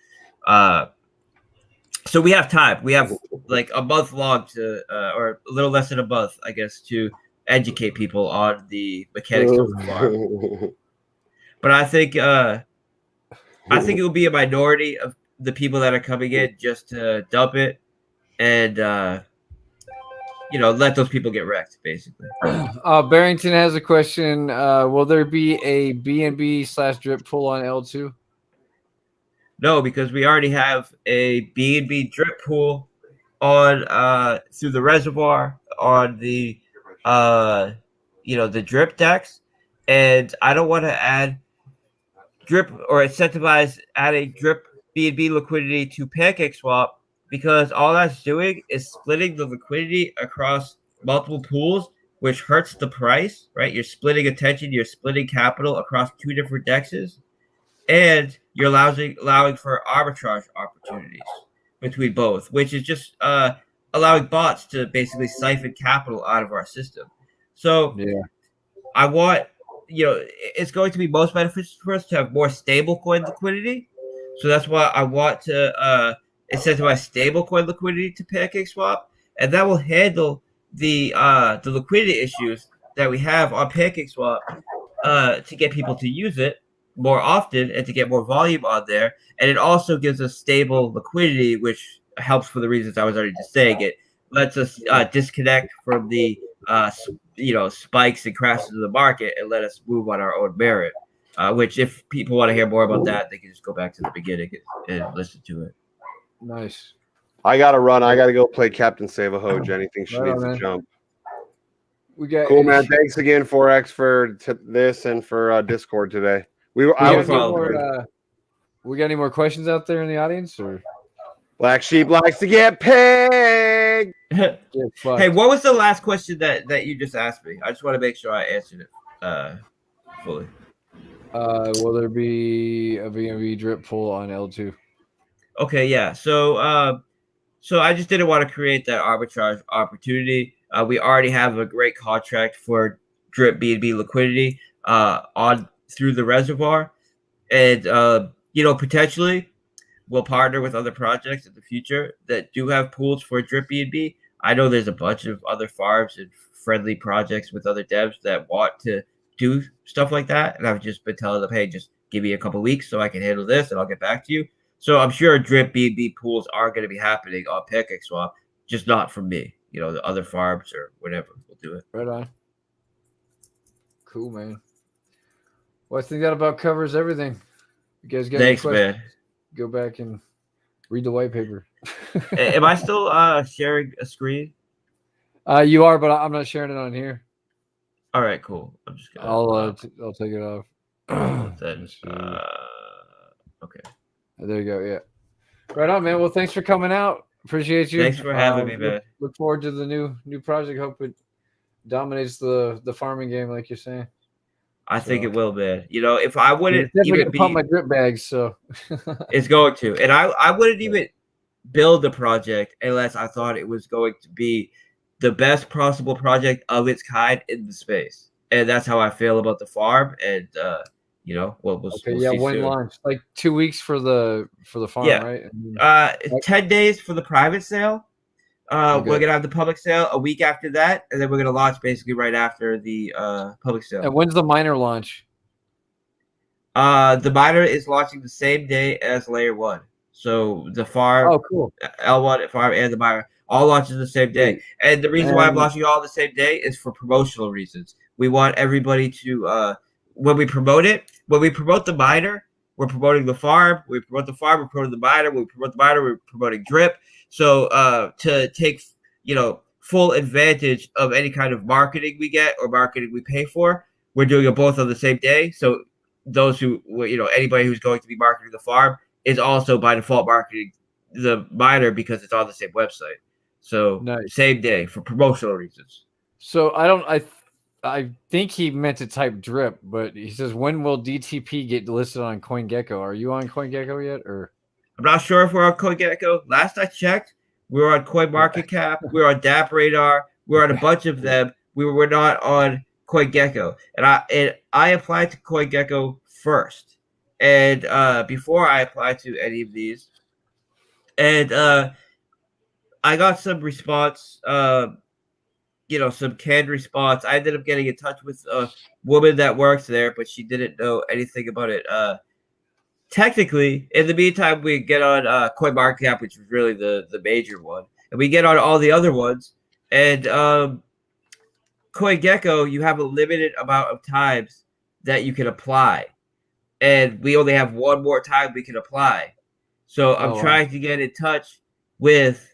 so we have time. We have like a month long to or a little less than a month, I guess, to educate people on the mechanics of the farm. But I think it will be a minority of the people that are coming in just to dump it and let those people get wrecked, basically. Barrington has a question. Will there be a BNB/drip pool on L2? No, because we already have a BNB drip pool on through the reservoir on the the drip decks, and I don't want to add drip or incentivize adding drip BNB liquidity to PancakeSwap, because all that's doing is splitting the liquidity across multiple pools, which hurts the price, right? You're splitting attention, you're splitting capital across 2 different dexes, and you're allowing for arbitrage opportunities. between both, which is just allowing bots to basically siphon capital out of our system. So Yeah. I want, it's going to be most beneficial for us to have more stablecoin liquidity. So that's why I want to incentivize stablecoin liquidity to PancakeSwap, and that will handle the liquidity issues that we have on PancakeSwap to get people to use it more often and to get more volume on there. And it also gives us stable liquidity, which helps for the reasons I was already just saying. It lets us disconnect from the spikes and crashes of the market and let us move on our own merit. Which, if people want to hear more about that, they can just go back to the beginning and listen to it. Nice. I gotta run. I gotta go play Captain Save a Hoj. Anything she needs to jump. We got cool, man. Thanks again, 4X, for this and for Discord today. We got any more questions out there in the audience, or Black Sheep likes to get paid? Hey, what was the last question that you just asked me? I just want to make sure I answered it fully. Will there be a VMV drip pull on L2? Okay, yeah. So I just didn't want to create that arbitrage opportunity. We already have a great contract for drip BNB liquidity on through the reservoir, and potentially we'll partner with other projects in the future that do have pools for drip BNB. I know there's a bunch of other farms and friendly projects with other devs that want to do stuff like that, and I've just been telling them, hey, just give me a couple weeks so I can handle this, and I'll get back to you. So I'm sure drip BNB pools are going to be happening on PancakeSwap, just not from me. The other farms or whatever will do it. Right on. Cool, man. Well, I think that about covers everything. You guys got any questions? Man. Go back and read the white paper. Am I still sharing a screen? You are, but I'm not sharing it on here. All right, cool. I'm just gonna. I'll take it off. Then, okay. There you go. Yeah. Right on, man. Well, thanks for coming out. Appreciate you. Thanks for having me, man. Look forward to the new project. Hope it dominates the farming game, like you're saying. I think it will, man. If I wouldn't even pump my drip bags, so it's going to, and I wouldn't even build the project unless I thought it was going to be the best possible project of its kind in the space, and that's how I feel about the farm. And we'll see when soon. launch? Like 2 weeks for the farm, right? 10 days for the private sale. We're gonna have the public sale a week after that, and then we're gonna launch basically right after the public sale. And when's the miner launch? The miner is launching the same day as layer 1. So the farm, cool. L1 farm, and the miner all launches the same day. And the reason why I'm launching all the same day is for promotional reasons. We want everybody to when we promote the miner, we're promoting the farm. We promote the farm, we're promoting the miner. We promote the miner, we're promoting drip. So to take full advantage of any kind of marketing we get or marketing we pay for, we're doing it both on the same day. So those who anybody who's going to be marketing the farm is also by default marketing the miner because it's on the same website. So same day for promotional reasons. So I think he meant to type drip, but he says, when will DTP get listed on CoinGecko? Are you on CoinGecko yet, or? I'm not sure if we're on CoinGecko. Last I checked, we were on CoinMarketCap, we were on DApp Radar, we were on a bunch of them. We were not on CoinGecko, and I applied to CoinGecko first, and before I applied to any of these, and I got some response. Some canned response. I ended up getting in touch with a woman that works there, but she didn't know anything about it. Technically, in the meantime, we get on CoinMarketCap, which is really the major one, and we get on all the other ones. And CoinGecko, you have a limited amount of times that you can apply, and we only have one more time we can apply. So I'm trying to get in touch with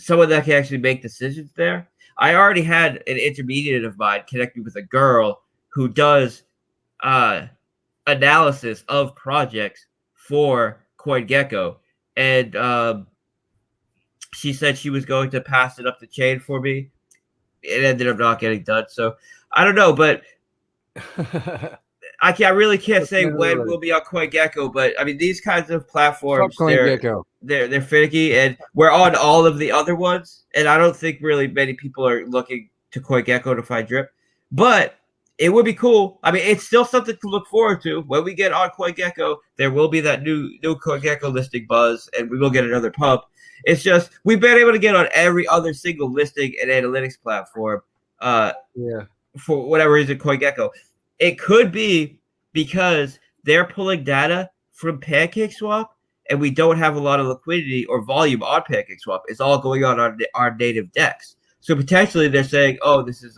someone that can actually make decisions there. I already had an intermediate of mine connect me with a girl who does analysis of projects for CoinGecko, and she said she was going to pass it up the chain for me. It ended up not getting done, so I don't know, but I really can't That's say never when right. we'll be on CoinGecko, but I mean these kinds of platforms, Fuck CoinGecko. they're finicky, and we're on all of the other ones, and I don't think really many people are looking to CoinGecko to find drip, but it would be cool. I mean, it's still something to look forward to. When we get on CoinGecko, there will be that new CoinGecko listing buzz, and we will get another pump. It's just we've been able to get on every other single listing and analytics platform. For whatever reason, CoinGecko. It could be because they're pulling data from PancakeSwap, and we don't have a lot of liquidity or volume on PancakeSwap. It's all going on our native DEX. So potentially they're saying, "Oh, this is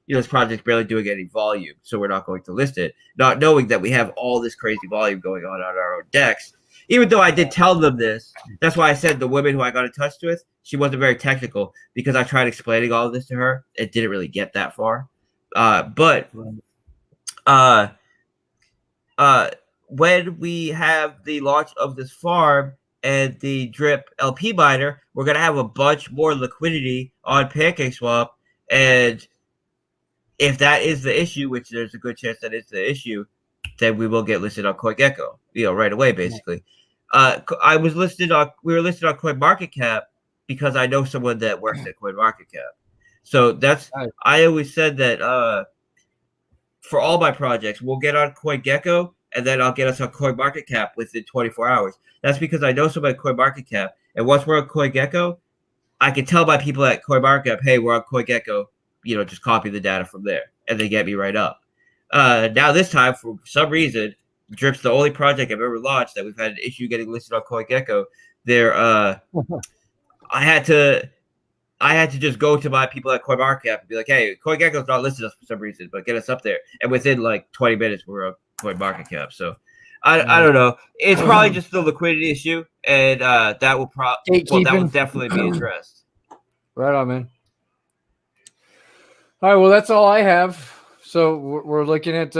this project's barely doing any volume, so we're not going to list it," not knowing that we have all this crazy volume going on our own DEX. Even though I did tell them this, that's why I said the woman who I got in touch with, she wasn't very technical because I tried explaining all of this to her. It didn't really get that far. But when we have the launch of this farm and the drip LP miner, we're gonna have a bunch more liquidity on PancakeSwap, and if that is the issue, which there's a good chance that is the issue, then we will get listed on CoinGecko, right away, basically. We were listed on CoinMarketCap because I know someone that works at CoinMarketCap. So that's I always said that for all my projects, we'll get on CoinGecko, and then I'll get us on CoinMarketCap within 24 hours. That's because I know somebody at CoinMarketCap, and once we're on CoinGecko, I can tell my people at CoinMarketCap, hey, we're on CoinGecko, just copy the data from there, and they get me right up. Now this time, for some reason, Drip's the only project I've ever launched that we've had an issue getting listed on CoinGecko. I had to just go to my people at CoinMarketCap and be like, hey, CoinGecko's not listed us for some reason, but get us up there. And within like 20 minutes, we're on CoinMarketCap. So I don't know. It's probably just the liquidity issue, and that will definitely be addressed. Right on, man. All right, well, that's all I have. So we're looking at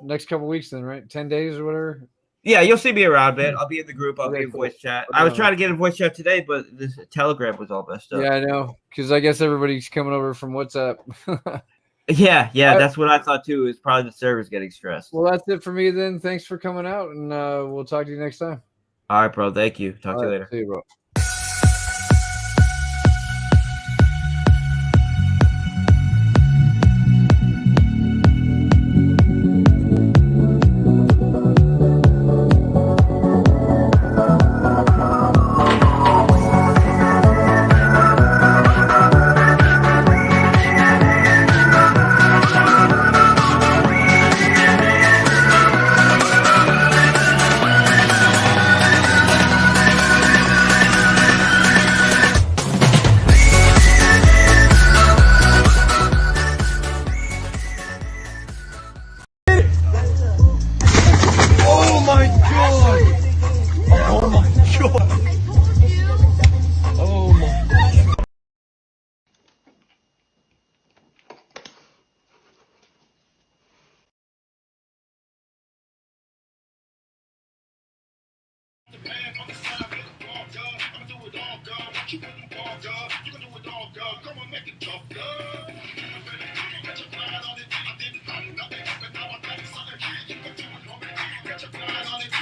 next couple weeks then, right? 10 days or whatever. Yeah, you'll see me around, man. I'll be in the group. I'll be in voice chat. I was trying to get in voice chat today, but this Telegram was all messed up. Yeah, I know, because I guess everybody's coming over from WhatsApp. Yeah, that's what I thought too. Is probably the server's getting stressed. Well, that's it for me then. Thanks for coming out, and we'll talk to you next time. All right, bro. Thank you. Talk to you later. See you, bro.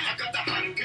I got the hand,